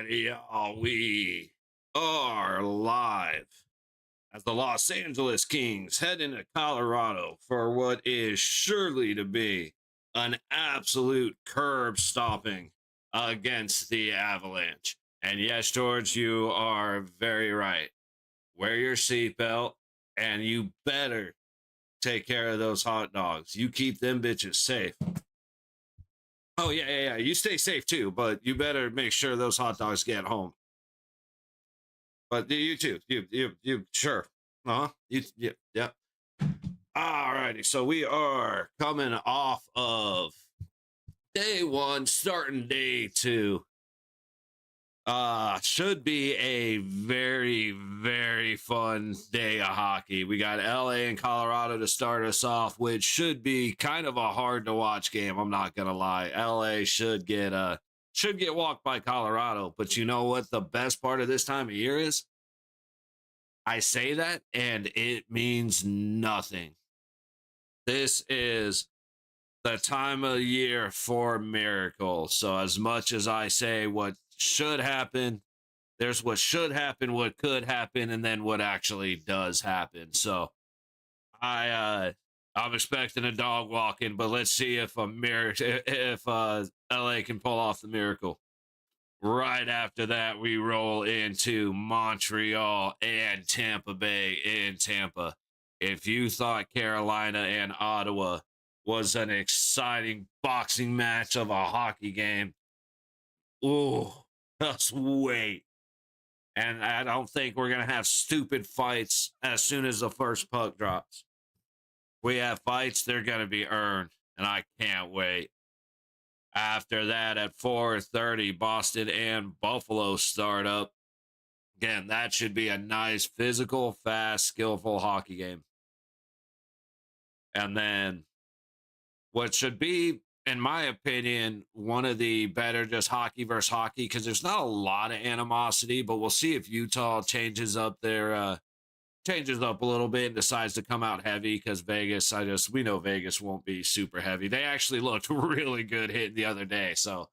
Alrighty, y'all. We are live as the Los Angeles Kings head into Colorado for what is surely to be an absolute curb stomping against the Avalanche. And yes, George, you are very right. Wear your seatbelt and you better take care of those hot dogs. You keep them bitches safe. Oh yeah. You stay safe too, but you better make sure those hot dogs get home. But you too. You sure? Uh huh. Yeah. Alrighty. So we are coming off of day one, starting day two. Should be a very, very fun day of hockey. We got LA and Colorado to start us off, which should be kind of a hard to watch game. I'm not gonna lie. LA should get walked by Colorado, but you know what the best part of this time of year is? I say that and it means nothing. This is the time of year for miracles. So as much as I say what should happen, there's what should happen, what could happen, and then what actually does happen. So I'm expecting a dog walking, but let's see if LA can pull off the miracle. Right after that, we roll into Montreal and Tampa Bay in Tampa. If you thought Carolina and Ottawa was an exciting boxing match of a hockey game, ooh, just wait. And I don't think we're going to have stupid fights as soon as the first puck drops. We have fights, they're going to be earned, and I can't wait. After that, at 4:30, Boston and Buffalo start up. Again, that should be a nice, physical, fast, skillful hockey game. And then what should be, in my opinion, one of the better just hockey versus hockey, because there's not a lot of animosity, but we'll see if Utah changes up a little bit and decides to come out heavy, because Vegas, we know Vegas won't be super heavy. They actually looked really good hitting the other day. So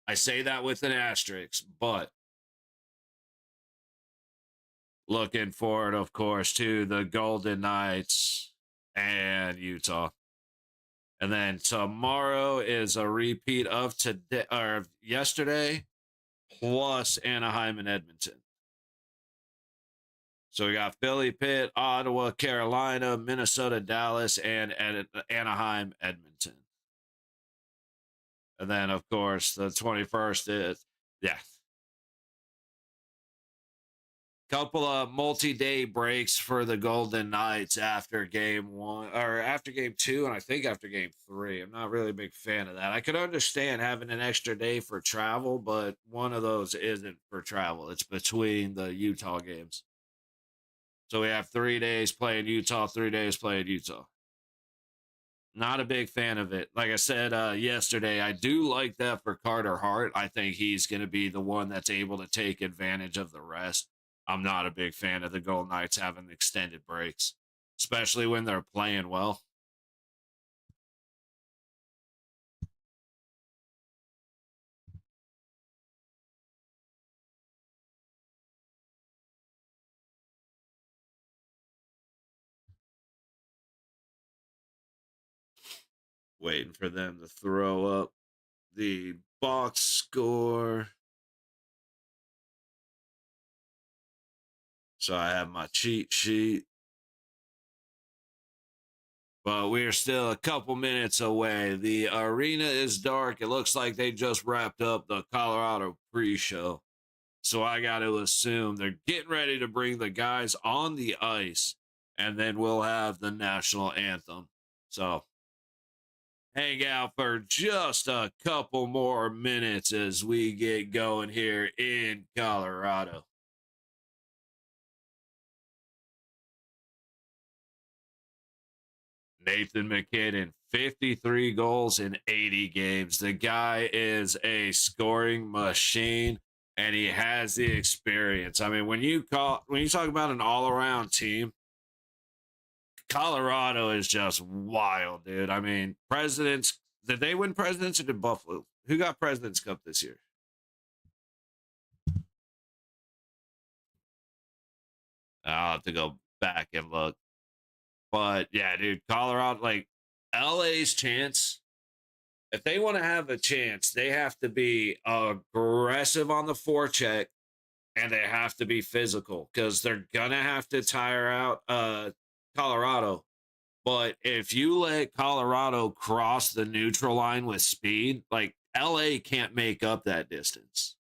I say that with an asterisk, but looking forward, of course, to the Golden Knights and Utah. And then tomorrow is a repeat of today or yesterday, plus Anaheim and Edmonton. So we got Philly, Pitt, Ottawa, Carolina, Minnesota, Dallas, and Anaheim, Edmonton. And then, of course, the 21st is, couple of multi-day breaks for the Golden Knights after game one, or after game two, and I think after game three. I'm not really a big fan of that. I could understand having an extra day for travel, but one of those isn't for travel. It's between the Utah games. So we have 3 days playing Utah, 3 days playing Utah. Not a big fan of it. Like I said yesterday, I do like that for Carter Hart. I think he's going to be the one that's able to take advantage of the rest. I'm not a big fan of the Golden Knights having extended breaks, especially when they're playing well. Waiting for them to throw up the box score. So I have my cheat sheet. But we're still a couple minutes away. The arena is dark. It looks like they just wrapped up the Colorado pre-show. So I got to assume they're getting ready to bring the guys on the ice, and then we'll have the national anthem. So hang out for just a couple more minutes as we get going here in Colorado. Nathan MacKinnon, 53 goals in 80 games. The guy is a scoring machine, and he has the experience. I mean, when you talk about an all-around team, Colorado is just wild, dude. I mean, did they win Presidents or did Buffalo? Who got Presidents Cup this year? I'll have to go back and look. But yeah, dude, Colorado, like LA's chance, if they want to have a chance, they have to be aggressive on the forecheck and they have to be physical because they're gonna have to tire out Colorado. But if you let Colorado cross the neutral line with speed, like LA can't make up that distance.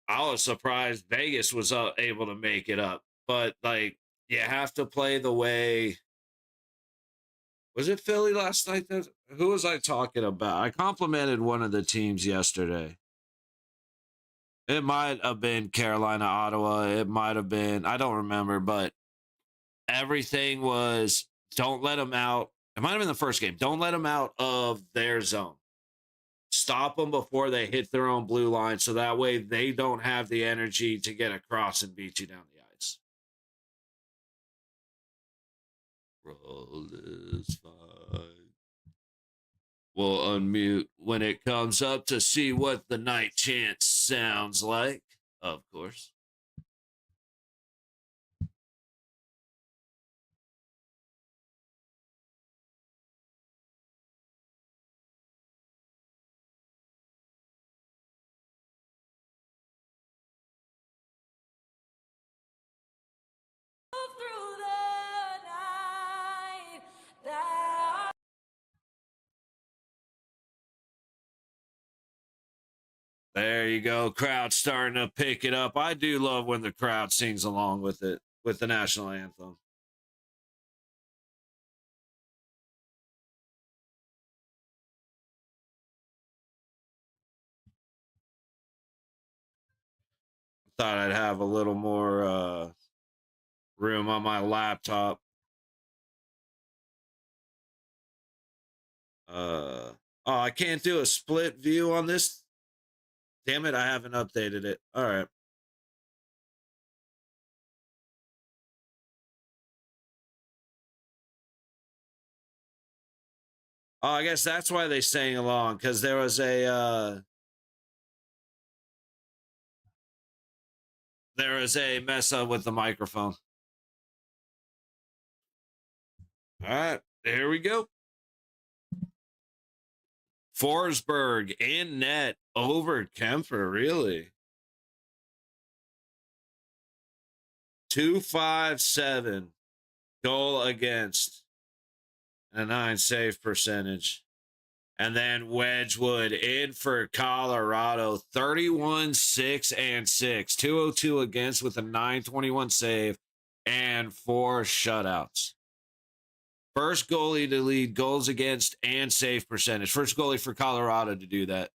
I was surprised Vegas was able to make it up, but like you have to play the way. Was it Philly last night? Who was I talking about? I complimented one of the teams yesterday. It might have been Carolina, Ottawa. It might have been, I don't remember, but everything was don't let them out. It might have been the first game. Don't let them out of their zone. Stop them before they hit their own blue line so that way they don't have the energy to get across and beat you down the ice. Roll is fine. We'll unmute when it comes up to see what the night chant sounds like, of course. There you go. Crowd starting to pick it up. I do love when the crowd sings along with it, with the national anthem. Thought I'd have a little more room on my laptop. Oh, I can't do a split view on this. Damn it, I haven't updated it. All right. Oh, I guess that's why they sang along, because there was a mess up with the microphone. All right, here we go. Forsberg in net over Kemper, really. 257 goal against and a 9 save percentage. And then Wedgwood in for Colorado, 31 6 and 6, 202 against with a 921 save and 4 shutouts. First goalie to lead goals against and save percentage. First goalie for Colorado to do that.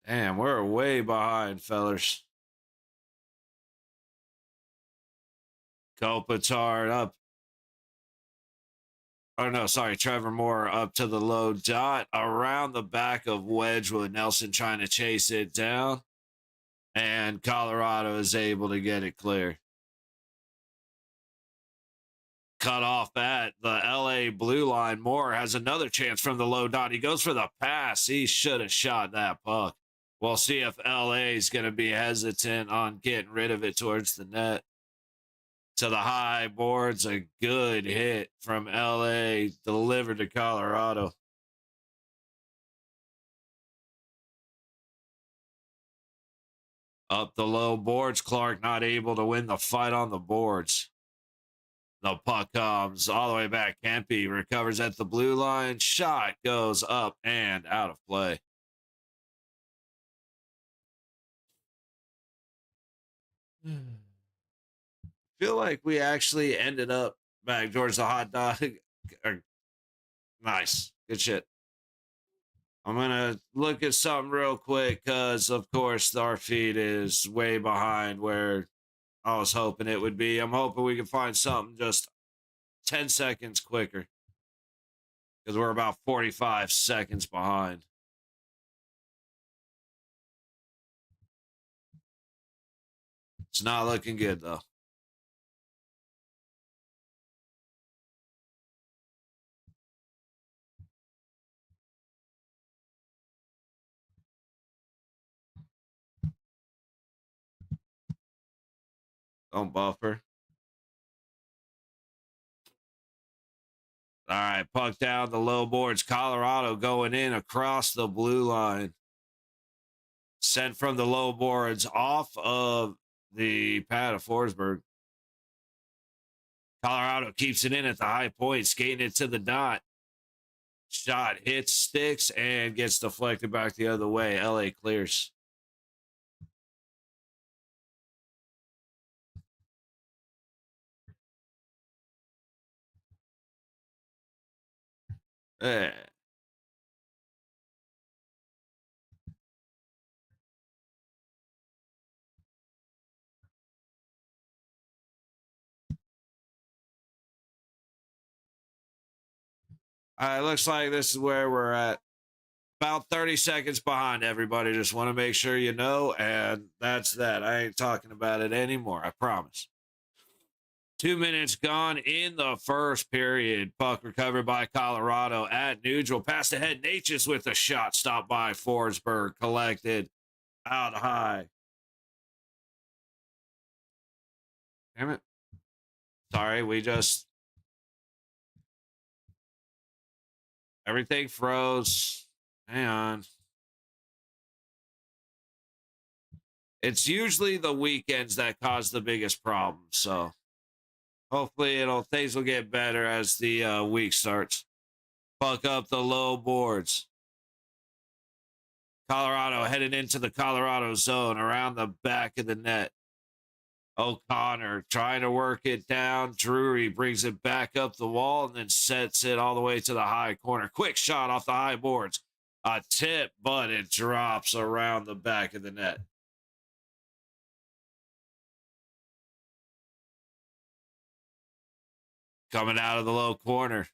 Damn, we're way behind, fellas. Kopitar up. Oh, no, sorry. Trevor Moore up to the low dot around the back of Wedgwood. Nelson trying to chase it down. And Colorado is able to get it clear. Cut off at the LA blue line. Moore has another chance from the low dot. He goes for the pass. He should have shot that puck. We'll see if LA is going to be hesitant on getting rid of it towards the net. To the high boards, a good hit from LA delivered to Colorado. Up the low boards, Clark not able to win the fight on the boards. The puck comes all the way back. Kempe recovers at the blue line. Shot goes up and out of play. Feel like we actually ended up back towards the hot dog. Nice. Good shit. I'm going to look at something real quick because, of course, our feed is way behind where I was hoping it would be. I'm hoping we can find something just 10 seconds quicker because we're about 45 seconds behind. It's not looking good, though. Don't buffer. All right, puck down the low boards. Colorado going in across the blue line. Sent from the low boards off of the pad of Forsberg. Colorado keeps it in at the high point, skating it to the dot. Shot hits sticks and gets deflected back the other way. LA clears. Eh. Looks like this is where we're at. About 30 seconds behind, everybody. Just want to make sure you know, and that's that. I ain't talking about it anymore, I promise. 2 minutes gone in the first period. Puck recovered by Colorado at neutral. Passed ahead, Natchez with a shot. Stopped by Forsberg. Collected out high. Damn it. Sorry, we just... Everything froze. Hang on. It's usually the weekends that cause the biggest problems, so hopefully things will get better as the week starts. Puck up the low boards. Colorado headed into the Colorado zone around the back of the net. O'Connor trying to work it down. Drury brings it back up the wall and then sets it all the way to the high corner. Quick shot off the high boards. A tip, but it drops around the back of the net. Coming out of the low corner.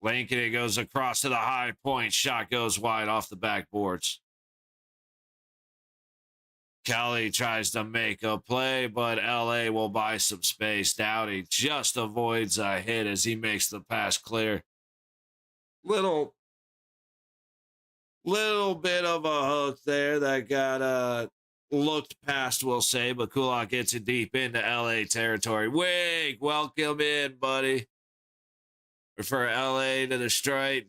Lincoln, it goes across to the high point. Shot goes wide off the backboards. Kelly tries to make a play, but LA will buy some space. Dowdy just avoids a hit as he makes the pass clear. Little bit of a hook there that got looked past, we'll say, but Kulak gets it deep into LA territory. Wig, welcome in, buddy. For LA to destroy.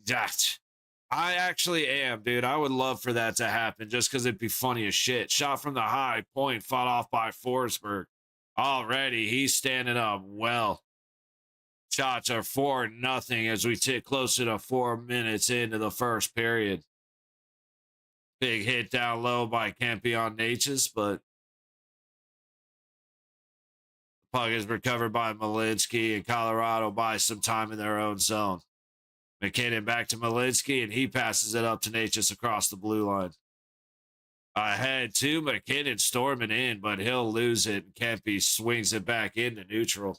I actually am, dude. I would love for that to happen just because it'd be funny as shit. Shot from the high point, fought off by Forsberg. Already, he's standing up well. Shots are 4-0 as we tick closer to 4 minutes into the first period. Big hit down low by Kempe on Natchez, but the puck is recovered by Malinsky, and Colorado buys some time in their own zone. McKinnon back to Malinsky, and he passes it up to Natchez across the blue line. Ahead to McKinnon storming in, but he'll lose it. Kempe swings it back into neutral.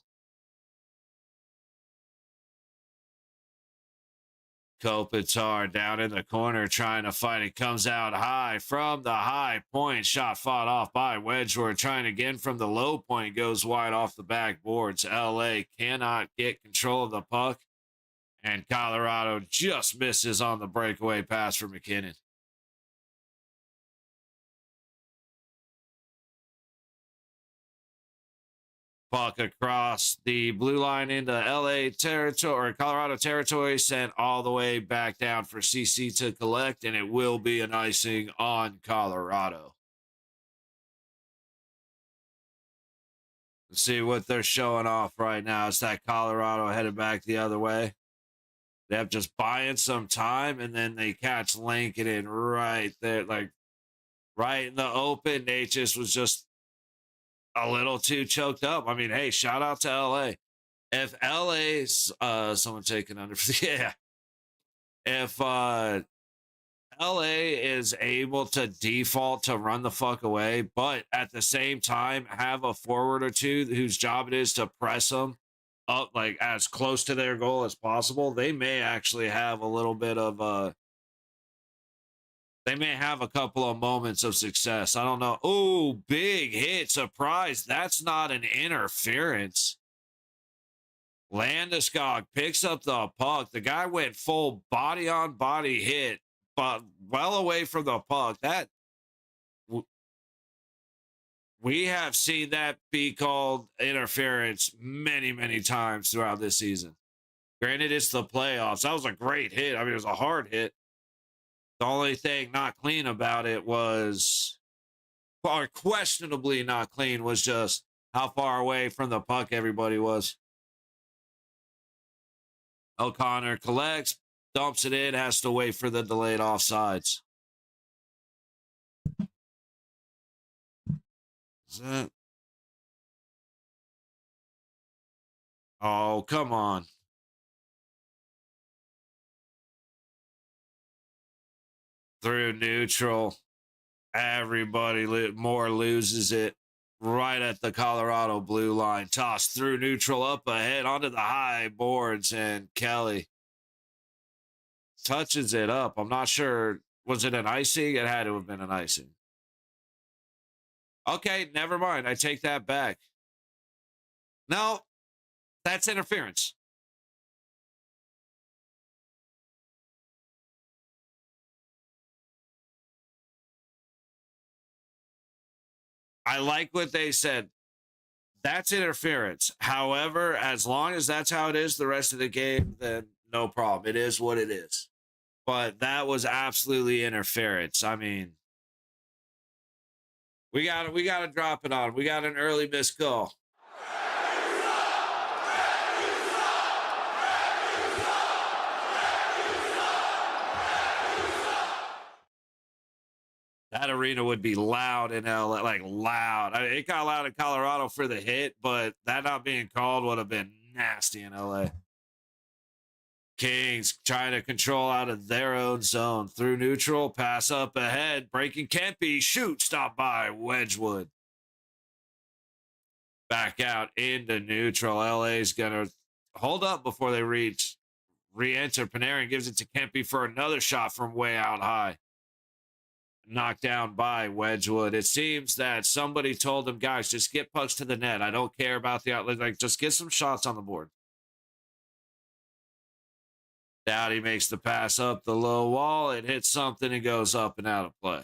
Kopitar down in the corner trying to fight. It comes out high from the high point. Shot fought off by Wedgeworth. Trying again from the low point. Goes wide off the backboards. LA cannot get control of the puck. And Colorado just misses on the breakaway pass for McKinnon. Puck across the blue line into LA territory, or Colorado territory, sent all the way back down for CC to collect, and it will be an icing on Colorado. Let's see what they're showing off right now. It's that Colorado headed back the other way. They have just buying some time, and then they catch Lincoln in right there, like right in the open. Natchez was just a little too choked up. I mean, hey, shout out to LA. If LA's someone taking under, yeah. If LA is able to default to run the fuck away, but at the same time have a forward or two whose job it is to press them up like as close to their goal as possible, they may actually have a little bit of they may have a couple of moments of success. I don't know. Oh, big hit. Surprise. That's not an interference. Landeskog picks up the puck. The guy went full body on body hit, but well away from the puck. That We have seen that be called interference many, many times throughout this season. Granted, it's the playoffs. That was a great hit. I mean, it was a hard hit. The only thing not clean about it was, or questionably not clean, was just how far away from the puck everybody was. O'Connor collects, dumps it in, has to wait for the delayed offsides. Is that? Oh, come on. Through neutral. Everybody more loses it right at the Colorado blue line. Tossed through neutral up ahead onto the high boards, and Kelly touches it up. I'm not sure. Was it an icing? It had to have been an icing. Okay, never mind. I take that back. No, that's interference. I like what they said. That's interference. However, as long as that's how it is the rest of the game, then no problem. It is what it is. But that was absolutely interference. I mean, we gotta drop it on. We got an early missed call. That arena would be loud in LA, like loud. I mean, it got loud in Colorado for the hit, but that not being called would have been nasty in LA. Kings trying to control out of their own zone through neutral, pass up ahead, breaking Kempe, shoot, stop by Wedgwood. Back out into neutral. LA's gonna hold up before they re-enter. Panarin gives it to Kempe for another shot from way out high. Knocked down by Wedgwood. It seems that somebody told them, guys, just get pucks to the net. I don't care about the outlet. Like, just get some shots on the board. Dowdy makes the pass up the low wall. It hits something and goes up and out of play.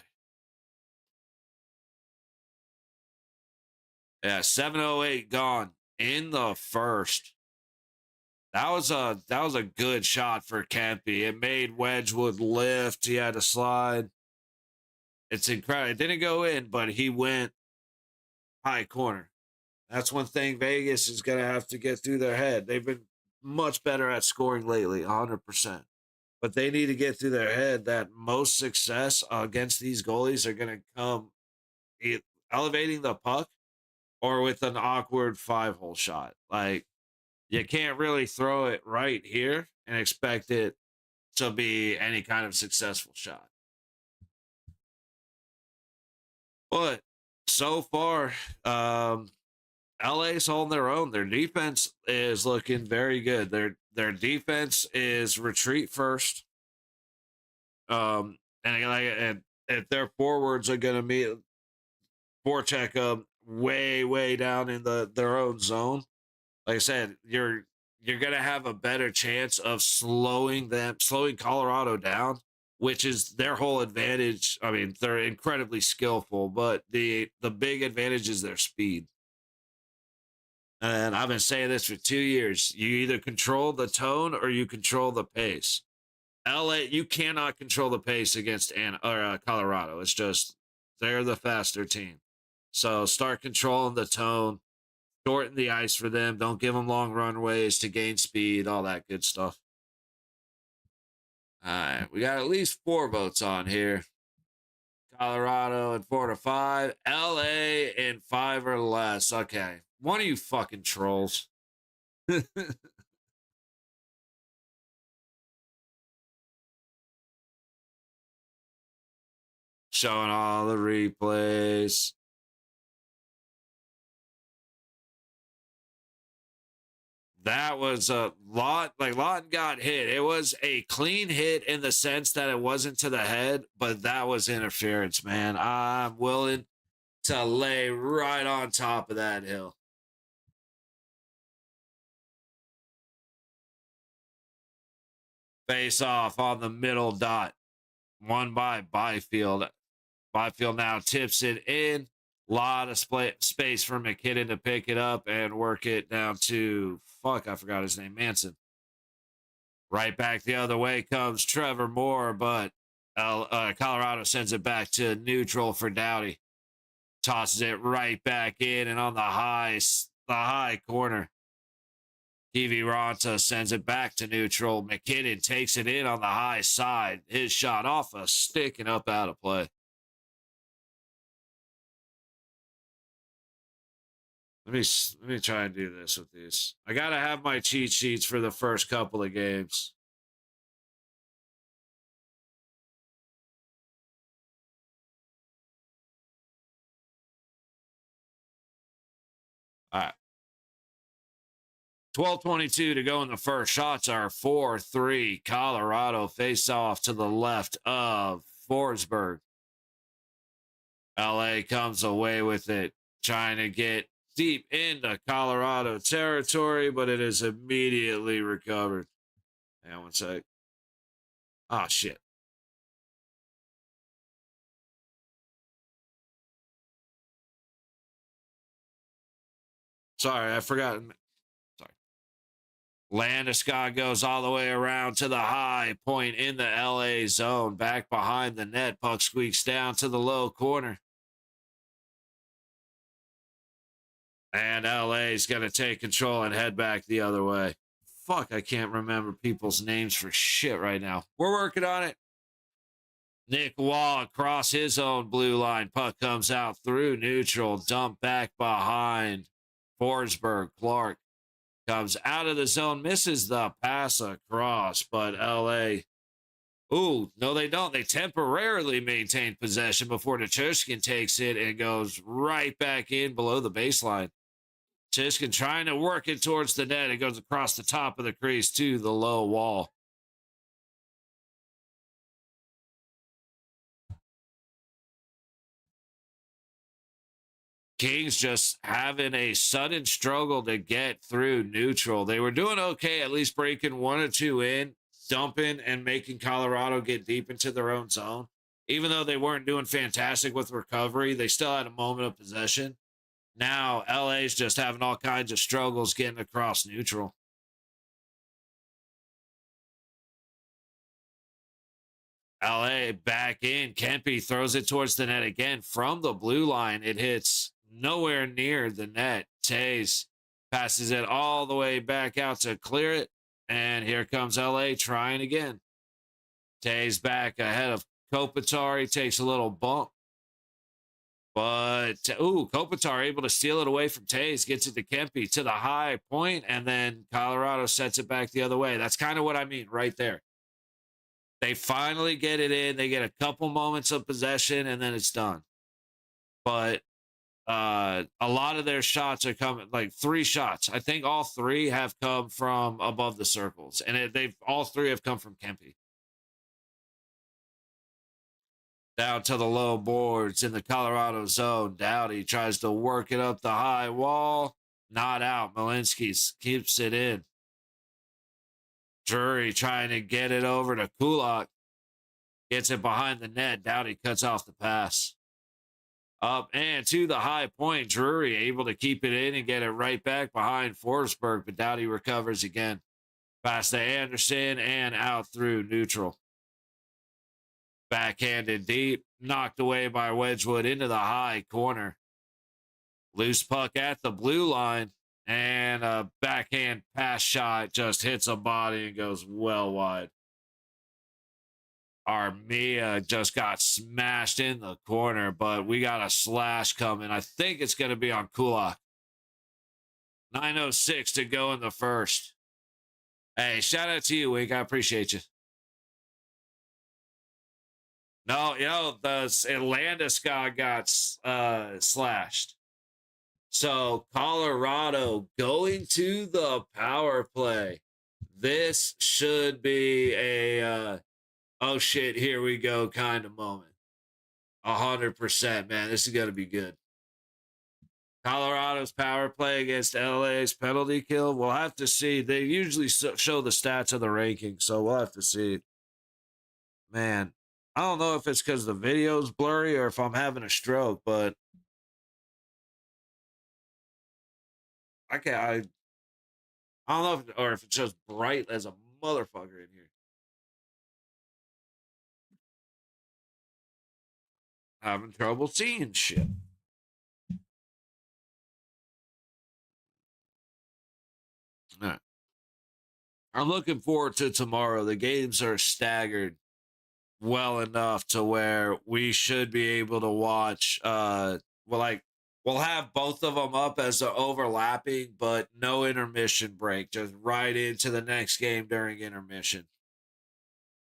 Yeah, 7:08 gone in the first. That was a good shot for Kempe. It made Wedgwood lift. He had to slide. It's incredible. It didn't go in, but he went high corner. That's one thing Vegas is going to have to get through their head. They've been much better at scoring lately, 100%. But they need to get through their head that most success against these goalies are going to come elevating the puck or with an awkward 5-hole shot. Like, you can't really throw it right here and expect it to be any kind of successful shot. But so far, LA's holding their own. Their defense is looking very good. Their defense is retreat first. And if their forwards are going to meet forecheck them way down in their own zone, like I said, you're going to have a better chance of slowing Colorado down, which is their whole advantage. I mean, they're incredibly skillful, but the big advantage is their speed. And I've been saying this for 2 years. You either control the tone or you control the pace. LA, you cannot control the pace against Colorado. It's just they're the faster team. So start controlling the tone, shorten the ice for them. Don't give them long runways to gain speed, all that good stuff. All right, we got at least 4 votes on here. Colorado in 4 to 5. LA in 5 or less. Okay. One of you fucking trolls. Showing all the replays. That was a lot. Like, Lawton got hit. It was a clean hit in the sense that it wasn't to the head, but that was interference, man. I'm willing to lay right on top of that hill. Face off on the middle dot. Won by Byfield. Byfield now tips it in. Lot of space for McKinnon to pick it up and work it down to, fuck, I forgot his name, Manson. Right back the other way comes Trevor Moore, but Colorado sends it back to neutral for Doughty. Tosses it right back in, and on the high corner, Kiviranta sends it back to neutral. McKinnon takes it in on the high side. His shot off a stick and up out of play. Let me try and do this with these. I gotta have my cheat sheets for the first couple of games. All right. 12:22 to go in the first. Shots are 4-3. Colorado face off to the left of Forsberg. LA comes away with it, trying to get deep into Colorado territory, but it is immediately recovered. Hang on one sec. Oh, shit. Sorry, I forgot. Sorry. Landeskog goes all the way around to the high point in the LA zone. Back behind the net. Puck squeaks down to the low corner. And LA's going to take control and head back the other way. Fuck, I can't remember people's names for shit right now. We're working on it. Nick Wall across his own blue line. Puck comes out through neutral. Dump back behind Forsberg. Clark comes out of the zone. Misses the pass across, but LA... Ooh, no, they don't. They temporarily maintain possession before Nichushkin takes it and goes right back in below the baseline. Nichushkin trying to work it towards the net. It goes across the top of the crease to the low wall. Kings just having a sudden struggle to get through neutral. They were doing okay, at least breaking one or two in, dumping and making Colorado get deep into their own zone. Even though they weren't doing fantastic with recovery, they still had a moment of possession. Now, LA's just having all kinds of struggles getting across neutral. LA back in. Kempe throws it towards the net again from the blue line. It hits nowhere near the net. Tays passes it all the way back out to clear it. And here comes LA trying again. Tays back ahead of Kopitar. He takes a little bump. But, Kopitar able to steal it away from Tays, gets it to Kempe to the high point, and then Colorado sets it back the other way. That's kind of what I mean right there. They finally get it in. They get a couple moments of possession, and then it's done. But a lot of their shots are coming, like 3 shots. I think all 3 have come from above the circles, and all 3 have come from Kempe. Down to the low boards in the Colorado zone. Doughty tries to work it up the high wall. Not out. Malinsky keeps it in. Drury trying to get it over to Kulak. Gets it behind the net. Doughty cuts off the pass. Up and to the high point. Drury able to keep it in and get it right back behind Forsberg, but Doughty recovers again. Pass to Anderson and out through neutral. Backhanded deep, knocked away by Wedgwood into the high corner. Loose puck at the blue line, and a backhand pass shot just hits a body and goes well wide. Armia just got smashed in the corner, but we got a slash coming. I think it's going to be on Kulak. 9:06 to go in the first. Hey, shout out to you, Wink. I appreciate you. No, the Landeskog got slashed. So Colorado going to the power play. This should be a oh shit, here we go kind of moment. 100%, man. This is going to be good. Colorado's power play against LA's penalty kill. We'll have to see. They usually show the stats of the ranking, so we'll have to see. Man, I don't know if it's because the video's blurry or if I'm having a stroke, but I can't. I don't know if, or if it's just bright as a motherfucker in here. Having trouble seeing shit. All right. I'm looking forward to tomorrow. The games are staggered well enough to where we should be able to watch well, like, we'll have both of them up as a overlapping, but no intermission break, just right into the next game during intermission.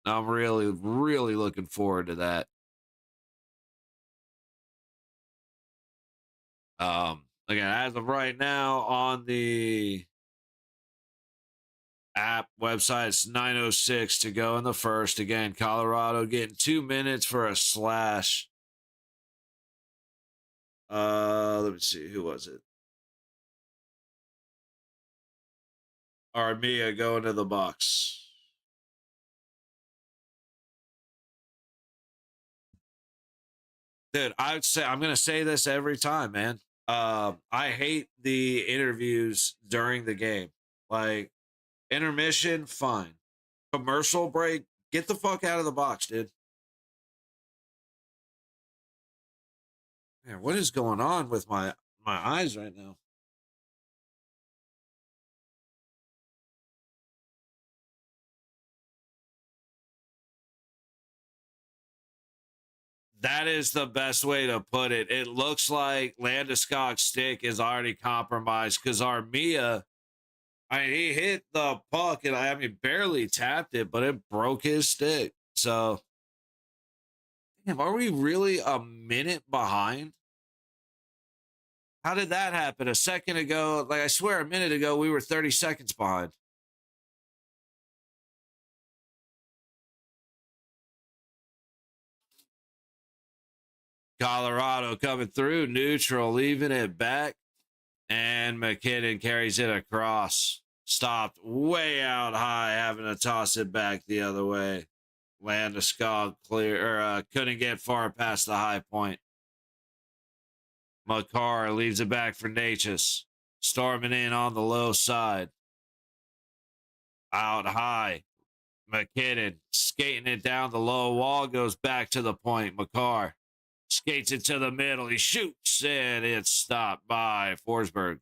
I'm really, really looking forward to that. Again, as of right now on the app website, it's 9:06 to go in the first. Again, Colorado getting 2 minutes for a slash. Let me see, who was it? Armia going to the box. Dude, I would say, I'm gonna say this every time, man. I hate the interviews during the game. Like, intermission, fine. Commercial break, get the fuck out of the box, dude. Man, what is going on with my eyes right now? That is the best way to put it. It looks like Landeskog's stick is already compromised because Armia, I mean, he hit the puck and I mean, barely tapped it, but it broke his stick. So, damn, are we really a minute behind? How did that happen? A second ago, like, I swear a minute ago, we were 30 seconds behind. Colorado coming through, neutral, leaving it back. And McKinnon carries it across. Stopped way out high, having to toss it back the other way. Landeskog clear, or couldn't get far past the high point. Makar leaves it back for Natchez. Storming in on the low side. Out high. McKinnon skating it down the low wall, goes back to the point. Makar skates it to the middle. He shoots, and it's stopped by Forsberg.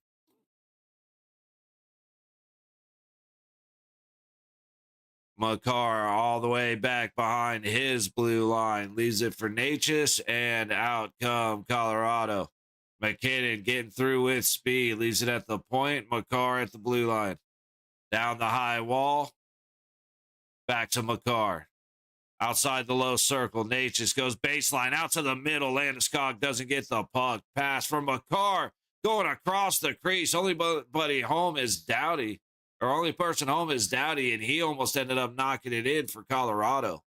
Makar all the way back behind his blue line. Leaves it for Natchez, and out come Colorado. McKinnon getting through with speed. Leaves it at the point. Makar at the blue line. Down the high wall. Back to Makar. Outside the low circle, Natchez goes baseline out to the middle. Landeskog doesn't get the puck. Pass from Makar going across the crease. Only buddy home is Doughty, or only person home is Doughty, and he almost ended up knocking it in for Colorado.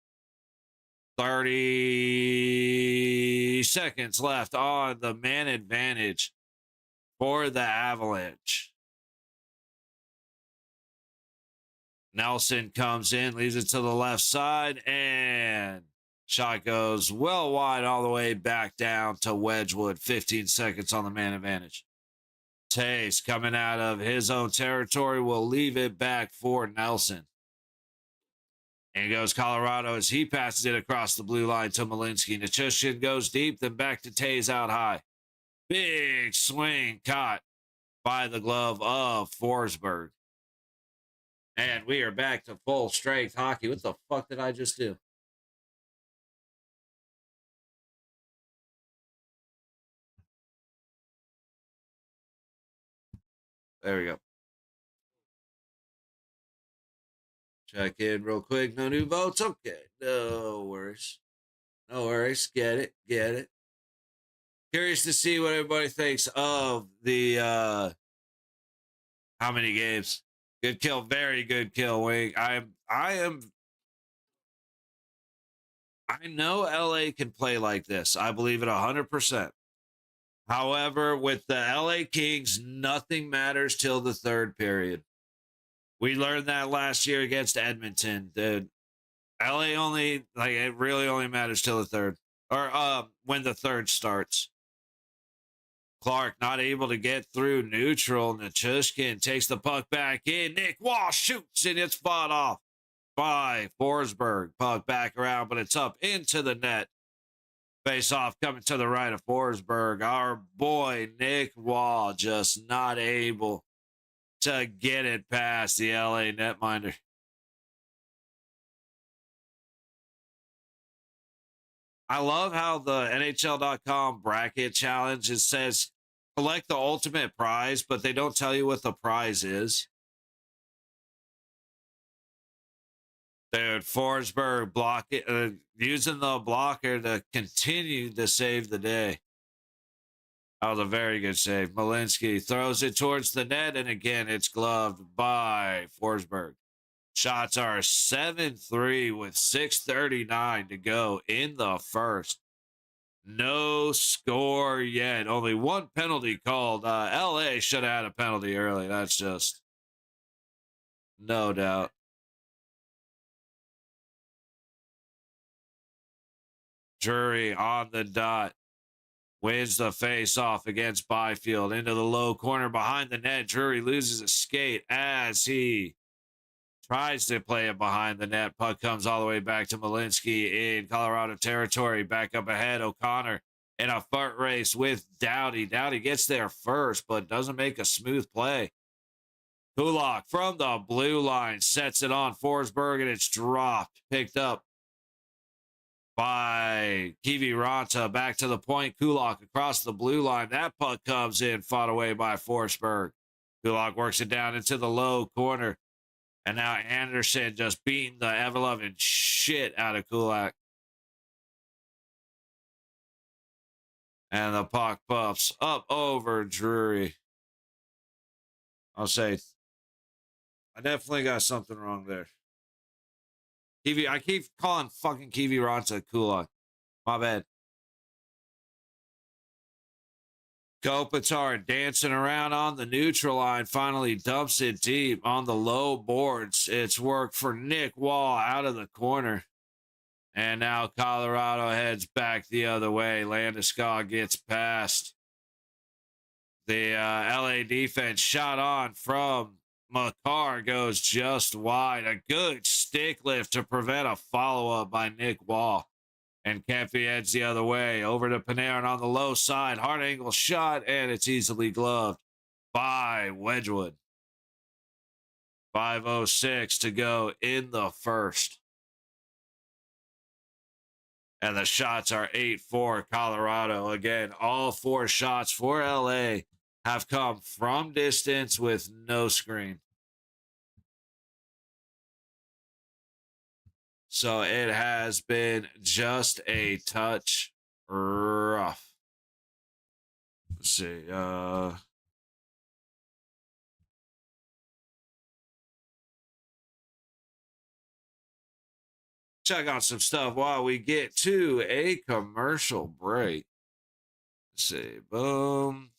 30 seconds left on the man advantage for the Avalanche. Nelson comes in, leaves it to the left side, and shot goes well wide all the way back down to Wedgwood. 15 seconds on the man advantage. Tays coming out of his own territory will leave it back for Nelson. And goes Colorado as he passes it across the blue line to Malinsky. Nichushkin goes deep, then back to Tays out high. Big swing caught by the glove of Forsberg. And we are back to full strength hockey. What the fuck did I just do? There we go. Check in real quick. No new votes. Okay. No worries. No worries. Get it. Get it. Curious to see what everybody thinks of the how many games. Good kill. Very good kill, Wing. I know LA can play like this. I believe it 100%. However, with the LA Kings, nothing matters till the third period. We learned that last year against Edmonton. The LA only, like, it really only matters till the third, or when the third starts. Clark not able to get through neutral. Nichushkin takes the puck back in. Nick Wall shoots and it's fought off by Forsberg. Puck back around, but it's up into the net. Face off coming to the right of Forsberg. Our boy Nick Wall just not able to get it past the LA netminder. I love how the NHL.com bracket challenge, it says collect the ultimate prize, but they don't tell you what the prize is. Dude, Forsberg using the blocker to continue to save the day. That was a very good save. Malinsky throws it towards the net, and again, it's gloved by Forsberg. Shots are 7-3 with 6:39 to go in the first. No score yet. Only one penalty called. LA should have had a penalty early. That's just no doubt. Drury on the dot. Wins the face-off against Byfield into the low corner behind the net. Drury loses a skate as he tries to play it behind the net. Puck comes all the way back to Malinsky in Colorado territory. Back up ahead, O'Connor in a foot race with Doughty. Doughty gets there first, but doesn't make a smooth play. Kulak from the blue line sets it on Forsberg, and it's dropped. Picked up by Kiviranta. Back to the point. Kulak across the blue line. That puck comes in, fought away by Forsberg. Kulak works it down into the low corner. And now Anderson just beating the ever-loving shit out of Kulak. And the puck puffs up over Drury. I'll say, I definitely got something wrong there. I keep calling fucking Kiviranta Kulak. My bad. Kopitar dancing around on the neutral line, finally dumps it deep on the low boards. It's work for Nick Wall out of the corner. And now Colorado heads back the other way. Landeskog gets past. The LA defense shot on from Makar goes just wide. A good stick lift to prevent a follow-up by Nick Wall. And Kempy heads the other way. Over to Panarin on the low side. Hard angle shot, and it's easily gloved by Wedgwood. 5:06 to go in the first. And the shots are 8-4 Colorado. Again, all four shots for LA have come from distance with no screen. So it has been just a touch rough. Let's see. Check out some stuff while we get to a commercial break. Let's see. Boom.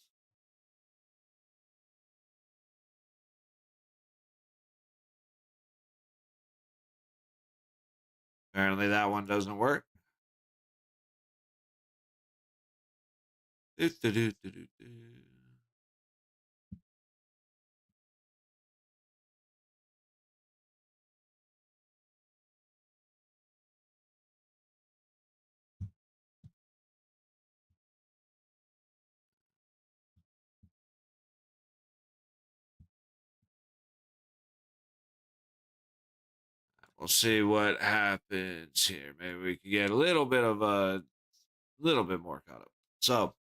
Apparently that one doesn't work. We'll see what happens here. Maybe we can get a little bit more caught up. So,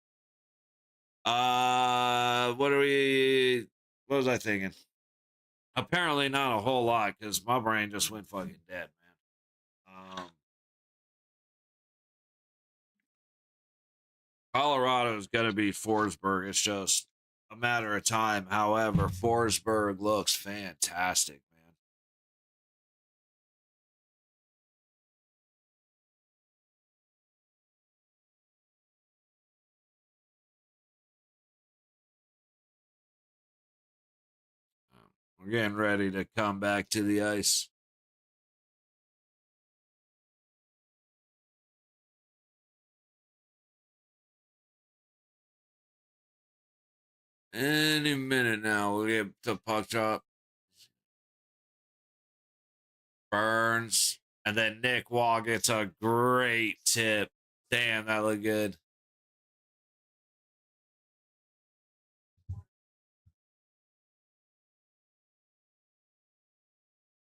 what was I thinking? Apparently not a whole lot because my brain just went fucking dead, man. Colorado is going to be Forsberg. It's just a matter of time. However, Forsberg looks fantastic, man. We're getting ready to come back to the ice. Any minute now, we'll get to puck drop. Burns. And then Nick Wall gets a great tip. Damn, that looked good.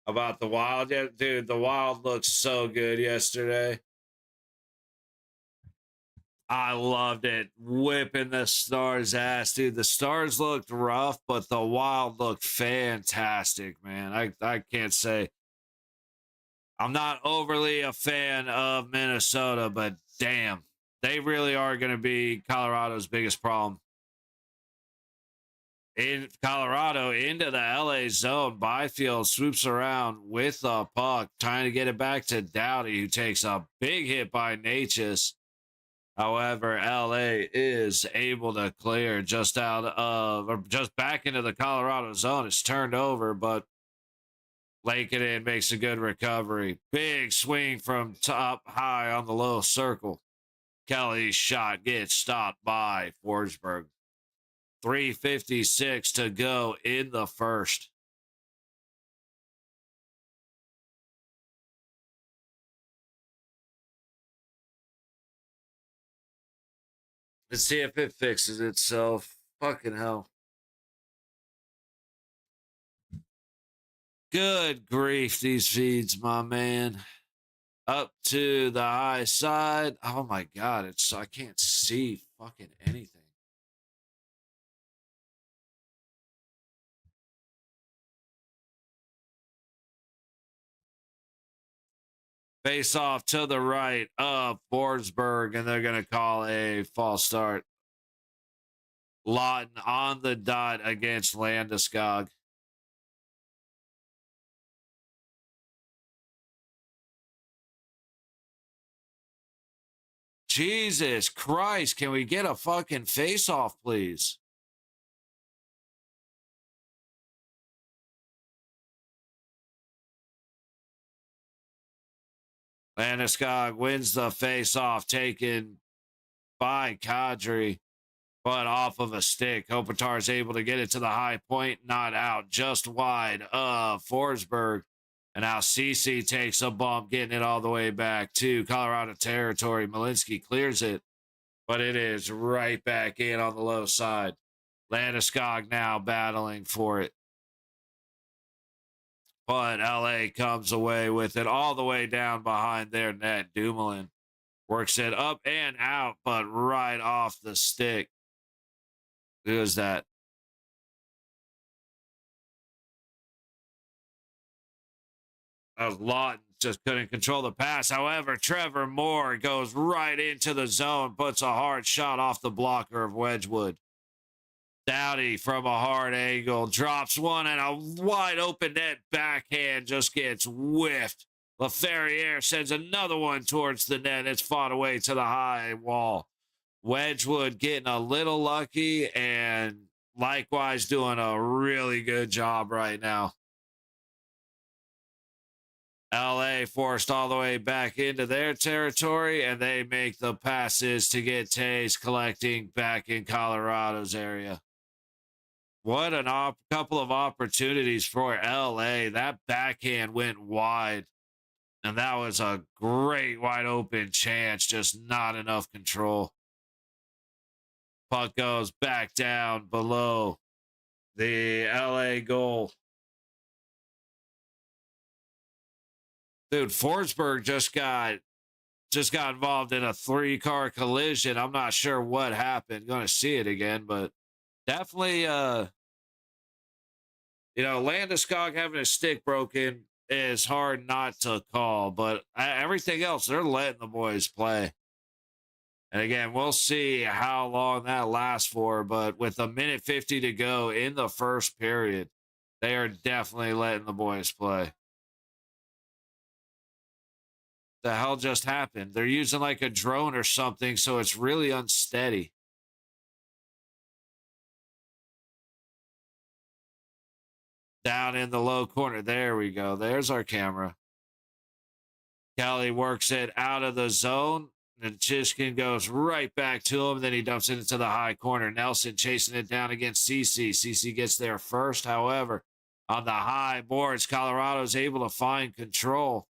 About the Wild, yeah, dude, the Wild looked so good yesterday. I loved it. Whipping the Stars' ass, dude. The Stars looked rough, but the Wild looked fantastic, man. I can't say. I'm not overly a fan of Minnesota, but damn, they really are going to be Colorado's biggest problem. In Colorado, into the LA zone, Byfield swoops around with the puck, trying to get it back to Doughty, who takes a big hit by Natchez. However, LA is able to clear just out of, or just back into the Colorado zone. It's turned over, but Lakenin makes a good recovery. Big swing from top high on the low circle. Kelly's shot gets stopped by Forsberg. 3:56 to go in the first. Let's see if it fixes itself. Fucking hell. Good grief, these feeds, my man. Up to the high side. Oh my god, it's I can't see fucking anything. Face off to the right of Forsberg, and they're gonna call a false start. Lawton on the dot against Landeskog. Jesus Christ, can we get a fucking face off, please? Landeskog wins the face off, taken by Kadri, but off of a stick. Kopitar is able to get it to the high point, not out, just wide of Forsberg. And now Cece takes a bump, getting it all the way back to Colorado territory. Malinsky clears it, but it is right back in on the low side. Landeskog now battling for it. But LA comes away with it all the way down behind their net. Dumoulin works it up and out, but right off the stick. Who is that? That was Lawton, just couldn't control the pass. However, Trevor Moore goes right into the zone, puts a hard shot off the blocker of Wedgwood. Doughty from a hard angle drops one, and a wide open net backhand just gets whiffed. LaFerriere sends another one towards the net. It's fought away to the high wall. Wedgwood getting a little lucky and likewise doing a really good job right now. LA forced all the way back into their territory, and they make the passes to get Tays collecting back in Colorado's area. What a couple of opportunities for LA. That backhand went wide, and that was a great wide open chance, just not enough control. Puck goes back down below the LA goal. Dude, Forsberg just got involved in a 3-car collision. I'm not sure what happened. Going to see it again, but definitely Landeskog having his stick broken is hard not to call, but everything else, they're letting the boys play. And again, we'll see how long that lasts for, but with a minute 50 to go in the first period, they are definitely letting the boys play. The hell just happened? They're using like a drone or something, so it's really unsteady. Down in the low corner. There we go. There's our camera. Kelly works it out of the zone. Nichushkin goes right back to him. Then he dumps it into the high corner. Nelson chasing it down against CC. CC gets there first. However, on the high boards, Colorado's able to find control.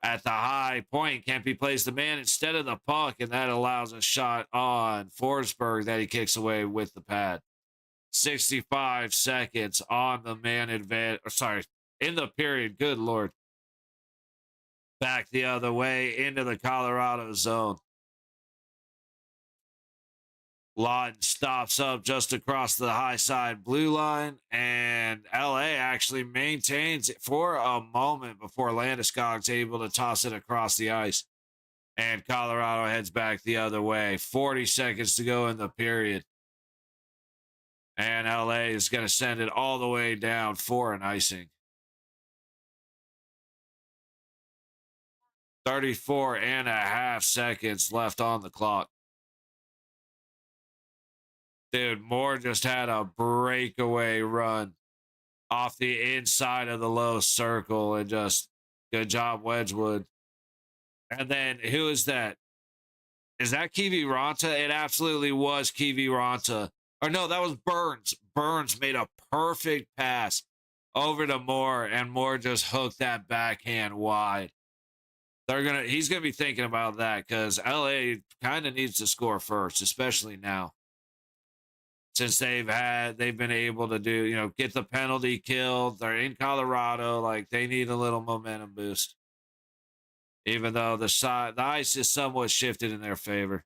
At the high point, Kempe plays the man instead of the puck, and that allows a shot on Forsberg that he kicks away with the pad. 65 seconds on the man advantage. Sorry, in the period. Good Lord. Back the other way into the Colorado zone. Lawton stops up just across the high side blue line, and LA actually maintains it for a moment before Landeskog's able to toss it across the ice. And Colorado heads back the other way. 40 seconds to go in the period. And LA is going to send it all the way down for an icing. 34 and a half seconds left on the clock. Dude, Moore just had a breakaway run off the inside of the low circle, and just good job, Wedgwood. And then who is that? Is that Kiwi Ranta? It absolutely was Kiwi Ranta. Or no, that was Burns. Burns made a perfect pass over to Moore, and Moore just hooked that backhand wide. He's gonna be thinking about that, because LA kind of needs to score first, especially now, since they've been able to do, get the penalty killed. They're in Colorado, like they need a little momentum boost, even though the ice is somewhat shifted in their favor.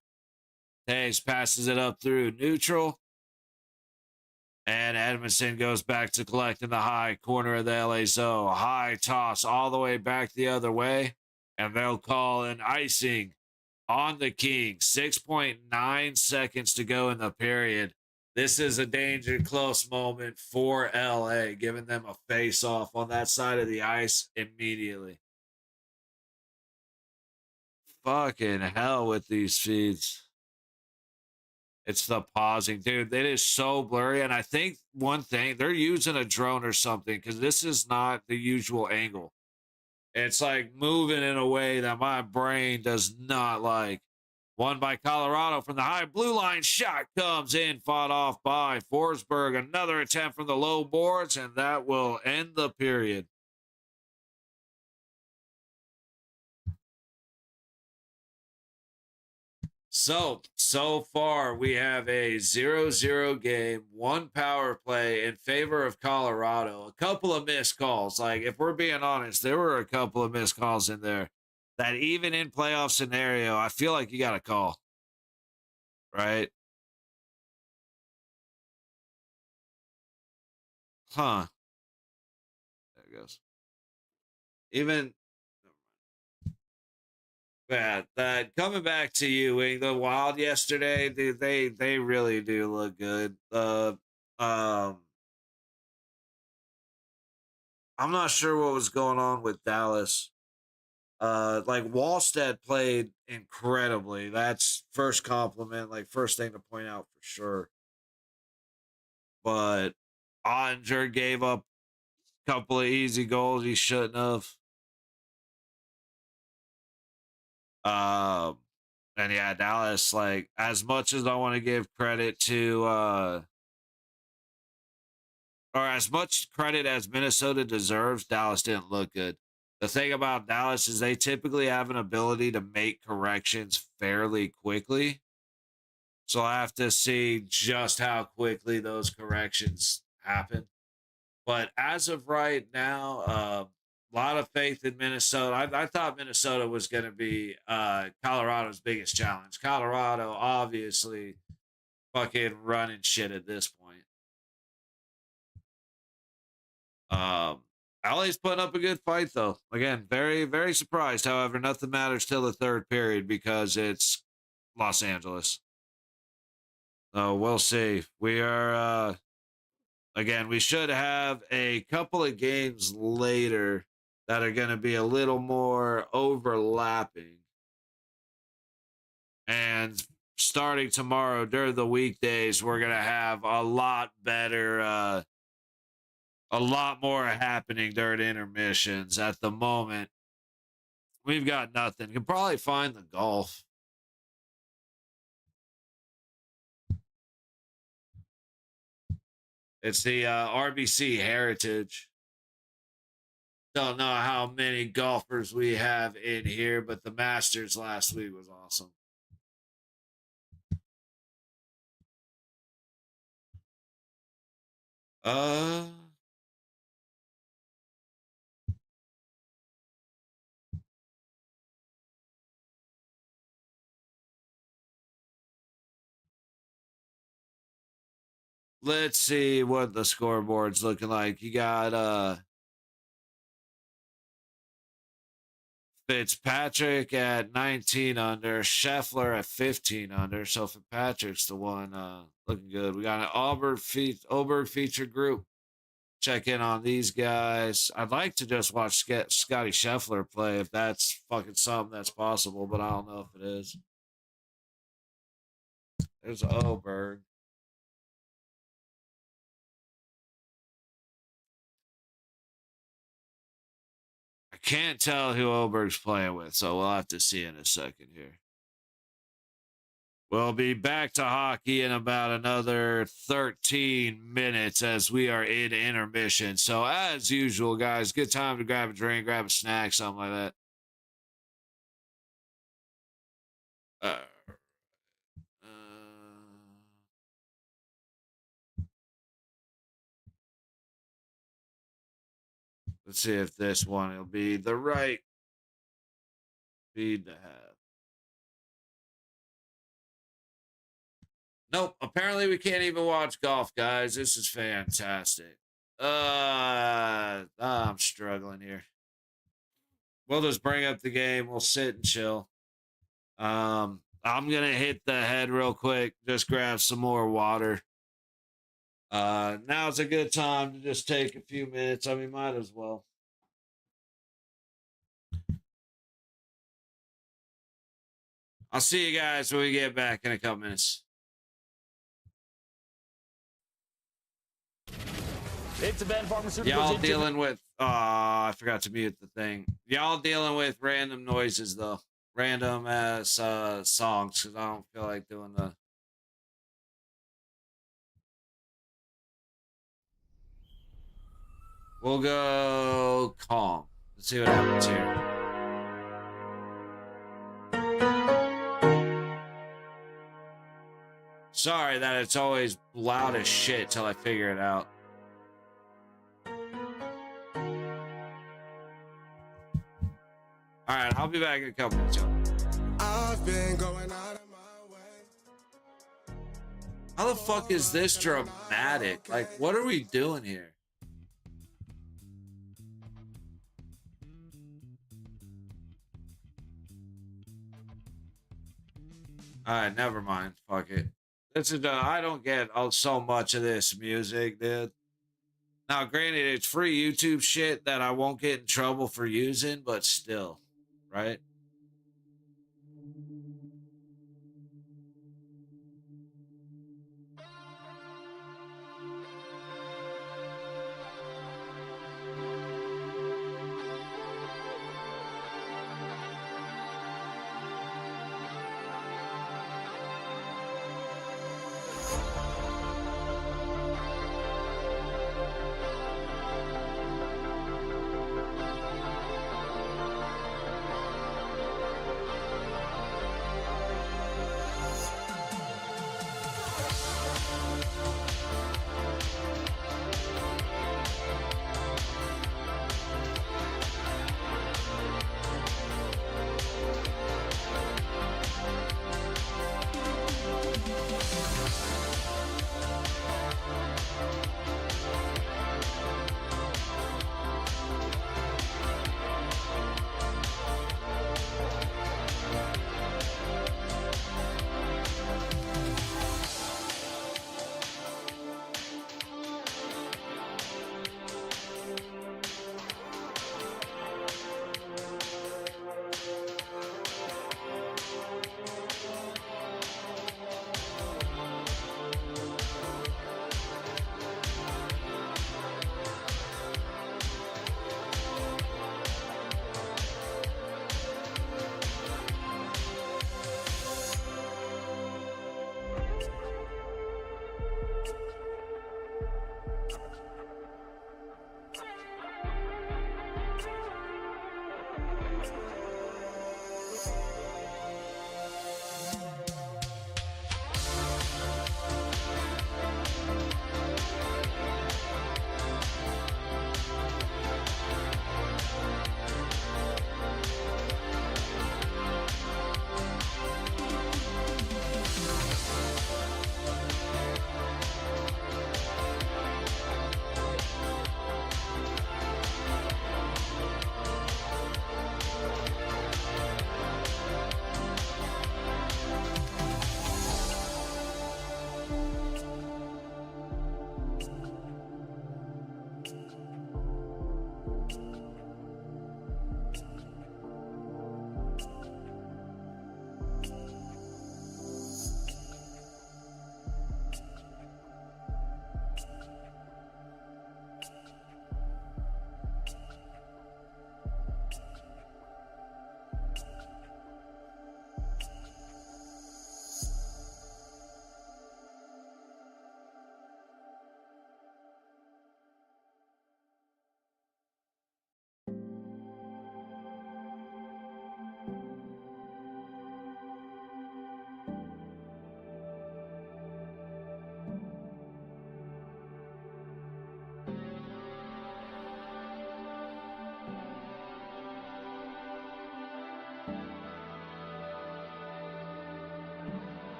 Taves passes it up through neutral, and Edmondson goes back to collecting the high corner of the LA zone. High toss all the way back the other way, and they'll call an icing on the Kings. 6.9 seconds to go in the period. This is a danger close moment for LA, giving them a face-off on that side of the ice immediately. Fucking hell with these feeds. It's the pausing. Dude, it is so blurry. And I think one thing, they're using a drone or something, because this is not the usual angle. It's like moving in a way that my brain does not like. Won by Colorado from the high blue line. Shot comes in, fought off by Forsberg. Another attempt from the low boards, and that will end the period. So far we have a 0-0 game, one power play in favor of Colorado. A couple of missed calls. Like, if we're being honest, there were a couple of missed calls in there that even in playoff scenario, I feel like you got to call. Right? Huh. There it goes. Even that coming back to you, the Wild yesterday, dude, they really do look good. I'm not sure what was going on with Dallas. Like Wallstead played incredibly. That's first compliment, like first thing to point out for sure. But Ottinger gave up a couple of easy goals he shouldn't have. And yeah, Dallas, like, as much as I want to give credit to or as much credit as Minnesota deserves, Dallas didn't look good. The thing about Dallas is they typically have an ability to make corrections fairly quickly. So I have to see just how quickly those corrections happen. But as of right now, a lot of faith in Minnesota. I thought Minnesota was going to be Colorado's biggest challenge. Colorado, obviously, fucking running shit at this point. LA's putting up a good fight, though. Again, very, very surprised. However, nothing matters till the third period because it's Los Angeles. So we'll see. We are, again, we should have a couple of games later that are going to be a little more overlapping. And starting tomorrow during the weekdays, we're going to have a lot better, a lot more happening during intermissions. At the moment, We've got nothing. Can probably find the golf. It's the RBC Heritage. Don't know how many golfers we have in here, but the Masters last week was awesome. Let's see what the scoreboard's looking like. You got Fitzpatrick at 19 under, Scheffler at 15 under. So Fitzpatrick's the one looking good. We got an Oberg feature group. Check in on these guys. I'd like to just watch Scotty Scheffler play if that's fucking something that's possible, but I don't know if it is. There's Oberg. I can't tell who Oberg's playing with, so we'll have to see in a second here. We'll be back to hockey in about another 13 minutes as we are in intermission. So as usual, guys, good time to grab a drink, grab a snack, something like that. Let's see if this one will be the right feed to have. Nope, apparently we can't even watch golf, guys. This is fantastic. I'm struggling here. We'll just bring up the game. We'll sit and chill. I'm gonna hit the head real quick. Just grab some more water. Now's a good time to just take a few minutes. I mean, might as well. I'll see you guys when we get back in a couple minutes. It's a bad pharmaceutical. Y'all dealing with I forgot to mute the thing. Y'all dealing with random noises though. Random ass songs, because I don't feel like doing the We'll go calm. Let's see what happens here. Sorry that it's always loud as shit till I figure it out. All right, I'll be back in a couple minutes. I've been going out of my way. How the fuck is this dramatic? Like, what are we doing here? All right, never mind. Fuck it. This is I don't get so much of this music, dude. Now, granted, it's free YouTube shit that I won't get in trouble for using, but still, right?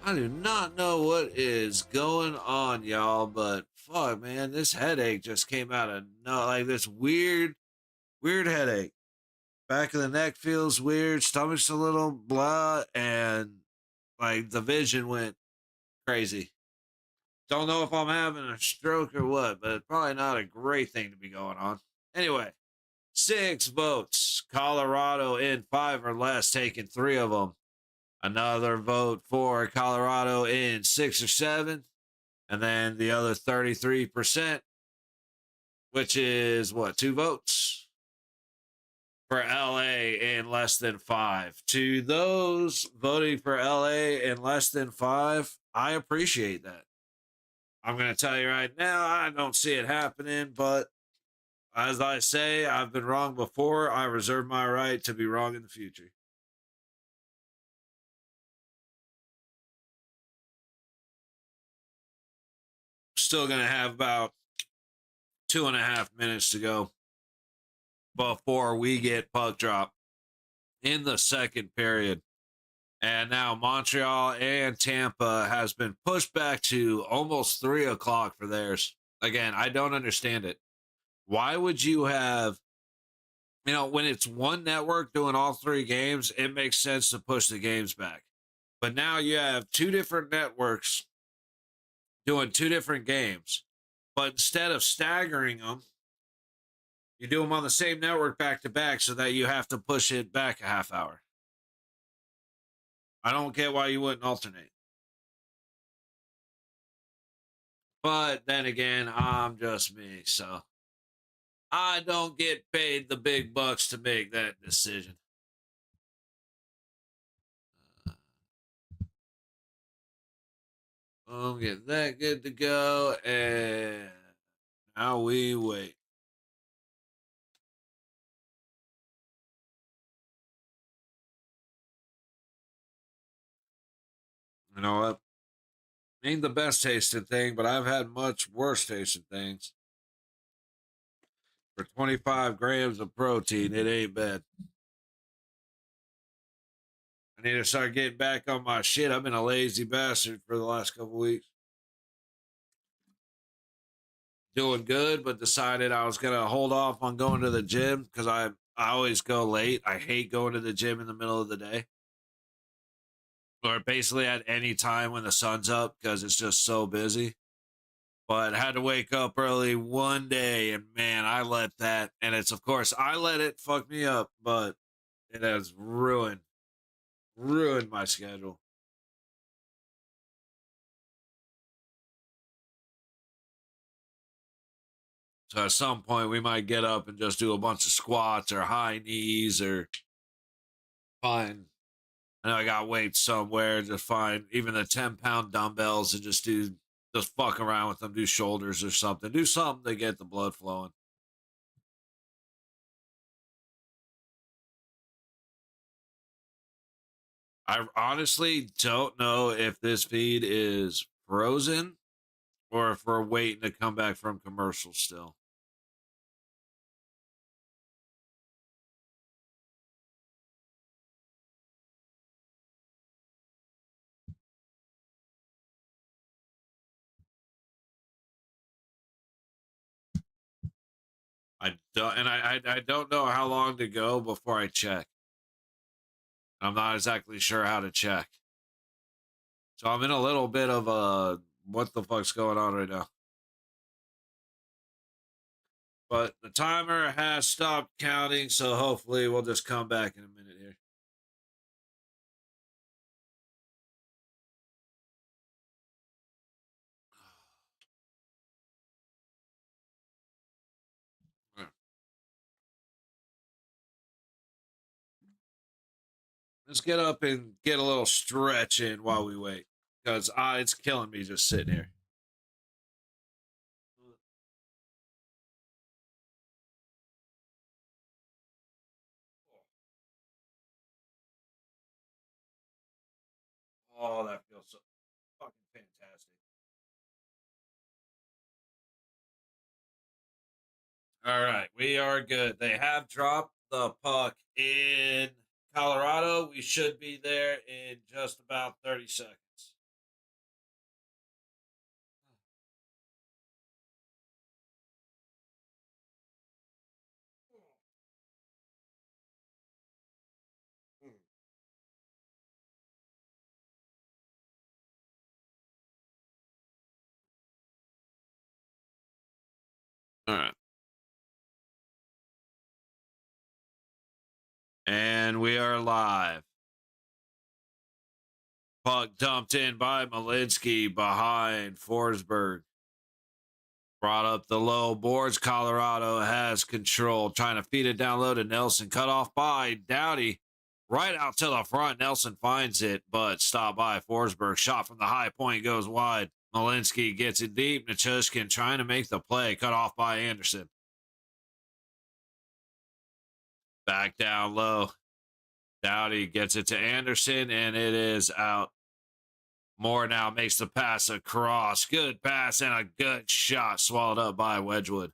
I do not know what is going on, y'all, but fuck, man, this headache just came out of no, like this weird headache. Back of the neck feels weird, stomach's a little blah, and like the vision went crazy. Don't know if I'm having a stroke or what, but it's probably not a great thing to be going on. Anyway, 6 votes. Colorado in 5 or less, taking 3 of them. Another vote for Colorado in 6 or 7. And then the other 33%, which is what, 2 votes for LA in less than 5. To those voting for LA in less than 5, I appreciate that. I'm going to tell you right now, I don't see it happening, but as I say, I've been wrong before. I reserve my right to be wrong in the future. Still going to have about 2.5 minutes to go before we get puck drop in the second period. And now Montreal and Tampa has been pushed back to almost 3 o'clock for theirs. Again, I don't understand it. Why would you have, when it's one network doing all 3 games, it makes sense to push the games back. But now you have 2 different networks doing 2 different games. But instead of staggering them, you do them on the same network back to back so that you have to push it back a half hour. I don't get why you wouldn't alternate. But then again, I'm just me, so I don't get paid the big bucks to make that decision. We'll get that good to go, and now we wait. You know what? Ain't the best tasting thing, but I've had much worse tasting things. For 25 grams of protein, it ain't bad. I need to start getting back on my shit. I've been a lazy bastard for the last couple weeks. Doing good, but decided I was gonna hold off on going to the gym because I always go late. I hate going to the gym in the middle of the day, or basically at any time when the sun's up because it's just so busy. But I had to wake up early one day, and man, I let that, and it's of course I let it fuck me up, but it has ruined my schedule. So at some point we might get up and just do a bunch of squats or high knees or find. I know I got weights somewhere. Just find even the 10-pound dumbbells and just fuck around with them. Do shoulders or something. Do something to get the blood flowing. I honestly don't know if this feed is frozen or if we're waiting to come back from commercials still. I don't, and I don't know how long to go before I check. I'm not exactly sure how to check. So I'm in a little bit of a what the fuck's going on right now. But the timer has stopped counting, so hopefully we'll just come back in a minute here. Let's get up and get a little stretch in while we wait, because it's killing me just sitting here. Oh, that feels so fucking fantastic. All right, we are good. They have dropped the puck in Colorado. We should be there in just about 30 seconds. All right. And we are live. Puck dumped in by Malinsky behind Forsberg. Brought up the low boards. Colorado has control. Trying to feed it down low to Nelson. Cut off by Doughty. Right out to the front. Nelson finds it, but stopped by Forsberg. Shot from the high point goes wide. Malinsky gets it deep. Nichushkin trying to make the play. Cut off by Anderson. Back down low. Doughty gets it to Anderson, and it is out. Moore now makes the pass across. Good pass and a good shot swallowed up by Wedgwood.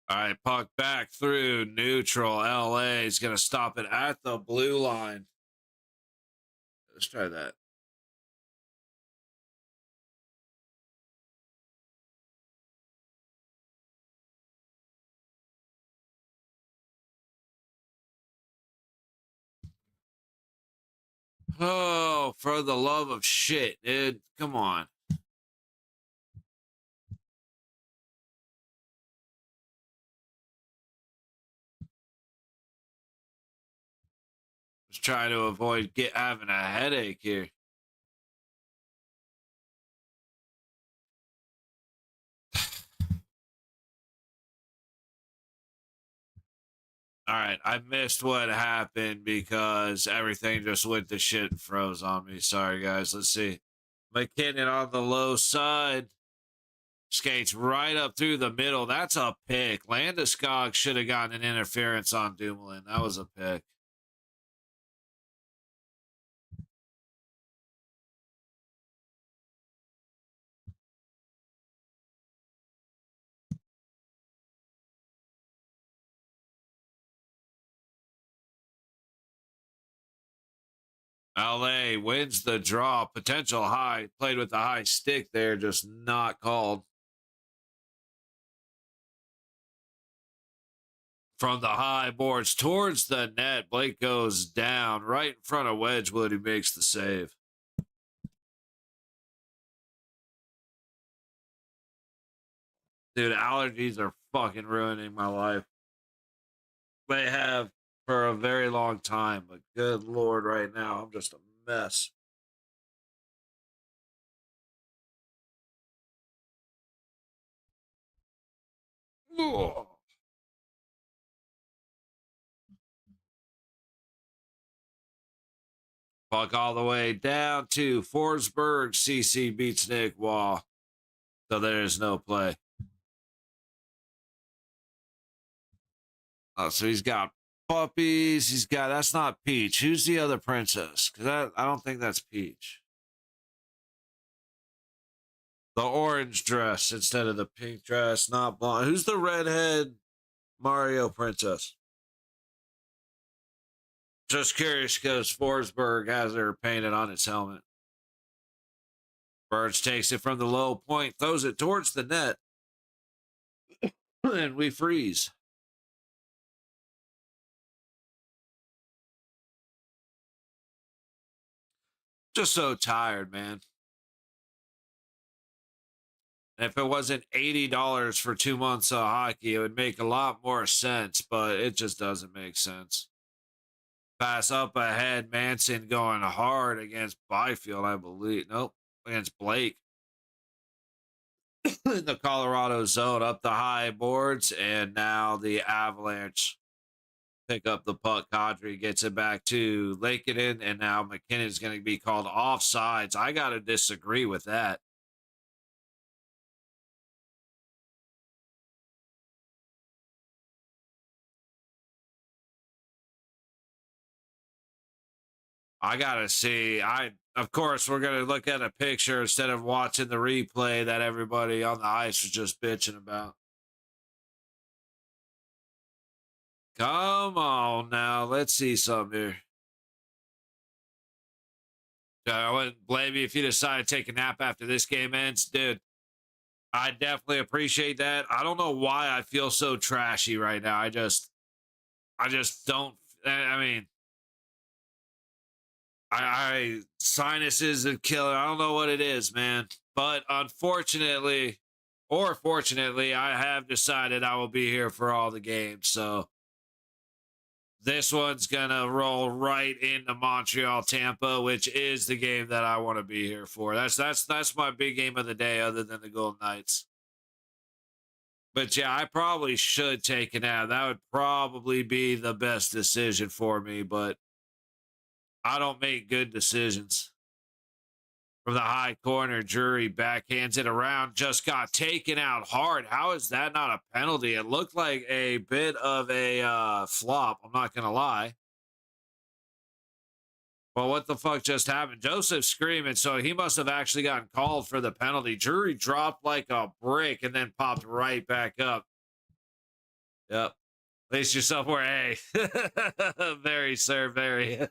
All right, puck back through neutral. LA is going to stop it at the blue line. Let's try that. Oh, for the love of shit, dude. Come on. Just trying to avoid having a headache here. All right, I missed what happened because everything just went to shit and froze on me. Sorry, guys. Let's see. McKinnon on the low side. Skates right up through the middle. That's a pick. Landeskog should have gotten an interference on Dumoulin. That was a pick. LA wins the draw. Potential high. Played with the high stick there, just not called. From the high boards towards the net, Blake goes down right in front of Wedgwood, who makes the save. Dude, allergies are fucking ruining my life. They have for a very long time, but good Lord, right now, I'm just a mess. Ugh. Puck all the way down to Forsberg. CC beats Nick Waugh. So there's no play. Oh, so he's got puppies. He's got, that's not Peach. Who's the other princess? Because I don't think that's Peach. The orange dress instead of the pink dress, not blonde. Who's the redhead Mario princess? Just curious because Forsberg has her painted on its helmet. Birds takes it from the low point, throws it towards the net, and we freeze. Just so tired, man. And if it wasn't $80 for 2 months of hockey, it would make a lot more sense, but it just doesn't make sense. Pass up ahead. Manson going hard against Byfield, I believe. Nope, against Blake. In the Colorado zone, up the high boards, and now the Avalanche pick up the puck. Kadri gets it back to Lakeinen, and now McKinnon's going to be called offsides. I got to disagree with that. I got to see. Of course, we're going to look at a picture instead of watching the replay that everybody on the ice was just bitching about. Come on now. Let's see something here. I wouldn't blame you if you decide to take a nap after this game ends, dude. I definitely appreciate that. I don't know why I feel so trashy right now. I just don't. I mean, I sinuses and killer. I don't know what it is, man. But unfortunately, or fortunately, I have decided I will be here for all the games. So this one's gonna roll right into Montreal, Tampa, which is the game that I want to be here for. That's my big game of the day, other than the Golden Knights. But yeah, I probably should take a nap. That would probably be the best decision for me, but I don't make good decisions. From the high corner, Drury backhands it around, just got taken out hard. How is that not a penalty? It looked like a bit of a flop, I'm not going to lie. Well, what the fuck just happened? Joseph's screaming, so he must have actually gotten called for the penalty. Drury dropped like a brick and then popped right back up. Yep. Place yourself where, hey. Very, sir, very.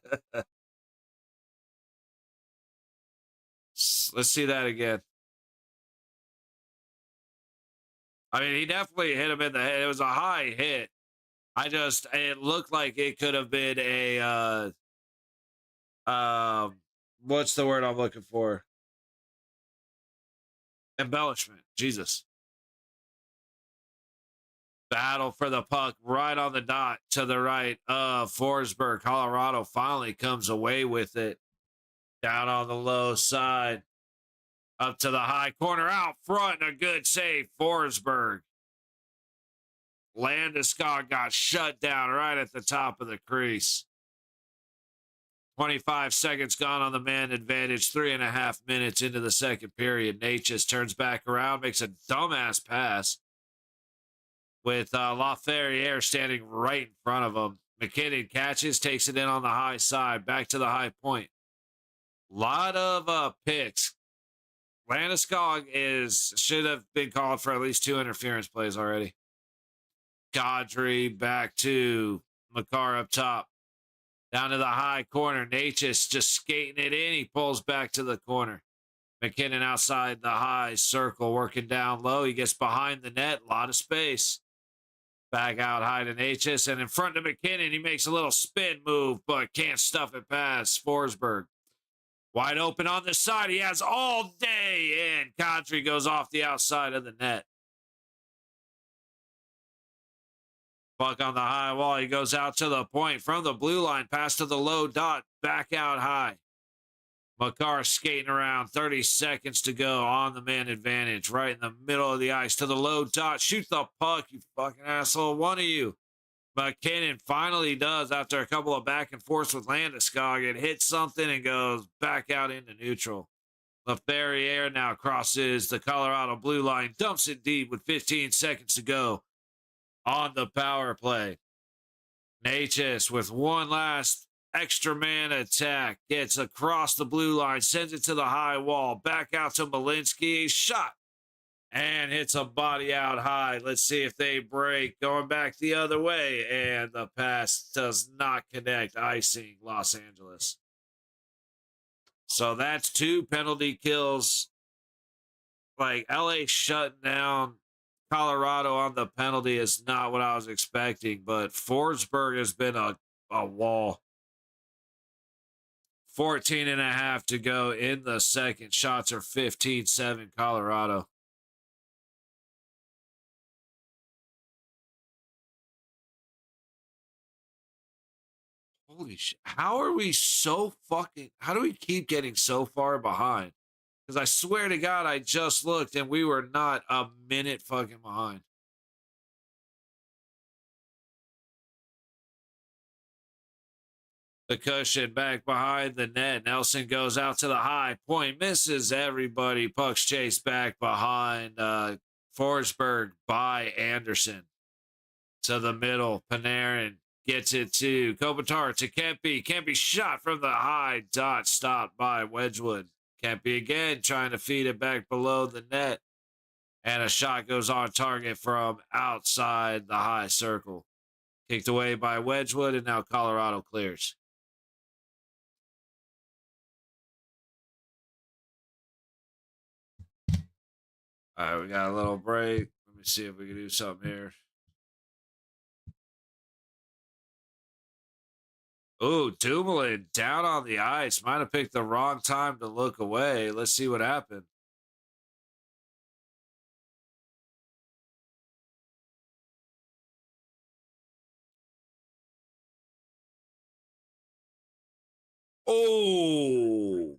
Let's see that again. I mean, he definitely hit him in the head. It was a high hit. It looked like it could have been a, what's the word I'm looking for? Embellishment. Jesus. Battle for the puck right on the dot to the right of Forsberg. Colorado finally comes away with it. Down on the low side. Up to the high corner, out front, a good save, Forsberg. Landeskog got shut down right at the top of the crease. 25 seconds gone on the man advantage, 3.5 minutes into the second period. Natchez turns back around, makes a dumbass pass with Laferriere standing right in front of him. McKinnon catches, takes it in on the high side, back to the high point. Lot of picks. Landeskog should have been called for at least 2 interference plays already. Kadri back to Makar up top. Down to the high corner. Natchez just skating it in. He pulls back to the corner. McKinnon outside the high circle, working down low. He gets behind the net. A lot of space. Back out high to Natchez. And in front of McKinnon, he makes a little spin move, but can't stuff it past Forsberg. Wide open on the side. He has all day. And Kadri goes off the outside of the net. Puck on the high wall. He goes out to the point from the blue line, pass to the low dot, back out high. Makar skating around, 30 seconds to go on the man advantage, right in the middle of the ice to the low dot. Shoot the puck, you fucking asshole, one of you. McKinnon finally does after a couple of back and forths with Landeskog. It hits something and goes back out into neutral. Laferriere now crosses the Colorado blue line, dumps it deep with 15 seconds to go on the power play. Natchez with one last extra man attack, gets across the blue line, sends it to the high wall, back out to Malinsky, shot, and hits a body out high. Let's see if they break, going back the other way, and the pass does not connect, icing Los Angeles. So that's 2 penalty kills. Like, LA shutting down Colorado on the penalty is not what I was expecting, but Forsberg has been a wall. 14.5 to go in the second. Shots are 15-7 Colorado. Holy shit. How are we so fucking... How do we keep getting so far behind? Because I swear to God, I just looked and we were not a minute fucking behind. The cushion back behind the net. Nelson goes out to the high point, misses everybody. Puck's chased back behind Forsberg by Anderson. To the middle. Panarin gets it to Kopitar to Kempe. Kempe shot from the high dot, stopped by Wedgwood. Kempe again trying to feed it back below the net. And a shot goes on target from outside the high circle. Kicked away by Wedgwood, and now Colorado clears. All right, we got a little break. Let me see if we can do something here. Ooh, Dumoulin down on the ice. Might have picked the wrong time to look away. Let's see what happened. Oh,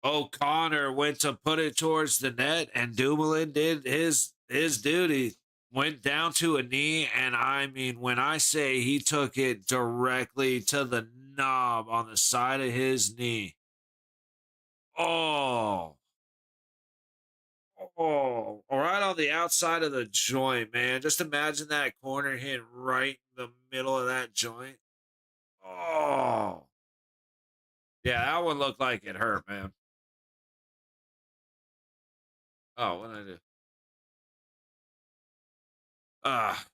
O'Connor went to put it towards the net, and Dumoulin did his duty. Went down to a knee, and I mean, when I say he took it directly to the knob on the side of his knee. Oh, right on the outside of the joint, man. Just imagine that corner hit right in the middle of that joint. Oh, yeah, that one looked like it hurt, man. Oh, what did I do?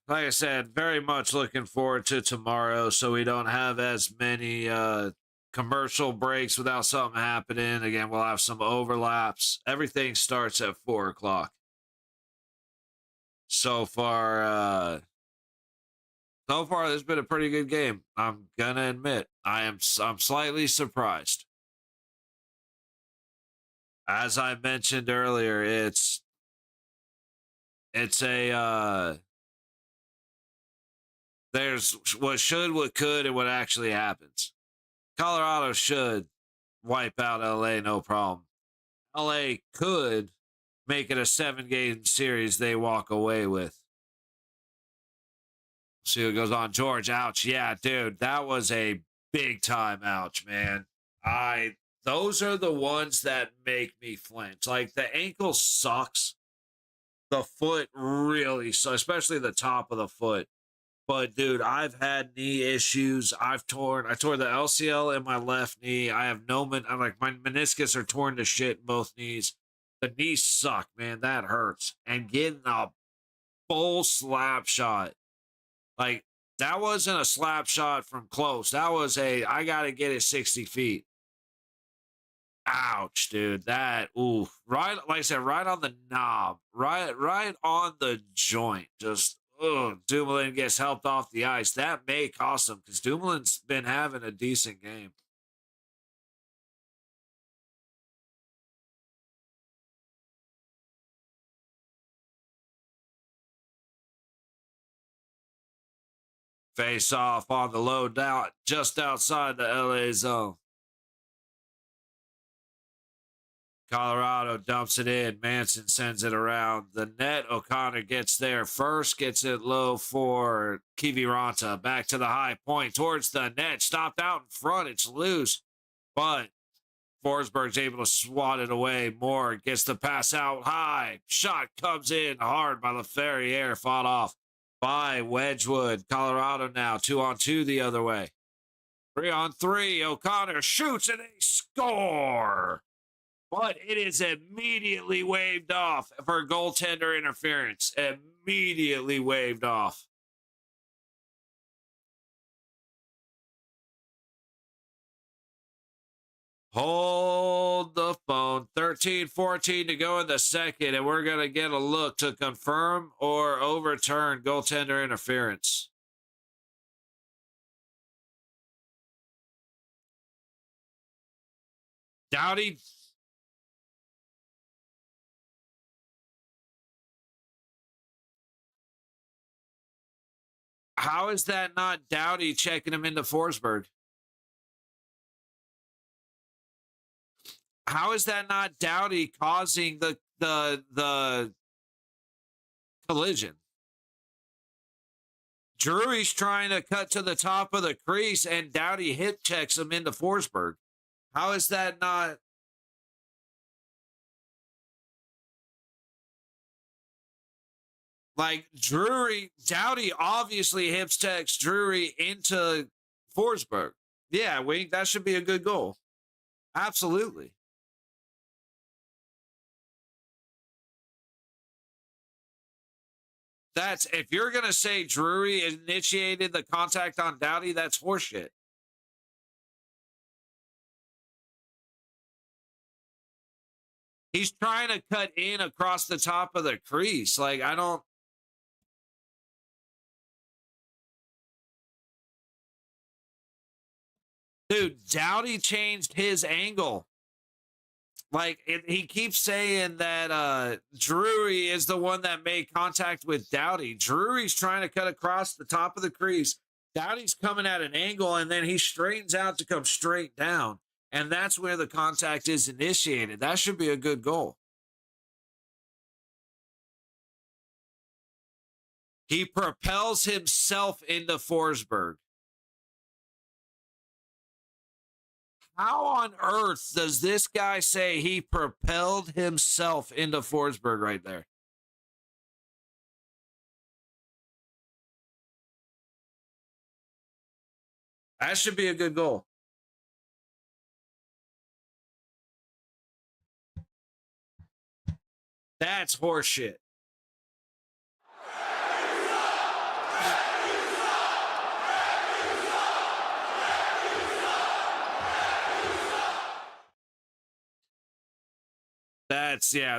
Like I said, very much looking forward to tomorrow so we don't have as many commercial breaks without something happening. Again, we'll have some overlaps. Everything starts at 4 o'clock. So far, this has been a pretty good game. I'm gonna admit, I'm slightly surprised. As I mentioned earlier, it's a there's what should, what could, and what actually happens. Colorado should wipe out LA, no problem. LA could make it a 7-game series they walk away with. See what goes on. George, ouch. Yeah, dude, that was a big time ouch, man. Those are the ones that make me flinch. Like the ankle sucks. The foot really sucks, especially the top of the foot. But dude, I've had knee issues. I tore the LCL in my left knee. I have I'm like my meniscus are torn to shit in both knees. The knees suck, man. That hurts. And getting a full slap shot. Like that wasn't a slap shot from close. That was I gotta get it 60 feet. Ouch, dude. That right, like I said, right on the knob, right on the joint. Just Dumoulin gets helped off the ice. That may cost him because Dumoulin's been having a decent game. Face off on the low down just outside the LA zone. Colorado dumps it in. Manson sends it around the net. O'Connor gets there first, gets it low for Kiviranta. Back to the high point towards the net. Stopped out in front. It's loose, but Forsberg's able to swat it away. Moore gets the pass out high. Shot comes in hard by LaFerriere. Fought off by Wedgwood. Colorado now 2-on-2 the other way. 3-on-3. O'Connor shoots and they score. But it is immediately waved off for goaltender interference. Immediately waved off. Hold the phone. 13-14 to go in the second, and we're going to get a look to confirm or overturn goaltender interference. Doughty. How is that not Doughty checking him into Forsberg? How is that not Doughty causing the collision? Drury's trying to cut to the top of the crease, and Doughty hip checks him into Forsberg. How is that not? Like Doughty obviously hip checks Drury into Forsberg. Yeah, Wink, that should be a good goal. Absolutely. That's if you're gonna say Drury initiated the contact on Doughty, that's horseshit. He's trying to cut in across the top of the crease. Like, I don't. Dude, Doughty changed his angle. Like, he keeps saying that Drury is the one that made contact with Doughty. Drury's trying to cut across the top of the crease. Doughty's coming at an angle, and then he straightens out to come straight down. And that's where the contact is initiated. That should be a good goal. He propels himself into Forsberg. How on earth does this guy say he propelled himself into Forsberg right there? That should be a good goal. That's horseshit.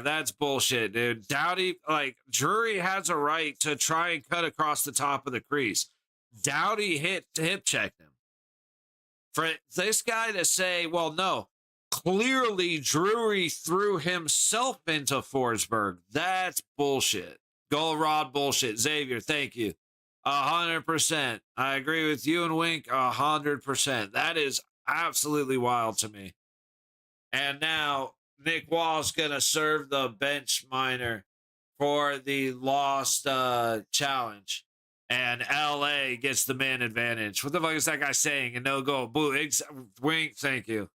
That's bullshit, dude. Doughty, like, Drury has a right to try and cut across the top of the crease. Doughty hip checked him. For this guy to say, well, no, clearly Drury threw himself into Forsberg. That's bullshit. Goal rod bullshit. Xavier, thank you. 100%. I agree with you and Wink 100%. That is absolutely wild to me. And now Nick Wall's going to serve the bench minor for the lost challenge. And LA gets the man advantage. What the fuck is that guy saying? And no goal. Boo. Wink, thank you.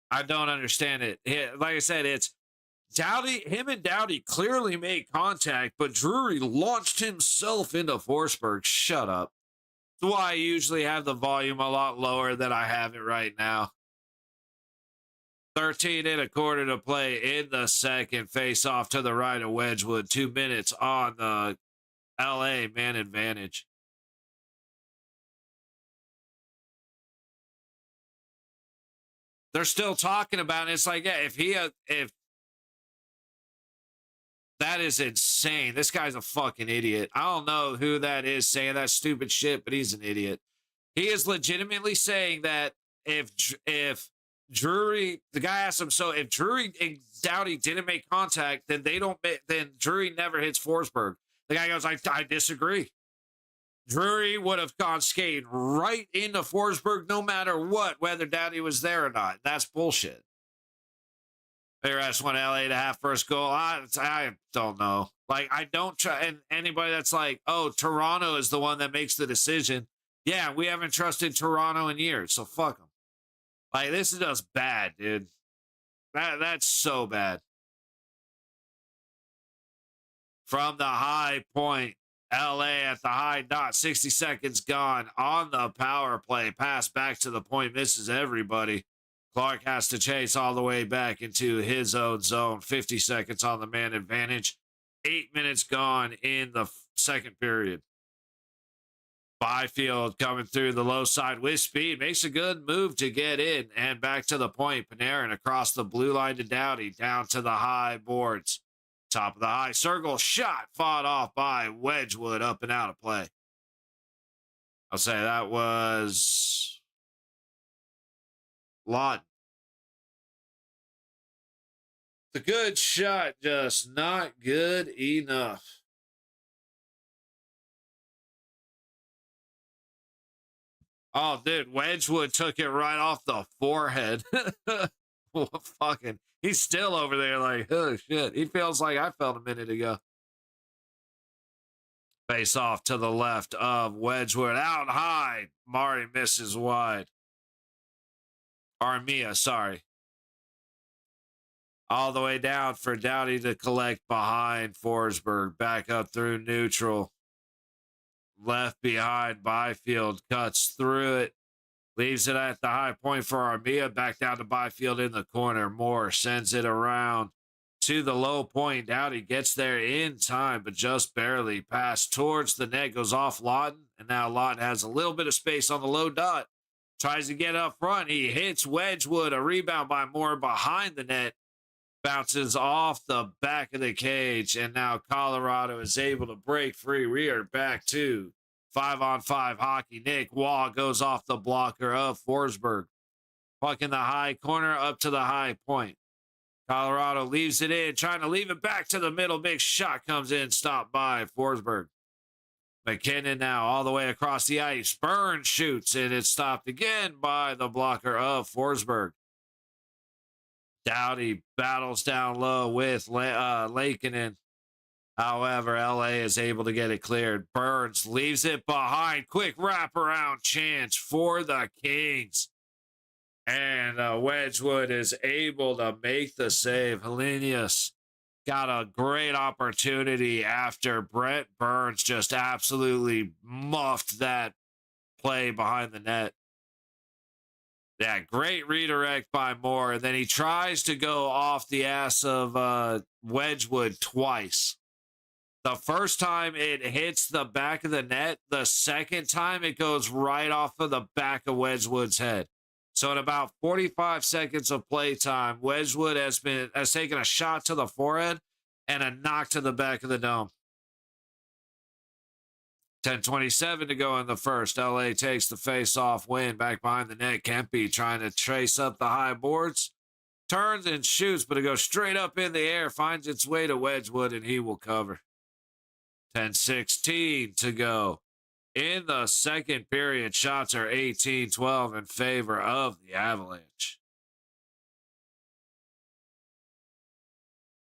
I don't understand it. Like I said, it's Doughty. Him and Doughty clearly made contact, but Drury launched himself into Forsberg. Shut up. That's why I usually have the volume a lot lower than I have it right now. 13 and a quarter to play in the second. Face off to the right of Wedgwood. 2 minutes on the LA man advantage. They're still talking about it. It's like, yeah, if that is insane. This guy's a fucking idiot. I don't know who that is saying that stupid shit, but he's an idiot. He is legitimately saying that if Drury, the guy asked him, so if Drury and Doughty didn't make contact, then then Drury never hits Forsberg. The guy goes, I disagree. Drury would have gone skating right into Forsberg no matter what, whether Doughty was there or not. That's bullshit. Just want LA to have first goal. I don't know. Like, I don't try. And anybody that's like, oh, Toronto is the one that makes the decision. Yeah, we haven't trusted Toronto in years, so fuck them. Like, this is just bad, dude. That's so bad. From the high point, LA at the high dot, 60 seconds gone on the power play. Pass back to the point, misses everybody. Clark has to chase all the way back into his own zone. 50 seconds on the man advantage. 8 minutes gone in the second period. Byfield coming through the low side with speed. Makes a good move to get in. And back to the point. Panarin across the blue line to Doughty. Down to the high boards. Top of the high circle. Shot fought off by Wedgwood. Up and out of play. I'll say that was Lawton. The good shot, just not good enough. Oh, dude, Wedgwood took it right off the forehead. Well, fucking, he's still over there like, oh, shit. He feels like I felt a minute ago. Face off to the left of Wedgwood. Out high. Murray misses wide. Armia, sorry. All the way down for Doughty to collect behind Forsberg. Back up through neutral. Left behind, Byfield cuts through it. Leaves it at the high point for Armia. Back down to Byfield in the corner. Moore sends it around to the low point. Doughty gets there in time, but just barely. Pass towards the net. Goes off Lawton. And now Lawton has a little bit of space on the low dot. Tries to get up front. He hits Wedgwood. A rebound by Moore behind the net. bounces off the back of the cage, and now Colorado is able to break free. We are back to 5-on-5 hockey. Nick Waugh goes off the blocker of Forsberg. Puck in the high corner up to the high point. Colorado leaves it in, trying to leave it back to the middle. Big shot comes in, stopped by Forsberg. McKinnon now all the way across the ice. Burns shoots, and it's stopped again by the blocker of Forsberg. Doughty battles down low with Lakeinen. However, LA is able to get it cleared. Burns leaves it behind. Quick wraparound chance for the Kings. And Wedgwood is able to make the save. Helenius got a great opportunity after Brent Burns just absolutely muffed that play behind the net. Yeah, great redirect by Moore. And then he tries to go off the ass of Wedgwood twice. The first time it hits the back of the net. The second time it goes right off of the back of Wedgwood's head. So in about 45 seconds of play time, Wedgwood has taken a shot to the forehead and a knock to the back of the dome. 10:27 to go in the first. LA takes the face-off win back behind the net. Kempe trying to trace up the high boards. Turns and shoots, but it goes straight up in the air. Finds its way to Wedgwood, and he will cover. 10:16 to go. In the second period, shots are 18-12 in favor of the Avalanche.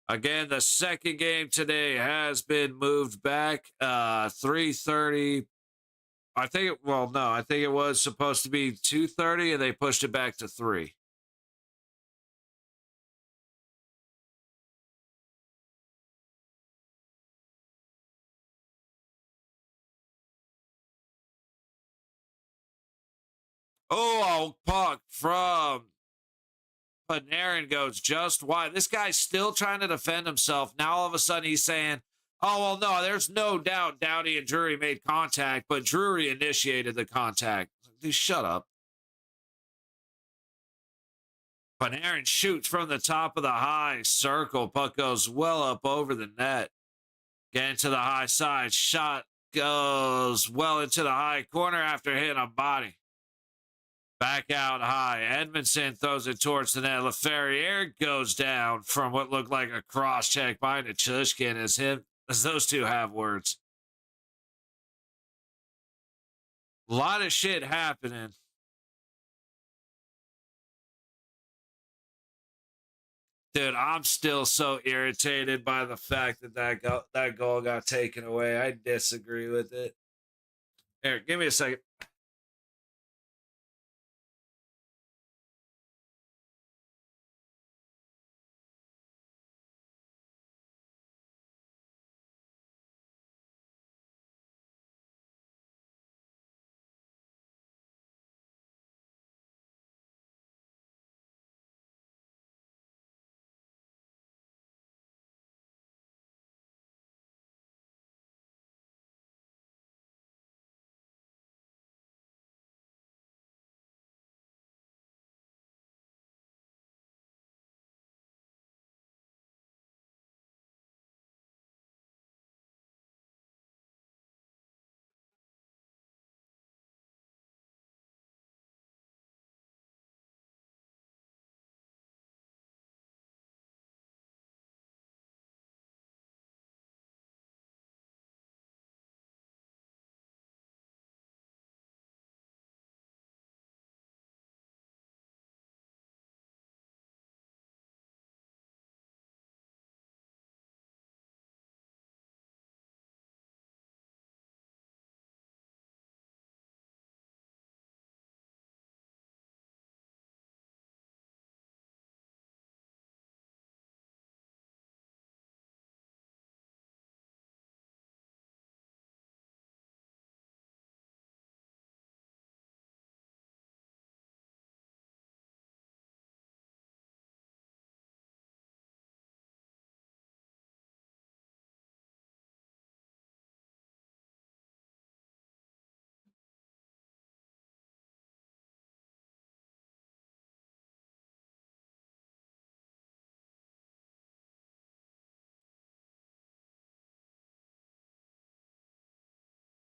Again, the second game today has been moved back 3:30. I think it was supposed to be 2:30 and they pushed it back to 3. Oh, a puck from Panarin goes just wide. This guy's still trying to defend himself. Now all of a sudden he's saying, oh, well, no, there's no doubt Doughty and Drury made contact, but Drury initiated the contact. Dude, shut up. Panarin shoots from the top of the high circle. Puck goes well up over the net. Getting to the high side. Shot goes well into the high corner after hitting a body. Back out high. Edmondson throws it towards the net. LaFerriere goes down from what looked like a cross check by Nichushkin as those two have words. A lot of shit happening. Dude, I'm still so irritated by the fact that goal got taken away. I disagree with it. Here, give me a second.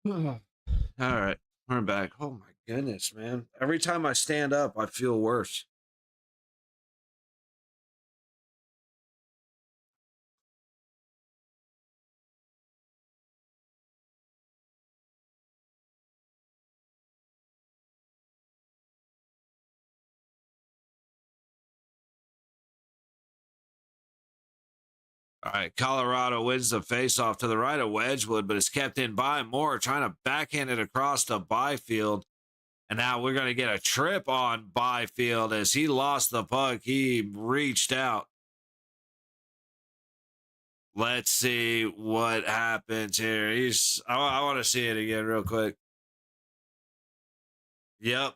All right, we're back. Oh my goodness, man. Every time I stand up, I feel worse. All right, Colorado wins the faceoff to the right of Wedgwood, but is kept in by Moore, trying to backhand it across to Byfield. And now we're going to get a trip on Byfield as he lost the puck. He reached out. Let's see what happens here. I want to see it again real quick. Yep.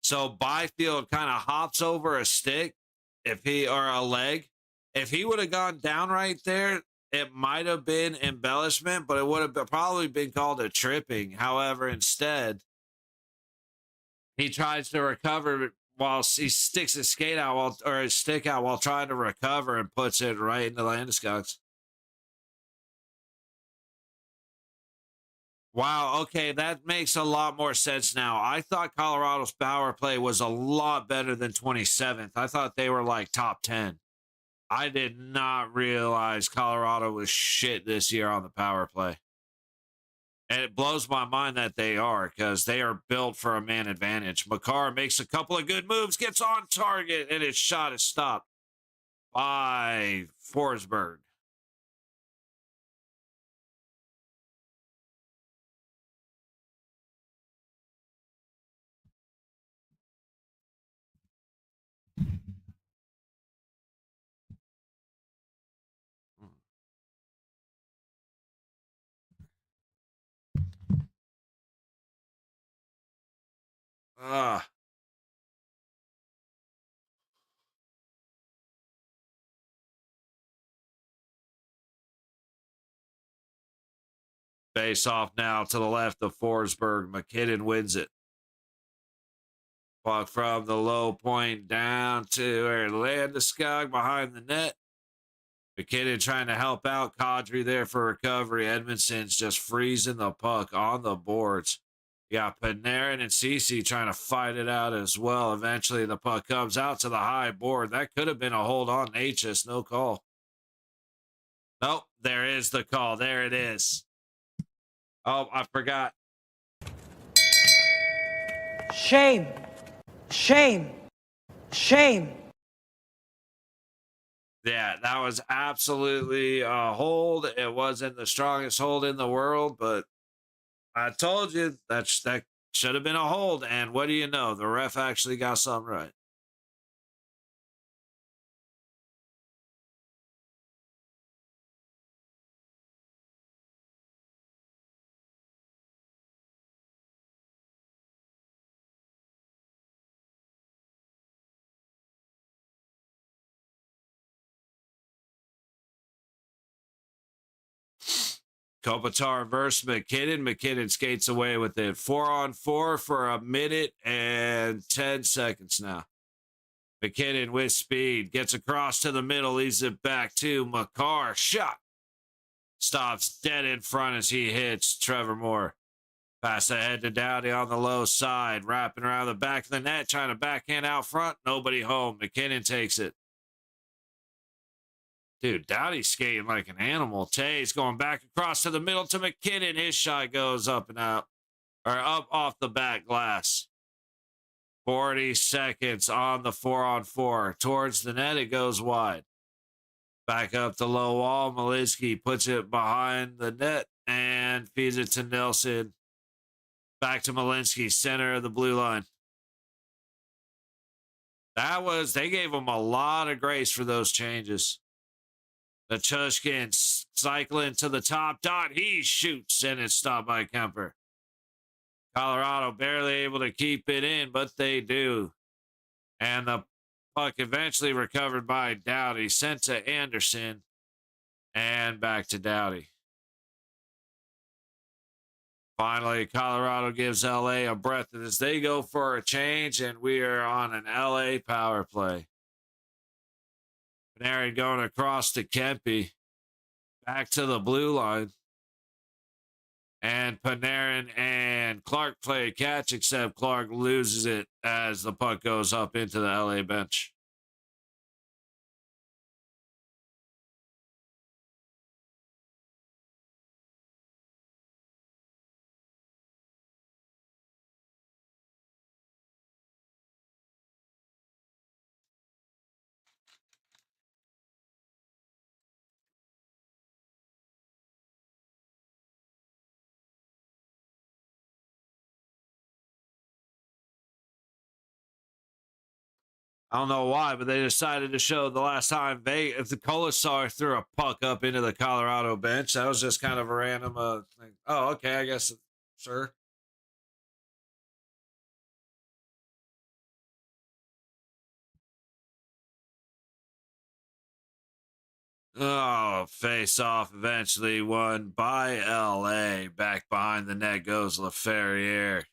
So Byfield kind of hops over a stick or a leg. If he would have gone down right there, it might have been embellishment, but it would have probably been called a tripping. However, instead, he tries to recover while he sticks his skate out or his stick out while trying to recover and puts it right into Landeskog's. Wow, okay, that makes a lot more sense now. I thought Colorado's power play was a lot better than 27th. I thought they were like top 10. I did not realize Colorado was shit this year on the power play. And it blows my mind that they are, because they are built for a man advantage. Makar makes a couple of good moves, gets on target, and his shot is stopped by Forsberg. Ah. Face off now to the left of Forsberg. McKinnon wins it. Puck from the low point down to Landeskog behind the net. McKinnon trying to help out Kadri there for recovery. Edmondson's just freezing the puck on the boards. You got Panarin and Ceci trying to fight it out as well. Eventually, the puck comes out to the high board. That could have been a hold on Natchez. No call. Nope, there is the call. There it is. Oh, I forgot. Shame. Shame. Shame. Yeah, that was absolutely a hold. It wasn't the strongest hold in the world, but I told you that should have been a hold. And what do you know? The ref actually got something right. Kopitar versus McKinnon. McKinnon skates away with it. 4-on-4 for a minute and 10 seconds now. McKinnon with speed. Gets across to the middle. Leaves it back to Makar. Shot. Stops dead in front as he hits Trevor Moore. Pass ahead to Doughty on the low side. Wrapping around the back of the net. Trying to backhand out front. Nobody home. McKinnon takes it. Dude, Doughty's skating like an animal. Tay's going back across to the middle to McKinnon. His shot goes up and out, or up off the back glass. 40 seconds on the 4-on-4. Towards the net, it goes wide. Back up the low wall. Malinsky puts it behind the net and feeds it to Nelson. Back to Malinsky, center of the blue line. They gave him a lot of grace for those changes. Nichushkin cycling to the top dot. He shoots, and it's stopped by Kemper. Colorado barely able to keep it in, but they do. And the puck eventually recovered by Doughty. Sent to Anderson. And back to Doughty. Finally, Colorado gives LA a breath as they go for a change, and we are on an LA power play. Panarin going across to Kempe. Back to the blue line. And Panarin and Clark play catch, except Clark loses it as the puck goes up into the LA bench. I don't know why, but they decided to show the last time if the Colasar threw a puck up into the Colorado bench. That was just kind of a random thing. Oh, okay, I guess, sure. Oh, face off eventually won by LA. Back behind the net goes LaFerriere.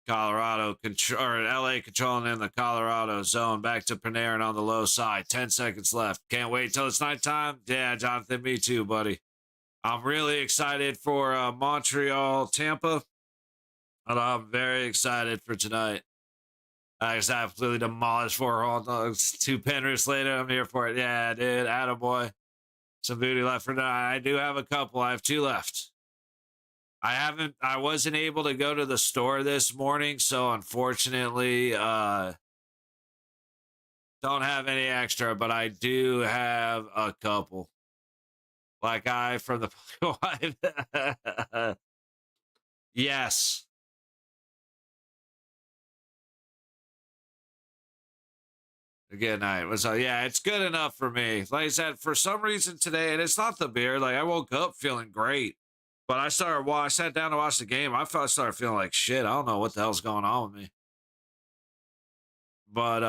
Colorado or LA controlling in the Colorado zone. Back to Panarin on the low side. 10 seconds left. Can't wait till it's nighttime. Yeah, Jonathan, me too, buddy. I'm really excited for Montreal, Tampa. And I'm very excited for tonight. I just absolutely demolished 4 Hall Dogs. 2 Penrith later. I'm here for it. Yeah, dude. Attaboy. Some booty left for tonight. I do have a couple. I have 2 left. I wasn't able to go to the store this morning, so unfortunately, don't have any extra, but I do have a couple. Like I from the yes. Good night. So yeah, it's good enough for me. Like I said, for some reason today, and it's not the beer. Like I woke up feeling great. But I sat down to watch the game. I started feeling like shit. I don't know what the hell's going on with me. But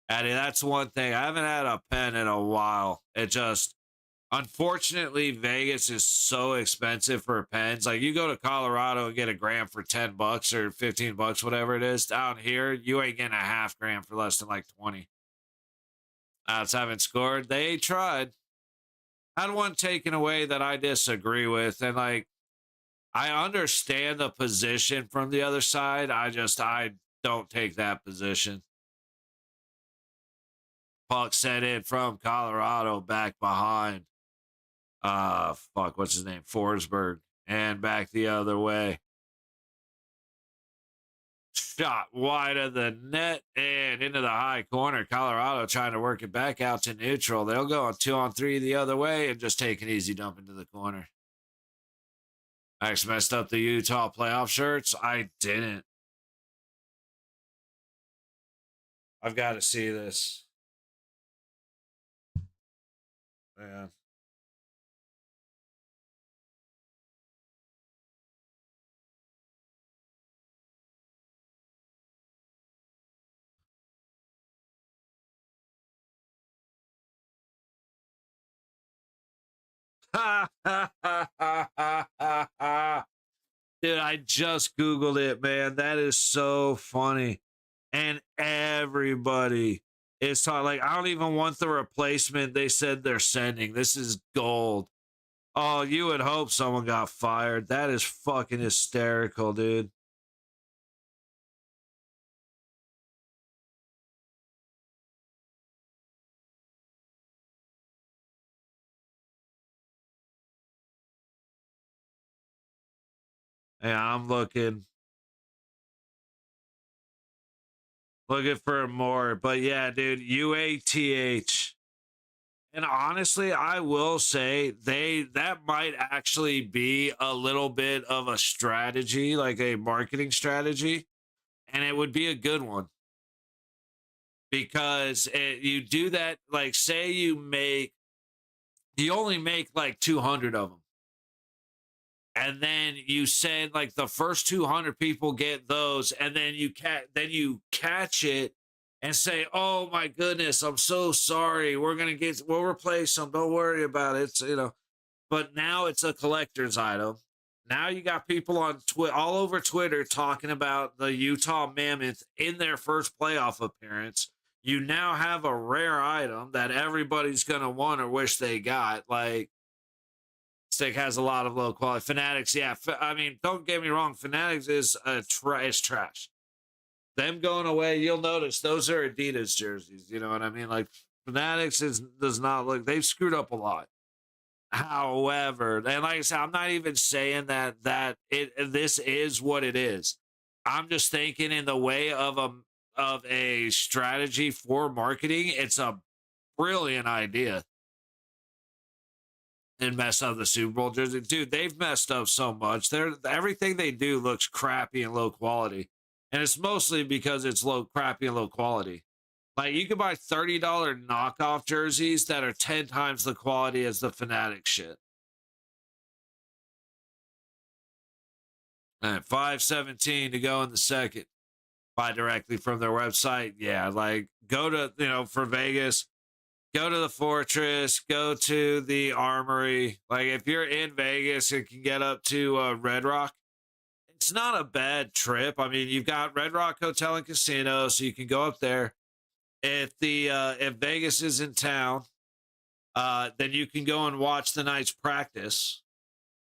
Addy, that's one thing. I haven't had a pen in a while. It just, unfortunately, Vegas is so expensive for pens. Like you go to Colorado and get a gram for $10 or $15, whatever it is. Down here, you ain't getting a half gram for less than like 20. Outs haven't scored. They tried. Had one taken away that I disagree with, and like I understand the position from the other side. I don't take that position. Puck sent in from Colorado back behind. What's his name? Forsberg, and back the other way. Shot wide of the net and into the high corner. Colorado trying to work it back out to neutral. They'll go on 2-on-3 the other way and just take an easy dump into the corner. I actually messed up the Utah playoff shirts. I didn't. I've got to see this. Yeah. Dude, I just Googled it, man. That is so funny. And everybody is talking, like, I don't even want the replacement they said they're sending. This is gold. Oh, you would hope someone got fired. That is fucking hysterical, dude. Yeah, I'm looking for more. But yeah, dude, UATH. And honestly, I will say that might actually be a little bit of a strategy, like a marketing strategy, and it would be a good one. Because you do that, like say you only make like 200 of them. And then you send like the first 200 people get those, and then you catch it and say, "Oh my goodness, I'm so sorry. We'll replace them. Don't worry about it." It's. But now it's a collector's item. Now you got people on all over Twitter talking about the Utah Mammoth in their first playoff appearance. you now have a rare item that everybody's going to want or wish they got. Like, Stick has a lot of low quality. Fanatics, yeah. I mean, don't get me wrong. Fanatics is is trash. Them going away, you'll notice those are Adidas jerseys. You know what I mean? Like, Fanatics does not look. They've screwed up a lot. However, and like I said, I'm not even saying that this is what it is. I'm just thinking in the way of a strategy for marketing. It's a brilliant idea. And mess up the Super Bowl jersey, dude. They've messed up so much. Everything they do looks crappy and low quality, and it's mostly because it's crappy and low quality. Like, you can buy $30 knockoff jerseys that are 10 times the quality as the Fanatic shit. All right, 5:17 to go in the second. Buy directly from their website. Yeah, like, go to, for Vegas, go to the Fortress, go to the Armory. Like, if you're in Vegas and can get up to Red Rock, it's not a bad trip. I mean, you've got Red Rock Hotel and Casino, so you can go up there. If Vegas is in town, then you can go and watch the Knights practice.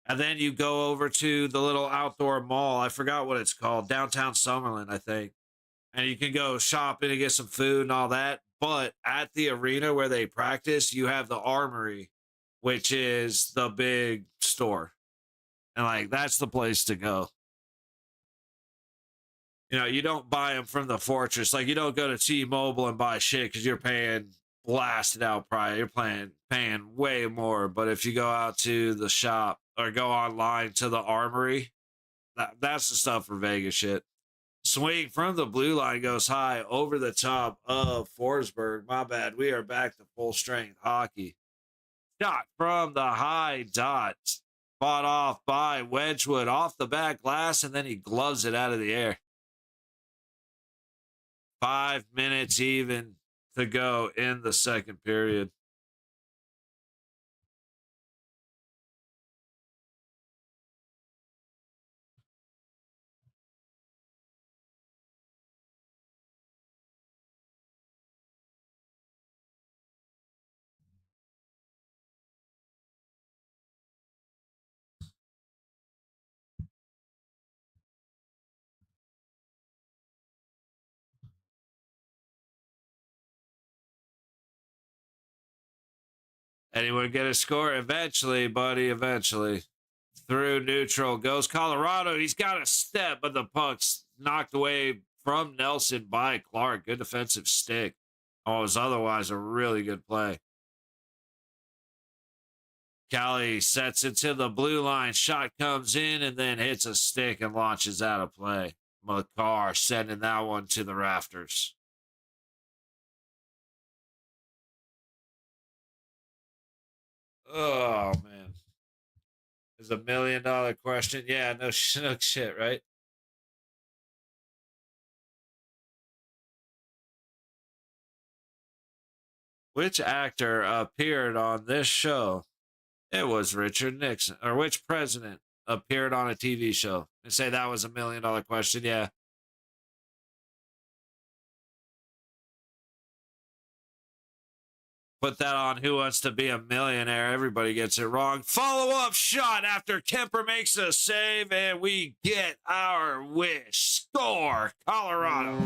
And then you go over to the little outdoor mall. I forgot what it's called. Downtown Summerlin, I think. And you can go shopping and get some food and all that. But at the arena where they practice, you have the Armory, which is the big store. And, like, that's the place to go. You don't buy them from the Fortress. Like, you don't go to T-Mobile and buy shit because you're paying blasted out price. You're paying way more. But if you go out to the shop or go online to the Armory, that's the stuff for Vegas shit. Swing from the blue line goes high over the top of Forsberg. My bad. We are back to full strength hockey. Shot from the high dot. Fought off by Wedgwood off the back glass, and then he gloves it out of the air. 5 minutes even to go in the second period. Anyone get a score? Eventually, buddy, eventually. Through neutral goes Colorado. He's got a step, but the puck's knocked away from Nelson by Clark. Good defensive stick. Oh, it was otherwise a really good play. Callie sets it to the blue line. Shot comes in and then hits a stick and launches out of play. McCarr sending that one to the rafters. Oh, man. Is $1 million question. Yeah, no shit, right? Which actor appeared on this show? It was Richard Nixon. Or which president appeared on a TV show? And say that was $1 million question. Yeah. Put that on Who Wants to Be a Millionaire. Everybody gets it wrong. Follow-up shot after Kemper makes a save, and we get our wish. Score, Colorado.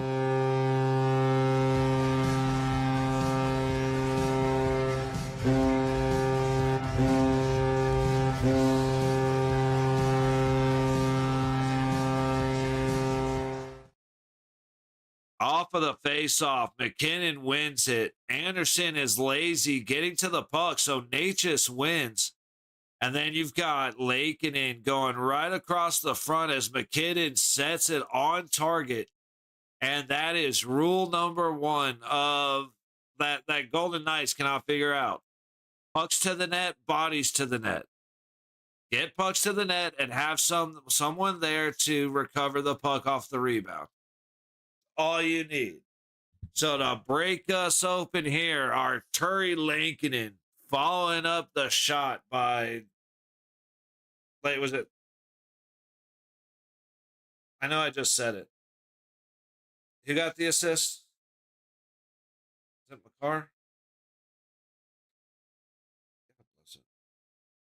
Off of the face-off, McKinnon wins it. Anderson is lazy getting to the puck, so Natchez wins. And then you've got Lakeinen going right across the front as McKinnon sets it on target. And that is rule number one of that Golden Knights cannot figure out. Pucks to the net, bodies to the net. Get pucks to the net and have someone there to recover the puck off the rebound. All you need. So to break us open here, Arturi Lankinen following up the shot by, wait, was it? I know I just said it. Who got the assist? Is it McCarr?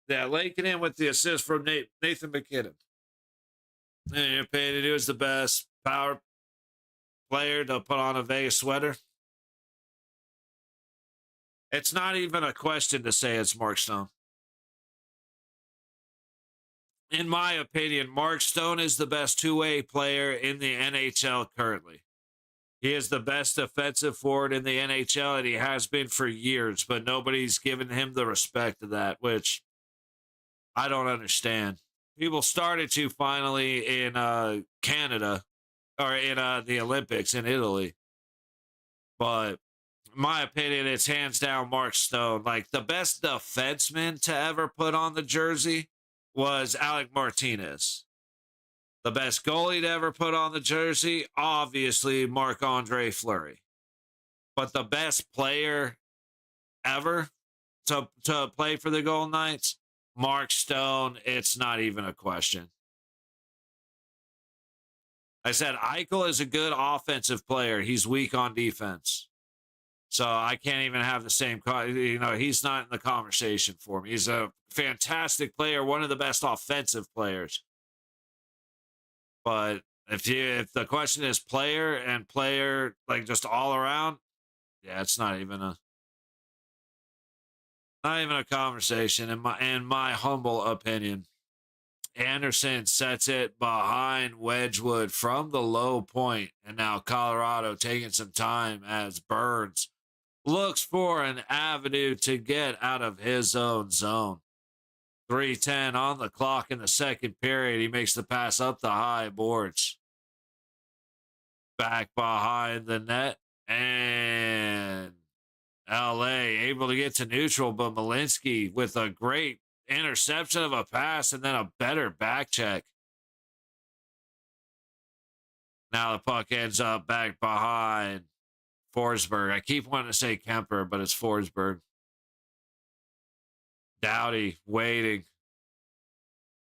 Yeah, linking in with the assist from Nathan McKinnon. In your opinion, he was the best power player to put on a Vegas sweater? It's not even a question to say it's Mark Stone. In my opinion, Mark Stone is the best two-way player in the NHL currently. He is the best defensive forward in the NHL, and he has been for years, but nobody's given him the respect of that, which I don't understand. People started to finally in Canada, or in the Olympics in Italy. But in my opinion, it's hands down Mark Stone. Like, the best defenseman to ever put on the jersey was Alec Martinez. The best goalie to ever put on the jersey, obviously Marc-Andre Fleury. But the best player ever to play for the Golden Knights, Mark Stone, it's not even a question. I said Eichel is a good offensive player. He's weak on defense. So I can't even have the same, he's not in the conversation for me. He's a fantastic player, one of the best offensive players. But if the question is player, like just all around, yeah, it's not even a conversation in my humble opinion. Anderson sets it behind Wedgwood from the low point, and now Colorado taking some time as Burns looks for an avenue to get out of his own zone. 3:10 on the clock in the second period. He makes the pass up the high boards. Back behind the net, and LA able to get to neutral, but Malinsky with a great interception of a pass and then a better back check. Now the puck ends up back behind Forsberg. I keep wanting to say Kemper, but it's Forsberg. Doughty waiting.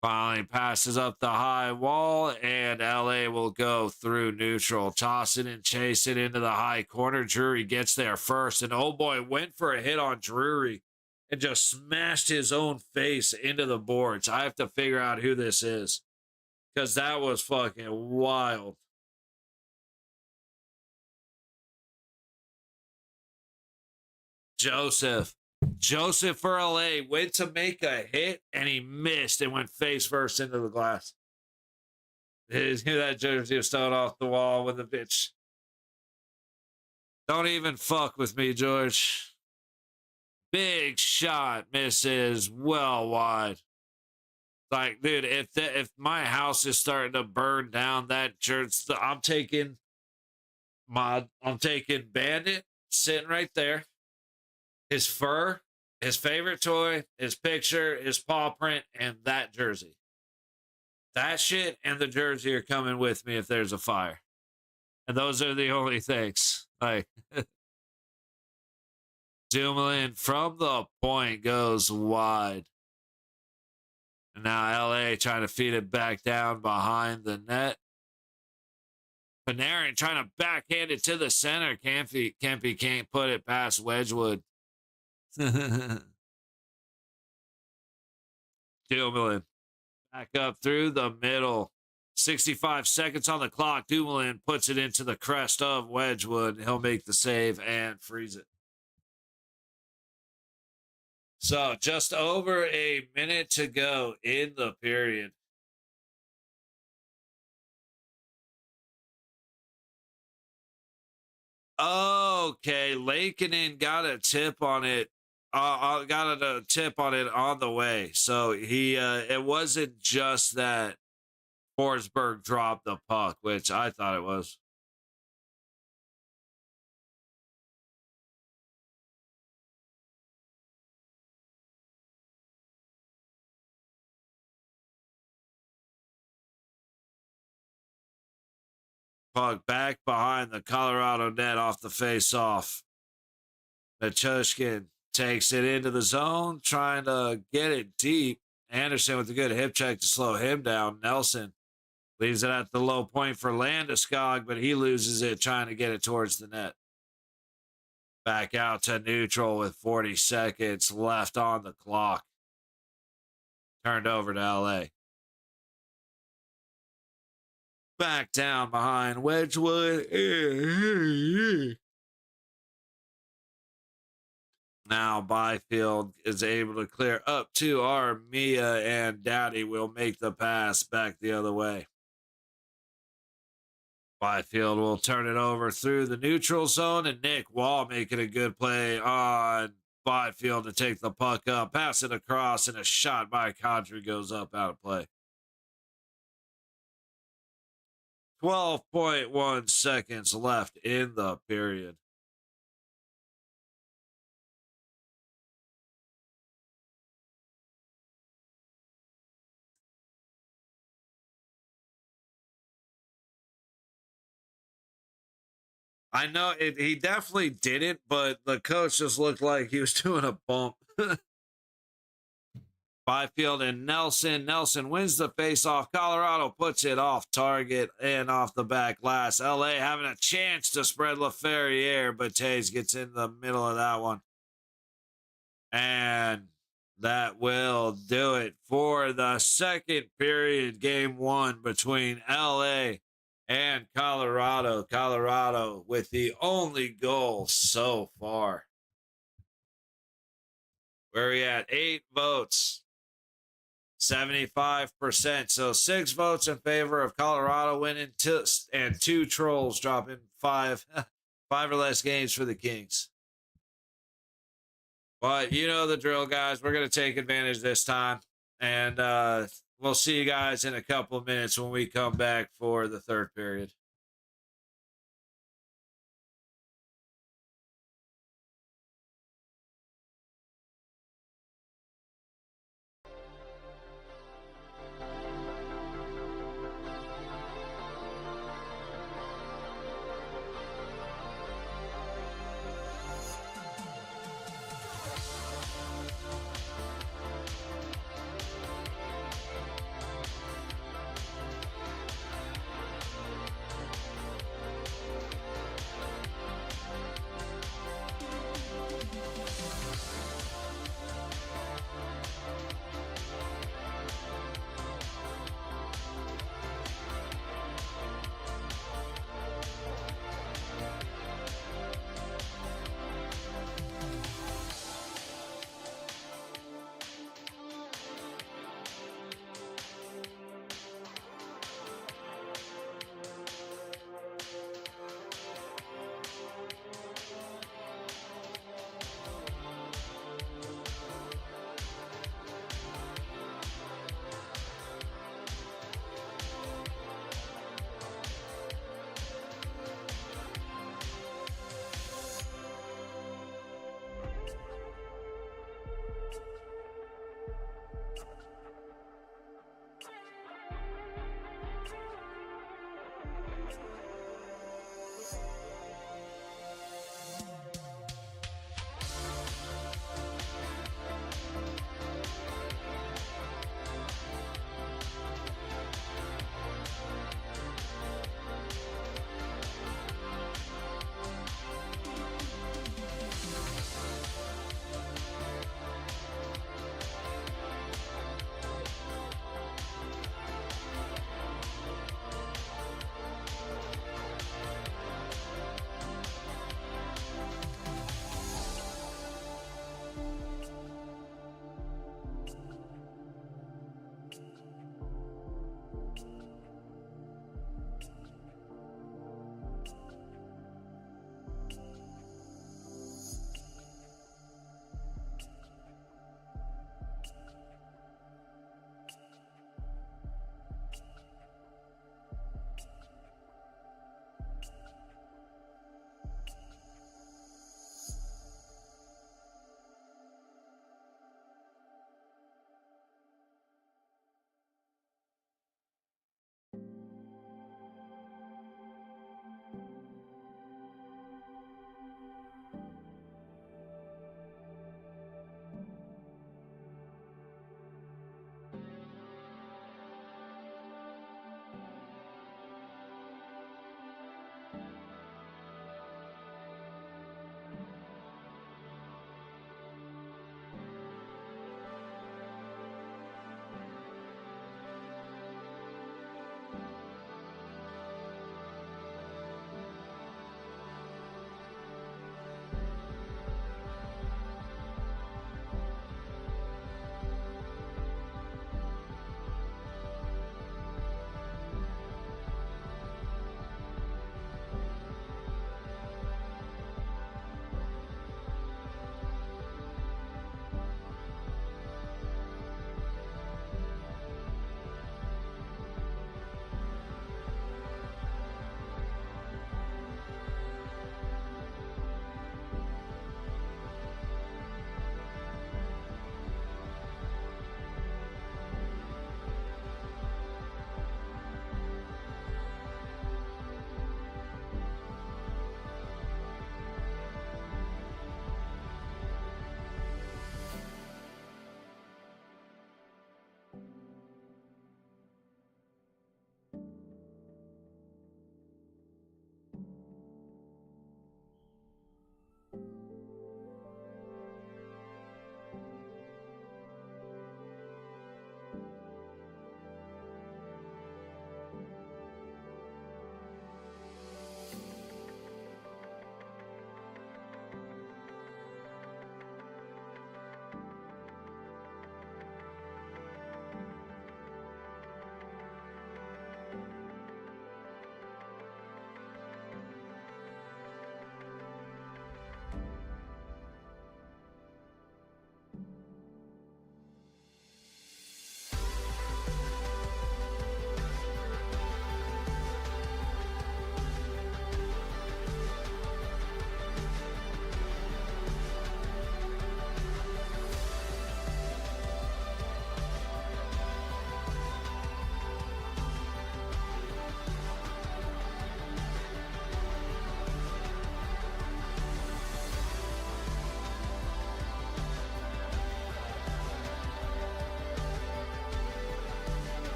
Finally passes up the high wall, and LA will go through neutral. Toss it and chase it into the high corner. Drury gets there first, and oh boy, went for a hit on Drury and just smashed his own face into the boards. I have to figure out who this is, because that was fucking wild. Joseph for LA went to make a hit, and he missed and went face first into the glass. That jersey was thrown off the wall with a bitch. Don't even fuck with me, George. Big shot, misses well wide. Like, dude, if my house is starting to burn down, that jersey, I'm taking Bandit sitting right there. His fur, his favorite toy, his picture, his paw print, and that jersey. That shit and the jersey are coming with me if there's a fire. And those are the only things. Like, Dumoulin from the point goes wide. And now LA trying to feed it back down behind the net. Panarin trying to backhand it to the center. Kempy can't put it past Wedgwood. Dumoulin back up through the middle. 65 seconds on the clock. Dumoulin puts it into the crest of Wedgwood. He'll make the save and freeze it. So just over a minute to go in the period. Okay, Lankinen got a tip on it. Got a tip on it on the way. So he, it wasn't just that Forsberg dropped the puck, which I thought it was. Puck back behind the Colorado net off the face-off. Nichushkin takes it into the zone, trying to get it deep. Anderson with a good hip check to slow him down. Nelson leaves it at the low point for Landeskog, but he loses it trying to get it towards the net. Back out to neutral with 40 seconds left on the clock. Turned over to LA. Back down behind Wedgwood. Now Byfield is able to clear up to Armia, and Daddy will make the pass back the other way. Byfield will turn it over through the neutral zone, and Nick Wall making a good play on Byfield to take the puck up, pass it across, and a shot by Kadri goes up out of play. 12.1 seconds left in the period. I know he definitely didn't, but the coach just looked like he was doing a bump. Byfield and Nelson. Nelson wins the faceoff. Colorado puts it off target and off the back glass. LA having a chance to spread LaFerriere, but Tays gets in the middle of that one. And that will do it for the second period, game one between LA and Colorado. Colorado with the only goal so far. Where are we at? 8 votes. 75%. So 6 votes in favor of Colorado winning, and 2 trolls dropping 5 or less games for the Kings. But you know the drill, guys. We're going to take advantage this time. And we'll see you guys in a couple of minutes when we come back for the third period.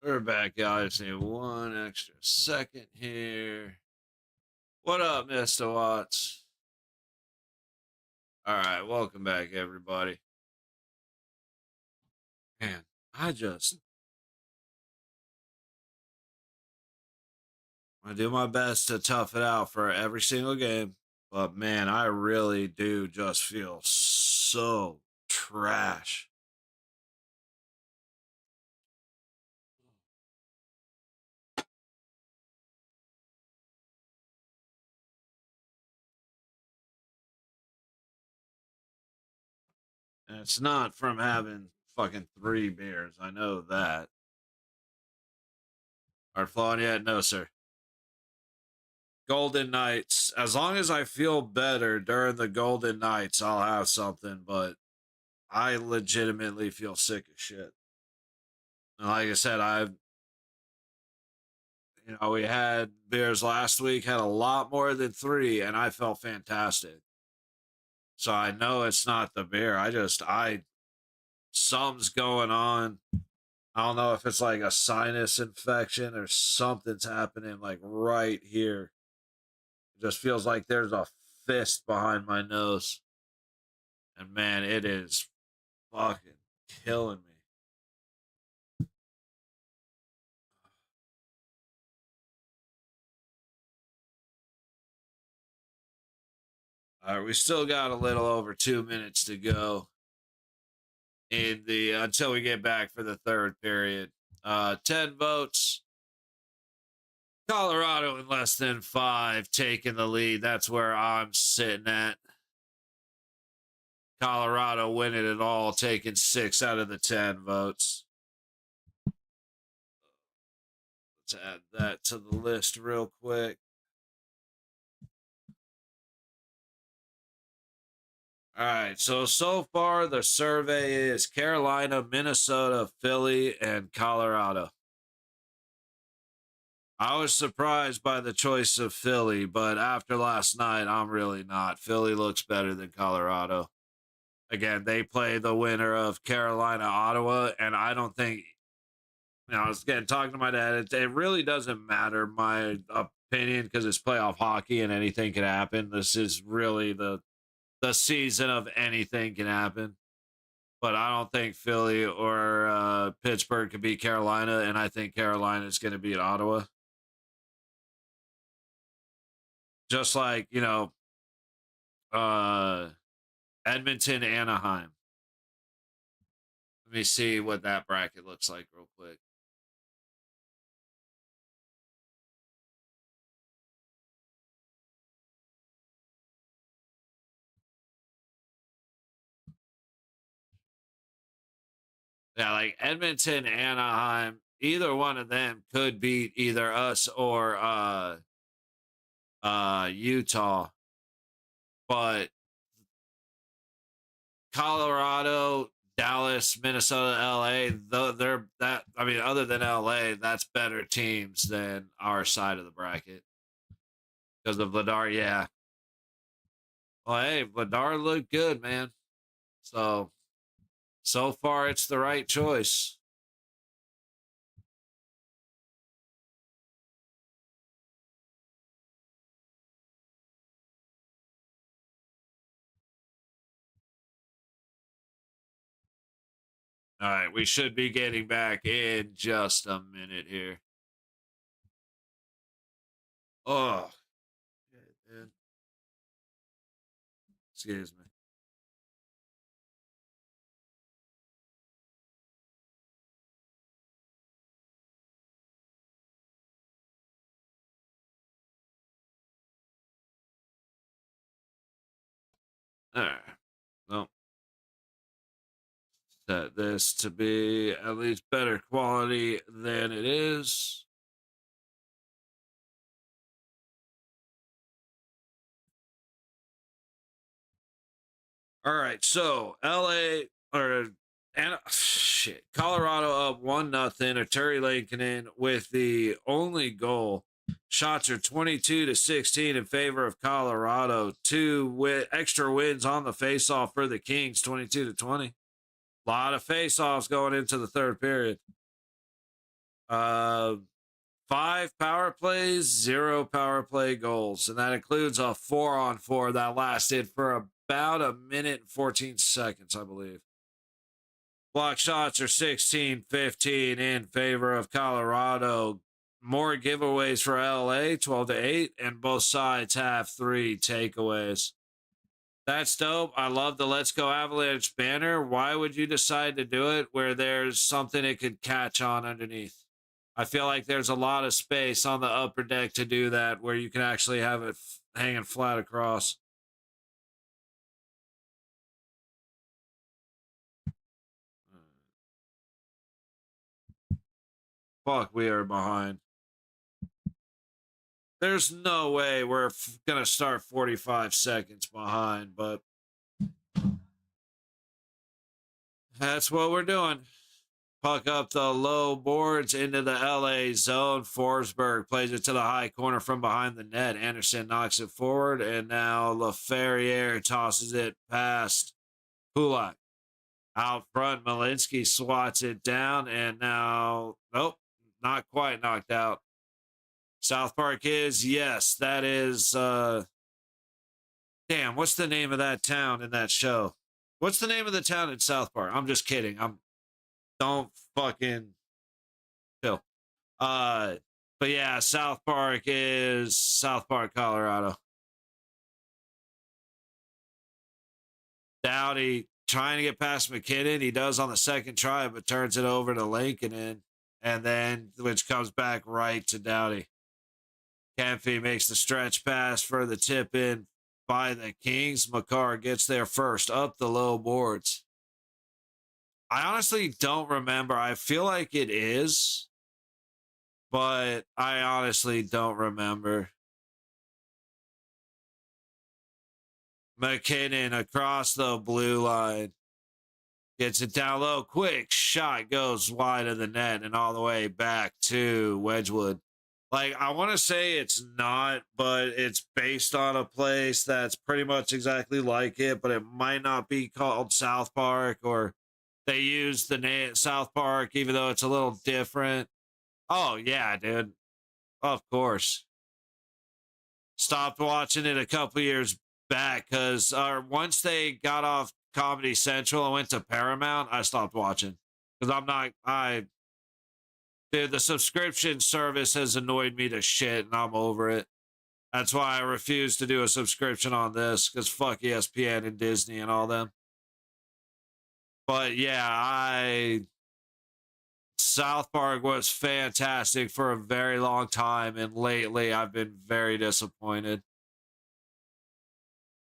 We're back, guys. Need one extra second here. What up, Mr. Watts? All right, welcome back, everybody. Man, I do my best to tough it out for every single game, but man, I really do just feel so trash. And it's not from having fucking 3 beers. I know that. Art flowing yet? No, sir. Golden Nights. As long as I feel better during the Golden Nights, I'll have something, but I legitimately feel sick as shit. And like I said, we had beers last week, had a lot more than 3, and I felt fantastic. So I know it's not the beer. Something's going on. I don't know if it's like a sinus infection or something's happening like right here. It just feels like there's a fist behind my nose. And man, it is fucking killing me. All right, we still got a little over 2 minutes to go in the until we get back for the third period. 10 votes. Colorado in less than 5 taking the lead. That's where I'm sitting at. Colorado winning it all, taking 6 out of the 10 votes. Let's add that to the list real quick. All right, so far the survey is Carolina, Minnesota, Philly, and Colorado. I was surprised by the choice of Philly, but after last night, I'm really not. Philly looks better than Colorado. Again, they play the winner of Carolina, Ottawa, and I don't think, I was talking to my dad, it really doesn't matter my opinion because it's playoff hockey and anything can happen. This is really the season of anything can happen. But I don't think Philly or Pittsburgh could beat Carolina, and I think Carolina is going to beat Ottawa. Just like, Edmonton, Anaheim. Let me see what that bracket looks like real quick. Yeah, like Edmonton, Anaheim, either one of them could beat either us or Utah. But Colorado, Dallas, Minnesota, LA, other than LA, that's better teams than our side of the bracket. Because of Vladar, yeah. Well, hey, Vladar looked good, man. So far it's the right choice. All right, we should be getting back in just a minute here. Oh, man. Excuse me. All right. Well, set this to be at least better quality than it is. All right, so Colorado up 1-0. Arturi Lankinen with the only goal. Shots are 22-16 in favor of Colorado. 2 extra wins on the faceoff for the Kings, 22-20. A lot of faceoffs going into the third period. Uh, 5 power plays, 0 power play goals, and that includes a 4-on-4 that lasted for about a minute and 14 seconds, I believe. Block shots are 16-15 in favor of Colorado. More giveaways for LA, 12-8, and both sides have 3 takeaways. That's dope. I love the Let's Go Avalanche banner. Why would you decide to do it where there's something it could catch on underneath? I feel like there's a lot of space on the upper deck to do that where you can actually have it hanging flat across. Fuck, we are behind. There's no way we're going to start 45 seconds behind, but that's what we're doing. Puck up the low boards into the LA zone. Forsberg plays it to the high corner from behind the net. Anderson knocks it forward, and now LaFerriere tosses it past Kulak. Out front, Malinsky swats it down, and now, nope, not quite knocked out. South Park is, yes, that is, damn, what's the name of that town in that show? What's the name of the town in South Park? I'm just kidding. Don't fucking chill. But yeah, South Park is South Park, Colorado. Dowdy trying to get past McKinnon. He does on the second try, but turns it over to Lankinen, and then which comes back right to Dowdy. Kemphy makes the stretch pass for the tip in by the Kings. Makar gets there first up the low boards. I honestly don't remember. I feel like it is, but I honestly don't remember. McKinnon across the blue line. Gets it down low. Quick shot goes wide of the net and all the way back to Wedgwood. Like, I want to say it's not, but it's based on a place that's pretty much exactly like it, but it might not be called South Park, or they use the name South Park, even though it's a little different. Oh, yeah, dude. Of course. Stopped watching it a couple years back because once they got off Comedy Central and went to Paramount, I stopped watching because dude, the subscription service has annoyed me to shit, and I'm over it. That's why I refuse to do a subscription on this, because fuck ESPN and Disney and all them. But yeah, South Park was fantastic for a very long time, and lately I've been very disappointed.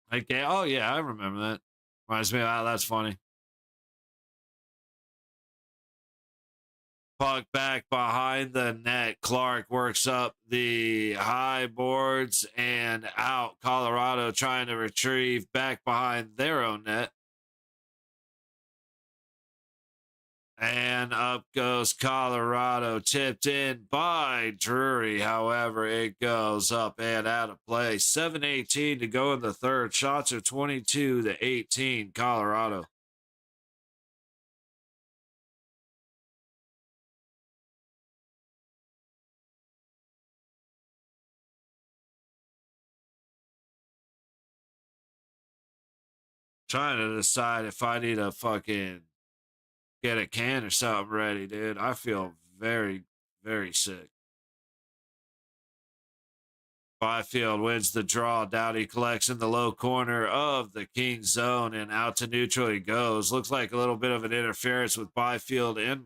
Like, oh yeah, I remember that. Reminds me, that's funny. Puck back behind the net. Clark works up the high boards and out. Colorado trying to retrieve back behind their own net. And up goes Colorado, tipped in by Drury. However, it goes up and out of play. 7:18 to go in the third. Shots are 22-18, Colorado. Trying to decide if I need to fucking get a can or something ready, dude. I feel very, very sick. Byfield wins the draw. Doughty collects in the low corner of the Kings zone, and out to neutral he goes. Looks like a little bit of an interference with Byfield and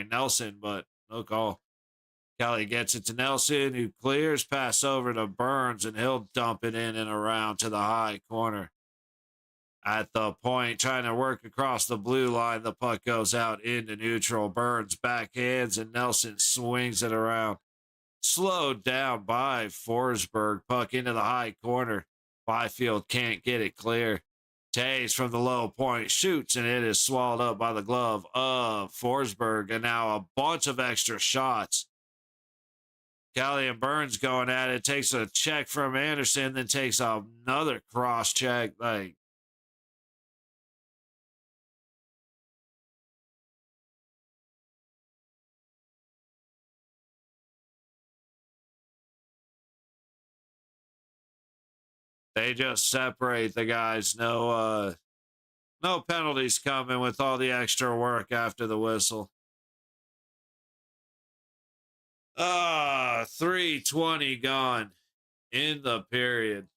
Nelson, but no call. Kelly gets it to Nelson, who clears, pass over to Burns, and he'll dump it in and around to the high corner. At the point, trying to work across the blue line, the puck goes out into neutral. Burns backhands, and Nelson swings it around. Slowed down by Forsberg. Puck into the high corner. Byfield can't get it clear. Taves from the low point shoots, and it is swallowed up by the glove of Forsberg. And now a bunch of extra shots. Kelly and Burns going at it. Takes a check from Anderson, then takes another cross check. Like, They just separate the guys. No penalties coming with all the extra work after the whistle. 3:20 gone in the period.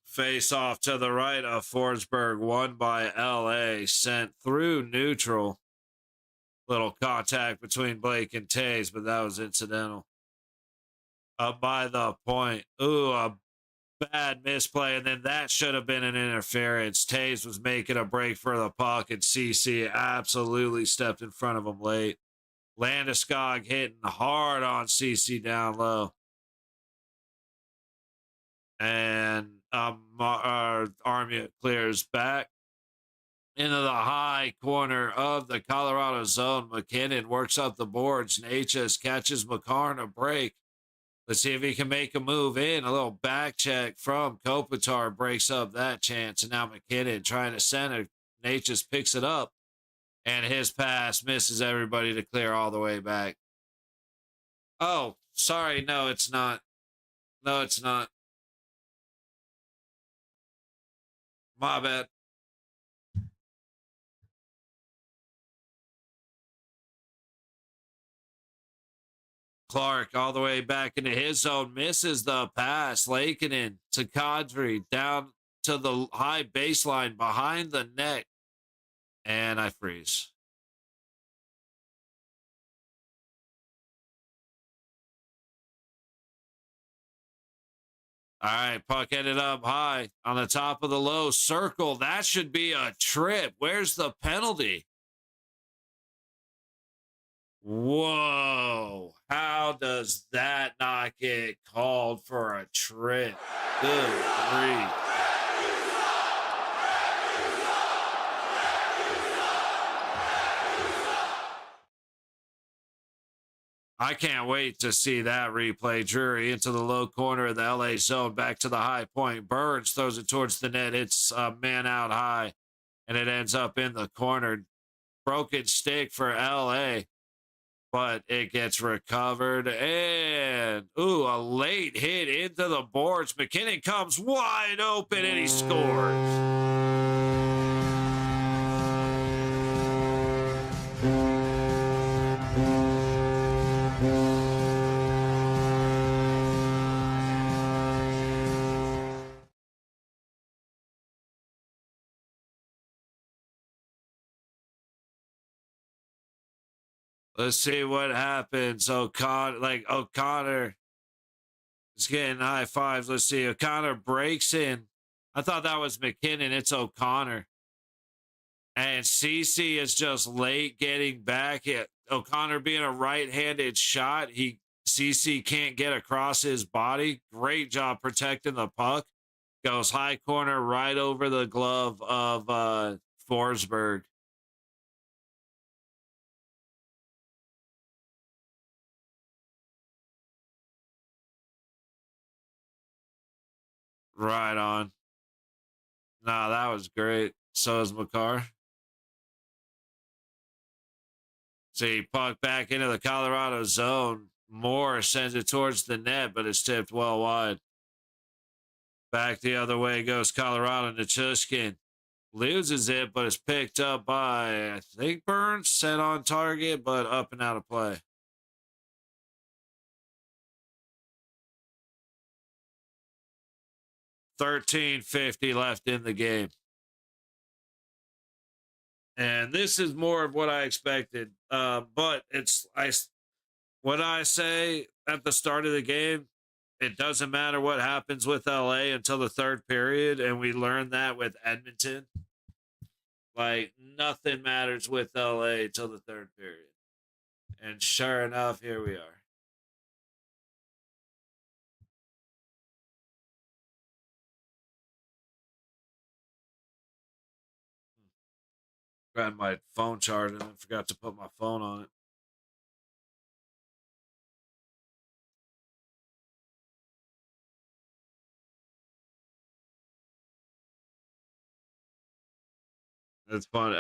Face off to the right of Forsberg, won by LA, sent through neutral. Little contact between Blake and Taves, but that was incidental. Up by the point. Ooh, a bad misplay, and then that should have been an interference. Taves was making a break for the puck, and CC absolutely stepped in front of him late. Landeskog hitting hard on CC down low. And Armia clears back into the high corner of the Colorado zone. McKinnon works up the boards. Natchez catches McCarr in a break. Let's see if he can make a move in. A little back check from Kopitar breaks up that chance. And now McKinnon trying to center. Natchez picks it up. And his pass misses everybody to clear all the way back. Oh, sorry. No, it's not. No, it's not. My bad. Clark all the way back into his zone, misses the pass. Lakeinen to Kadri down to the high baseline behind the net. And I freeze. All right, puck ended up high on the top of the low circle. That should be a trip. Where's the penalty? Whoa. How does that not get called for a trip? Good grief. I can't wait to see that replay. Drury into the low corner of the LA zone, back to the high point. Burns throws it towards the net. It's a man out high, and it ends up in the corner. Broken stick for LA, but it gets recovered. And, ooh, a late hit into the boards. McKinnon comes wide open, and he scores. Let's see what happens. O'Connor is getting high fives. Let's see. O'Connor breaks in. I thought that was McKinnon. It's O'Connor. And CC is just late getting back. O'Connor being a right-handed shot. CC can't get across his body. Great job protecting the puck. Goes high corner right over the glove of Forsberg. Right on. Nah, that was great. So is McCarr. See, puck back into the Colorado zone. Moore sends it towards the net, but it's tipped well wide. Back the other way goes Colorado. Nichushkin loses it, but it's picked up by, I think, Burns. Set on target, but up and out of play. $13.50 left in the game. And this is more of what I expected. But what I say at the start of the game, it doesn't matter what happens with LA until the third period. And we learned that with Edmonton. Like, nothing matters with LA until the third period. And sure enough, here we are. Grabbed my phone charger and forgot to put my phone on it. It's funny.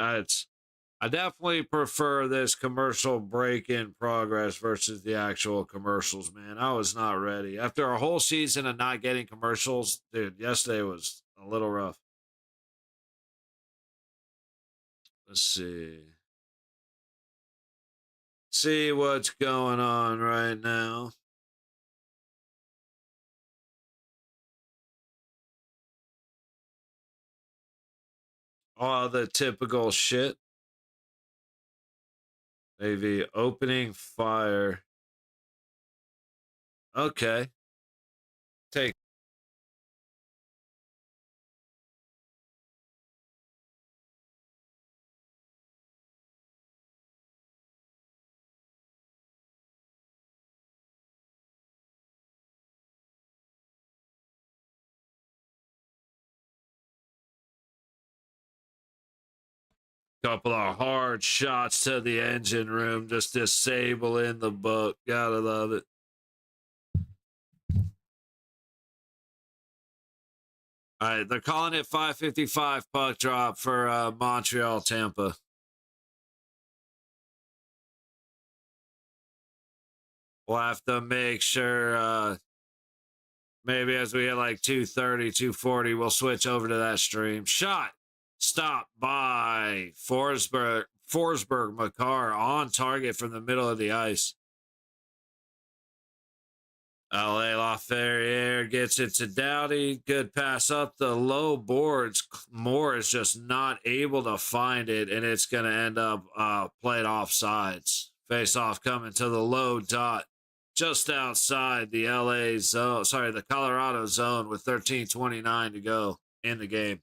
I definitely prefer this commercial break in progress versus the actual commercials, man. I was not ready. After a whole season of not getting commercials, dude, yesterday was a little rough. Let's see. See what's going on right now. All the typical shit. Maybe opening fire. Okay. Take a couple of hard shots to the engine room, just disabling the boat. Gotta love it. All right, they're calling it 5:55 puck drop for Montreal, Tampa. We'll have to make sure maybe as we hit like 2:30, 2:40, we'll switch over to that stream. Shot stopped by Forsberg Makar on target from the middle of the ice. LA Laferriere gets it to Doughty. Good pass up the low boards. Moore is just not able to find it, and it's going to end up played off sides. Face off coming to the low dot just outside the LA zone. Sorry, the Colorado zone with 13:29 to go in the game.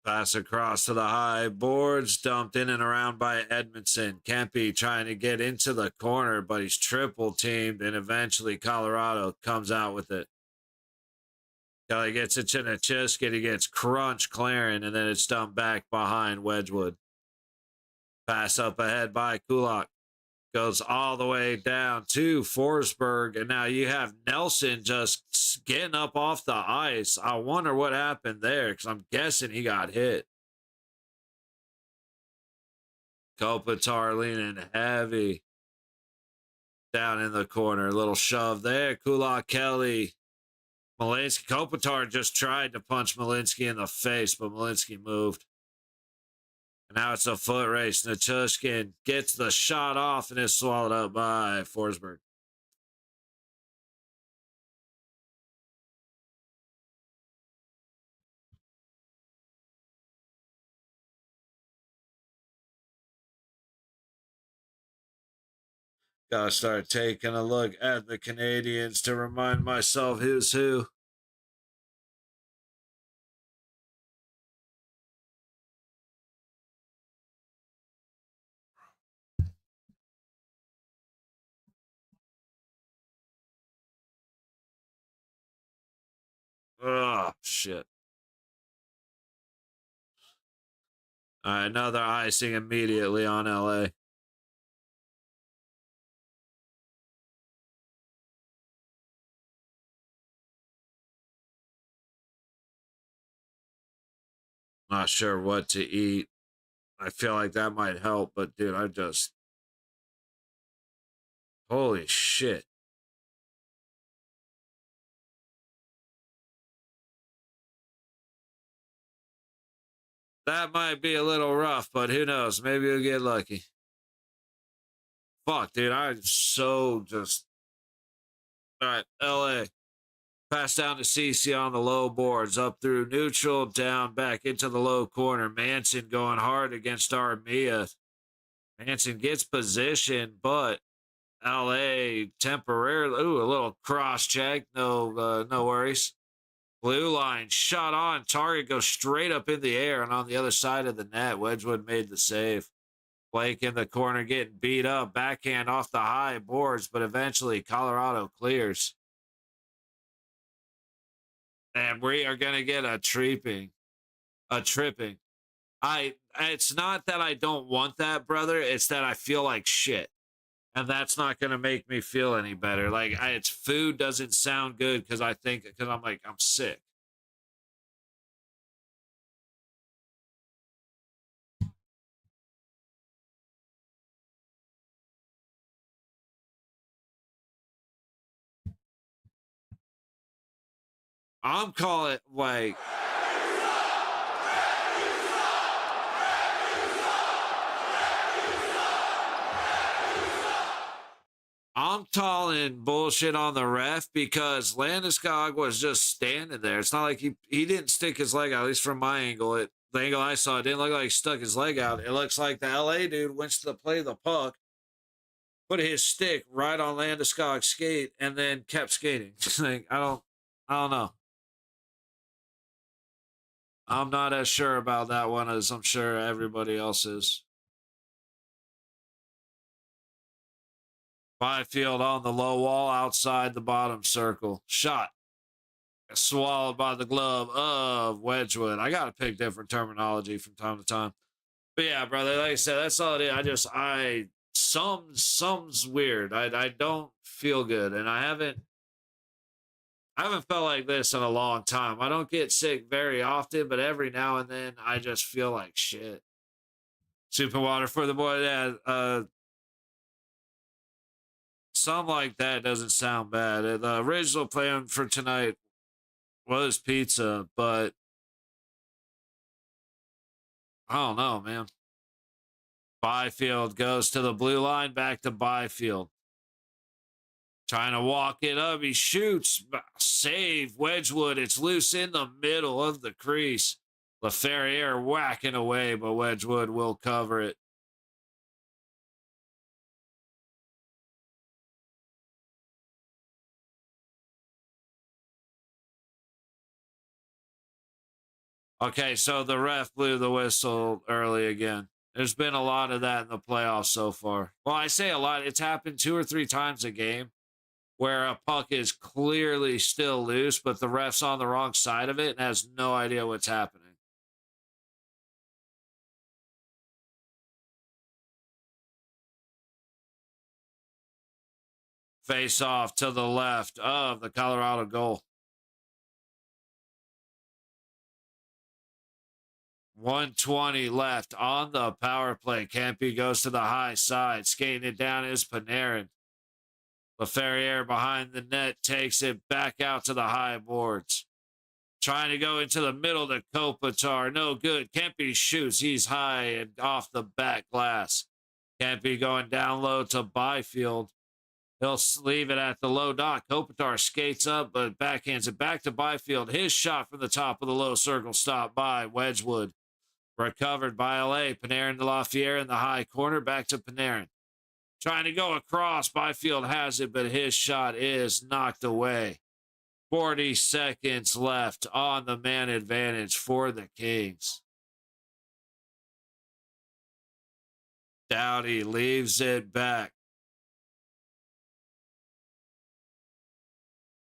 Pass across to the high boards, dumped in and around by Edmondson. Kempe trying to get into the corner, but he's triple teamed, and eventually Colorado comes out with it. Kelly gets it to Nichushkin. He gets crunch clearing, and then it's dumped back behind Wedgwood. Pass up ahead by Kulak. Goes all the way down to Forsberg, and now you have Nelson just getting up off the ice. I wonder what happened there, because I'm guessing he got hit. Kopitar leaning heavy down in the corner. A little shove there. Kulak, Kelly, Malinsky. Kopitar just tried to punch Malinsky in the face, but Malinsky moved. And now it's a foot race. Nichushkin gets the shot off and is swallowed up by Forsberg. Gotta start taking a look at the Canadians to remind myself who's who. Oh, shit. All right, another icing immediately on LA. Not sure what to eat. I feel like that might help, but dude, I just. Holy shit. That might be a little rough, but who knows? Maybe we'll get lucky. Fuck, dude, I'm so just. All right, LA. Pass down to CC on the low boards, up through neutral, down, back into the low corner. Manson going hard against Armia. Manson gets position, but LA temporarily. Ooh, a little cross check. No worries. Blue line shot on target, goes straight up in the air, and on the other side of the net, Wedgwood made the save. Blake in the corner getting beat up, backhand off the high boards, but eventually Colorado clears. And we are gonna get a tripping. A tripping. It's not that I don't want that, brother. It's that I feel like shit. And that's not gonna make me feel any better. Like it's food doesn't sound good because I'm like, I'm sick. I'm calling like I'm calling bullshit on the ref because Landeskog was just standing there. It's not like he didn't stick his leg out, at least from my angle. The angle I saw, it didn't look like he stuck his leg out. It looks like the LA dude went to play the puck, put his stick right on Landeskog's skate, and then kept skating. Like, I don't know. I'm not as sure about that one as I'm sure everybody else is. Byfield on the low wall outside the bottom circle. Shot. Swallowed by the glove of Wedgwood. I got to pick different terminology from time to time. But yeah, brother, like I said, that's all it is. Something's weird. I don't feel good. And I haven't felt like this in a long time. I don't get sick very often, but every now and then I just feel like shit. Soup and water for the boy. Yeah, something like that doesn't sound bad. The original plan for tonight was pizza, but I don't know, man. Byfield goes to the blue line, back to Byfield. Trying to walk it up. He shoots. Save Wedgwood. It's loose in the middle of the crease. LaFerriere whacking away, but Wedgwood will cover it. Okay, so the ref blew the whistle early again. There's been a lot of that in the playoffs so far. Well, I say a lot. It's happened 2 or 3 times a game where a puck is clearly still loose, but the ref's on the wrong side of it and has no idea what's happening. Face off to the left of the Colorado goal. 120 left on the power play. Campy goes to the high side. Skating it down is Panarin. LaFerriere behind the net takes it back out to the high boards. Trying to go into the middle to Kopitar. No good. Campy shoots. He's high and off the back glass. Campy going down low to Byfield. He'll leave it at the low dot. Kopitar skates up, but backhands it back to Byfield. His shot from the top of the low circle stopped by Wedgwood. Recovered by LA. Panarin to LaFerriere in the high corner. Back to Panarin. Trying to go across. Byfield has it, but his shot is knocked away. 40 seconds left on the man advantage for the Kings. Doughty leaves it back.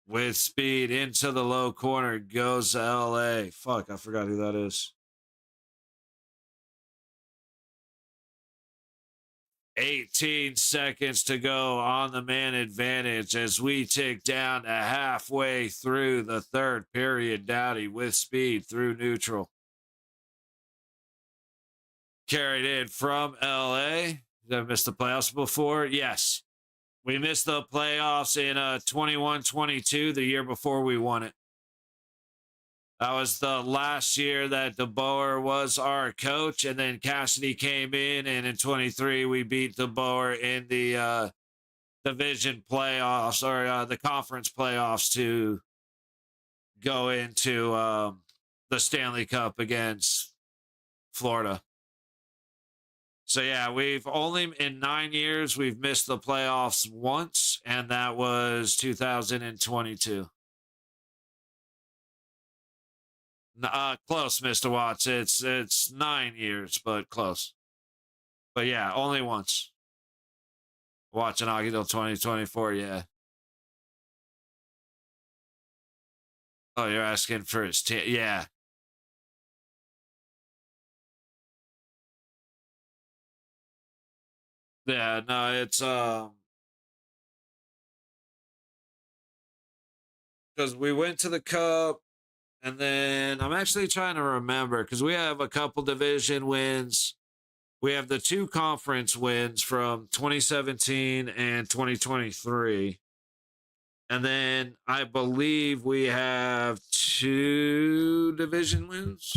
With speed into the low corner goes LA. Fuck, I forgot who that is. 18 seconds to go on the man advantage as we tick down to halfway through the third period. Doughty with speed through neutral. Carried in from LA. Did I miss the playoffs before? Yes. We missed the playoffs in 21-22, the year before we won it. That was the last year that DeBoer was our coach, and then Cassidy came in, and in 23 we beat DeBoer in the division playoffs, or the conference playoffs, to go into the Stanley Cup against Florida. So yeah, we've only in 9 years we've missed the playoffs once, and that was 2022. Close, Mr. Watts. It's 9 years, but close. But yeah, only once. Watching hockey till 2024, yeah. Oh, you're asking for his team. Yeah. Yeah, no, it's because we went to the Cup, and then I'm actually trying to remember because we have a couple division wins. We have the two conference wins from 2017 and 2023. And then I believe we have two division wins.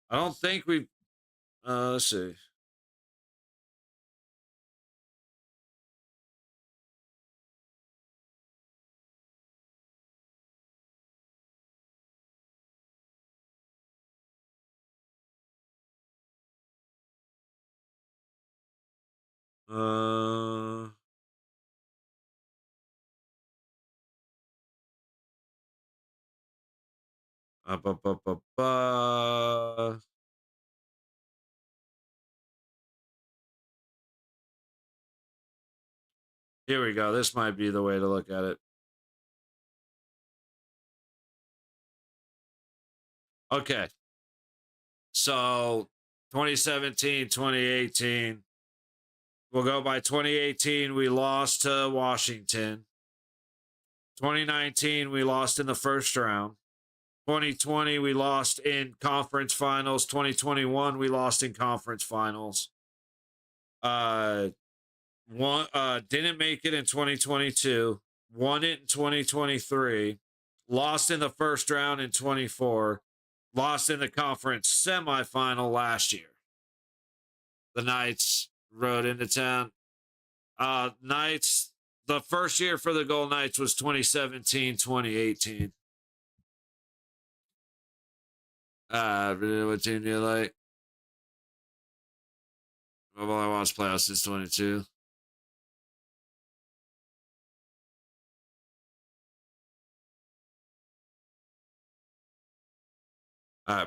I don't think we've let's see. Uh ba, ba, ba, ba. Here we go. This might be the way to look at it. Okay. So 2017, 2018. We'll go by 2018. We lost to Washington. 2019, we lost in the first round. 2020, we lost in conference finals. 2021, we lost in conference finals. Didn't make it in 2022. Won it in 2023. Lost in the first round in 24. Lost in the conference semifinal last year. The Knights rode into town. Knights, the first year for the Gold Knights was 2017, 2018. What team do you like? Well, I watched playoffs since 22.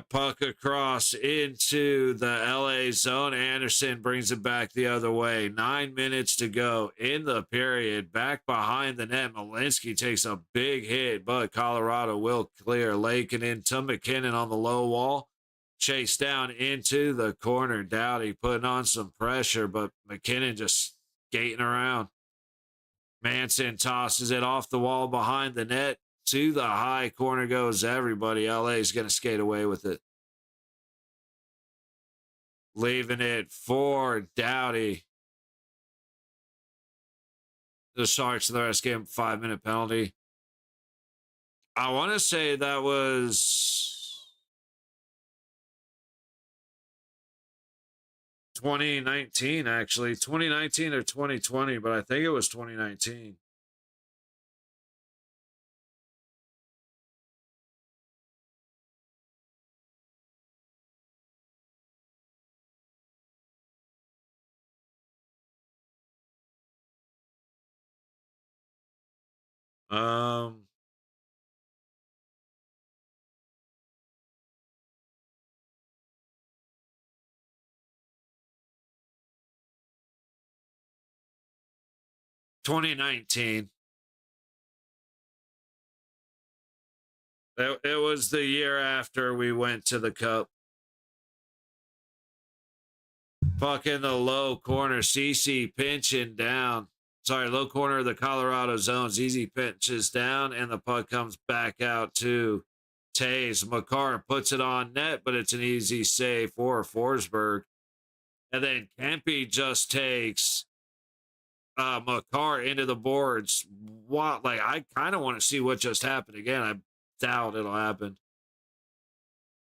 Puck across into the LA zone. Anderson brings it back the other way. 9 minutes to go in the period. Back behind the net. Malinsky takes a big hit, but Colorado will clear. Lakin into McKinnon on the low wall. Chase down into the corner. Doughty putting on some pressure, but McKinnon just skating around. Manson tosses it off the wall behind the net. To the high corner goes everybody. LA's going to skate away with it. Leaving it for Doughty. The Sharks, the rest gave him 5-minute penalty. I want to say that was 2019, actually. 2019 or 2020, but I think it was 2019. Um, 2019. It was the year after we went to the Cup. Puck in the low corner. CC pinching down. Sorry, low corner of the Colorado zone. ZZ pinches down, and the puck comes back out to Taves. McCarr puts it on net, but it's an easy save for Forsberg. And then Kempe just takes McCarr into the boards. What? Like, I kind of want to see what just happened again. I doubt it'll happen.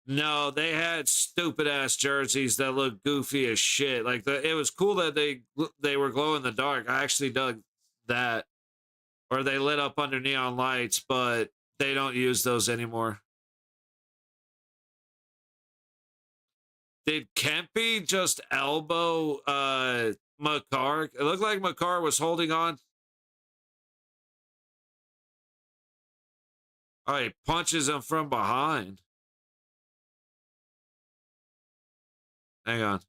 No, they had stupid ass jerseys that looked goofy as shit. Like it was cool that they were glow in the dark. I actually dug that, or they lit up under neon lights, but they don't use those anymore. Did Kempe just elbow McCarr? It looked like McCarr was holding on. Oh, he punches him from behind. Hang on.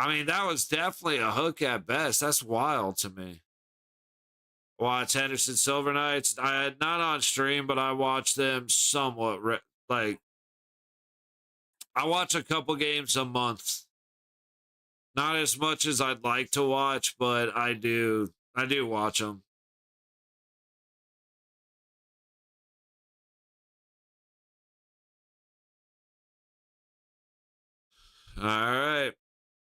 I mean, that was definitely a hook at best. That's wild to me. Watch Henderson Silver Knights. I had not on stream, but I watched them somewhat. Like, I watch a couple games a month. Not as much as I'd like to watch, but I do. I do watch them. All right.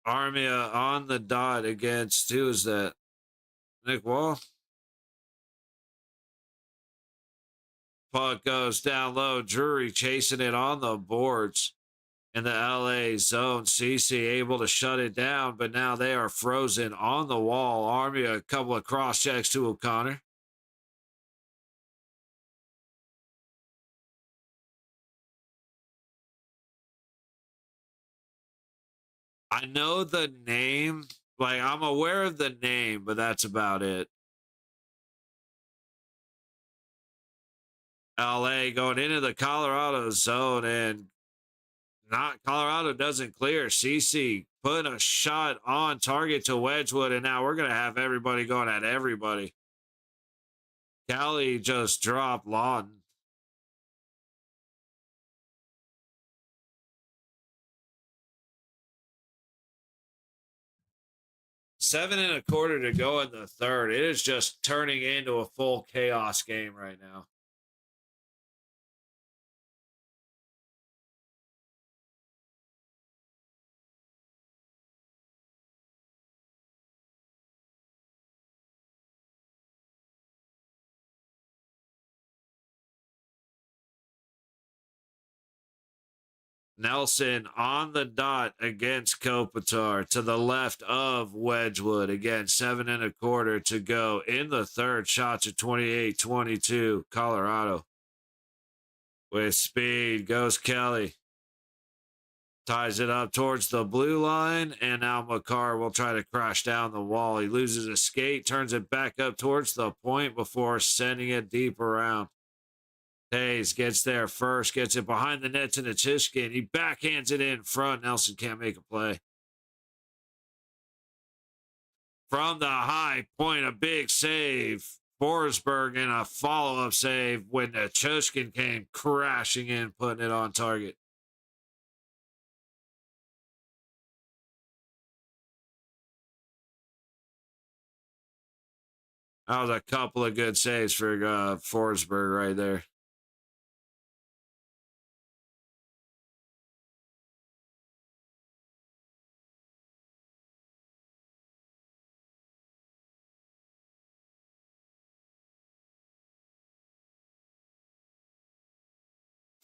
Armia on the dot against, who is that? Nick Wall? Puck goes down low. Drury chasing it on the boards in the LA zone. CC able to shut it down, but now they are frozen on the wall. Armia, a couple of cross checks to O'Connor. I know the name. Like, I'm aware of the name, but that's about it. LA going into the Colorado zone, and not Colorado doesn't clear. CC putting a shot on target to Wedgwood, and now we're going to have everybody going at everybody. Cali just dropped Lawton. Seven and a quarter to go in the third. It is just turning into a full chaos game right now. Nelson on the dot against Kopitar to the left of Wedgwood. Again, seven and a quarter to go in the third. Shots at 28-22, Colorado. With speed goes Kelly. Ties it up towards the blue line, and now McCarr will try to crash down the wall. He loses a skate, turns it back up towards the point before sending it deep around. Hayes gets there first, gets it behind the net to Nichishkin. He backhands it in front. Nelson can't make a play. From the high point, a big save. Forsberg in a follow-up save when Nichishkin came crashing in, putting it on target. That was a couple of good saves for Forsberg right there.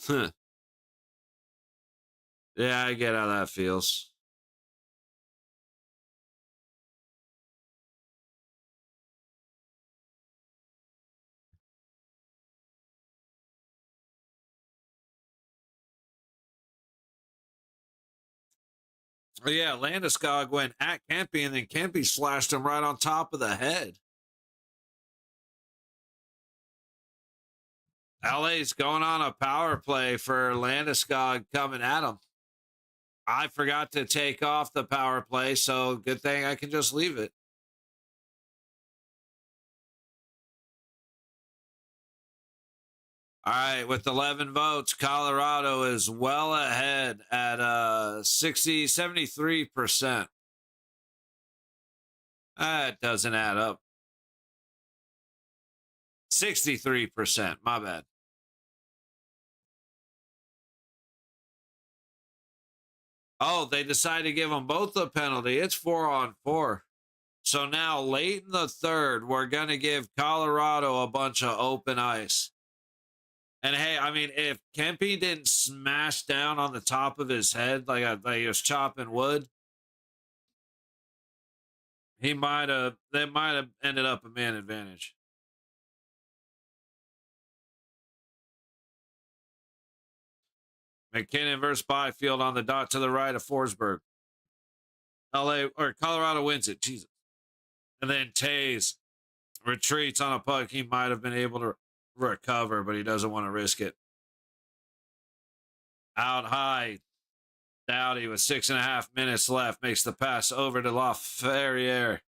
Huh. Yeah, I get how that feels. Oh, yeah, Landeskog went at Kempe, and then Kempe slashed him right on top of the head. LA's going on a power play for Landeskog coming at him. I forgot to take off the power play, so good thing I can just leave it. All right, with 11 votes, Colorado is well ahead at 73%. That doesn't add up. 63%, my bad. Oh, they decided to give them both a penalty. It's 4-on-4. So now, late in the third, we're going to give Colorado a bunch of open ice. And hey, I mean, if Kempe didn't smash down on the top of his head like he was chopping wood, they might have ended up a man advantage. McKinnon versus Byfield on the dot to the right of Forsberg. Colorado wins it. Jesus. And then Tays retreats on a puck. He might have been able to recover, but he doesn't want to risk it. Out high. Dowdy with 6.5 minutes left makes the pass over to LaFerriere.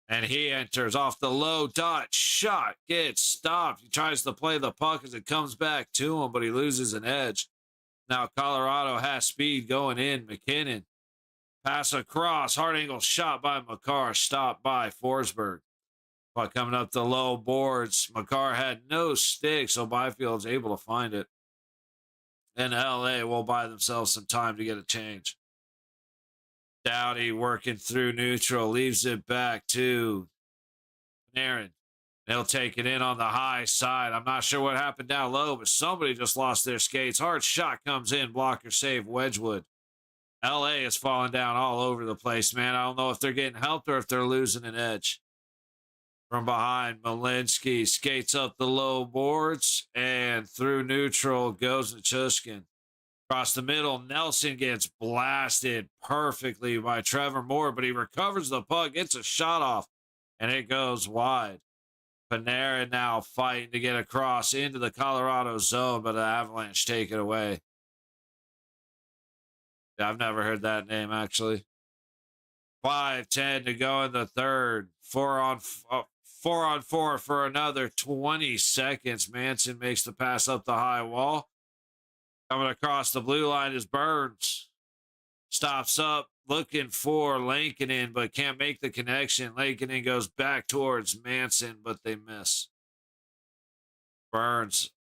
And he enters off the low dot. Shot gets stopped. He tries to play the puck as it comes back to him, but he loses an edge. Now Colorado has speed going in. McKinnon. Pass across. Hard angle shot by Makar. Stopped by Forsberg. But coming up the low boards, Makar had no stick, so Byfield's able to find it. And LA will buy themselves some time to get a change. Dowdy working through neutral, leaves it back to Panarin. They'll take it in on the high side. I'm not sure what happened down low, but somebody just lost their skates. Hard shot comes in, blocker save, Wedgwood. LA is falling down all over the place, man. I don't know if they're getting helped or if they're losing an edge. From behind, Malinsky skates up the low boards and through neutral goes Nichushkin. Across the middle, Nelson gets blasted perfectly by Trevor Moore, but he recovers the puck, gets a shot off, and it goes wide. Panarin now fighting to get across into the Colorado zone, but the Avalanche take it away. I've never heard that name, actually. 5:10 to go in the third. 4-on-4 for another 20 seconds. Manson makes the pass up the high wall. Coming across the blue line is Burns. Stops up, looking for Lankinen, but can't make the connection. Lankinen goes back towards Manson, but they miss. Burns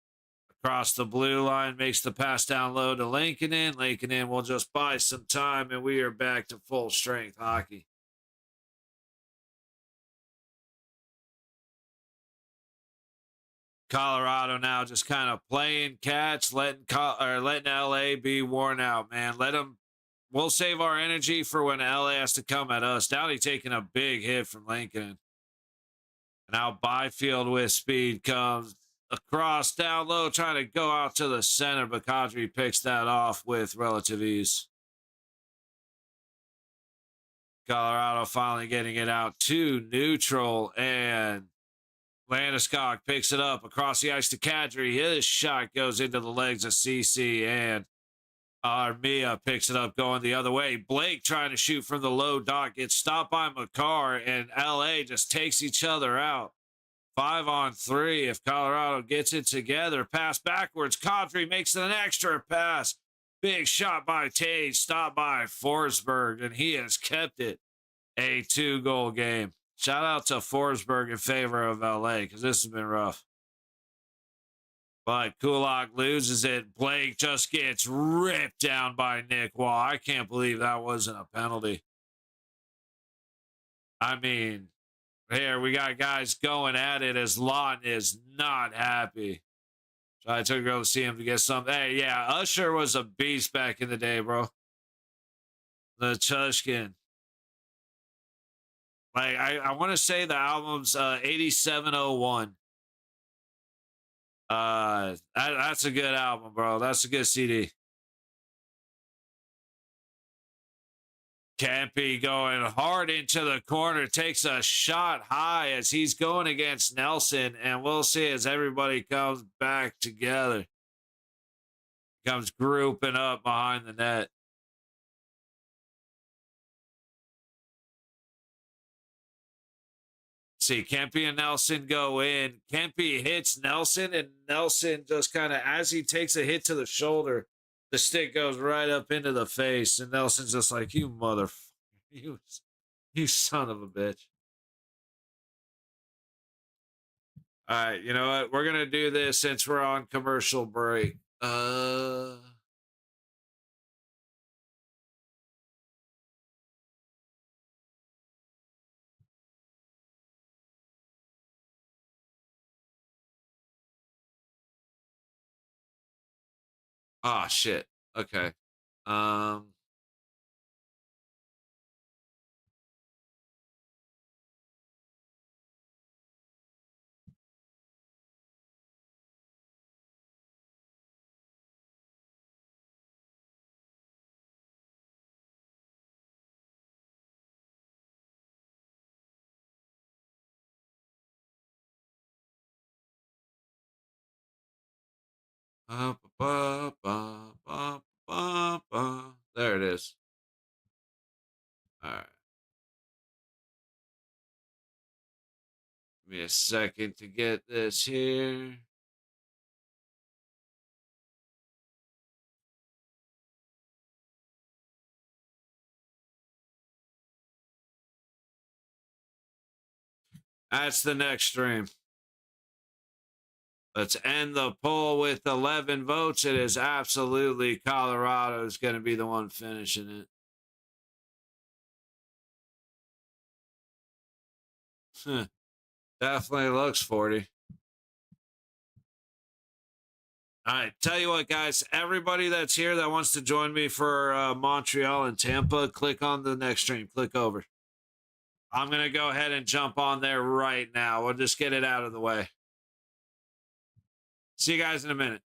across the blue line, makes the pass down low to Lankinen. Lankinen will just buy some time, and we are back to full strength hockey. Colorado now just kind of playing catch, letting LA be worn out, man. We'll save our energy for when LA has to come at us. Downey taking a big hit from Lincoln. Now Byfield with speed comes across down low, trying to go out to the center, but Kadri picks that off with relative ease. Colorado finally getting it out to neutral, and Landeskog picks it up across the ice to Kadri. His shot goes into the legs of CC, and Armia picks it up going the other way. Blake trying to shoot from the low dot, gets stopped by Makar, and LA just takes each other out. 5-on-3 if Colorado gets it together. Pass backwards. Kadri makes an extra pass. Big shot by Tage, stopped by Forsberg, and he has kept it a 2-goal game. Shout out to Forsberg in favor of LA because this has been rough. But Kulak loses it. Blake just gets ripped down by Nick Wall. I can't believe that wasn't a penalty. I mean, here we got guys going at it as Lawton is not happy. So I took a go to see him to get something. Hey, yeah, Usher was a beast back in the day, bro. The Chushkin. Like, I want to say the album's 8701. That's a good album, bro. That's a good CD. Campy going hard into the corner, takes a shot high as he's going against Nelson, and we'll see as everybody comes back together. Comes grouping up behind the net. See, Kempe and Nelson go in. Kempe hits Nelson, and Nelson just kind of, as he takes a hit to the shoulder, the stick goes right up into the face, and Nelson's just like, you motherfucker, you son of a bitch. All right, you know what? We're going to do this since we're on commercial break. Ah, shit. Okay. There there it is. All right. Give me a second to get this here. That's the next stream. Let's end the poll with 11 votes. It is absolutely Colorado's going to be the one finishing it. Definitely looks 40. All right. Tell you what, guys, everybody that's here that wants to join me for Montreal and Tampa, click on the next stream. Click over. I'm going to go ahead and jump on there right now. We'll just get it out of the way. See you guys in a minute.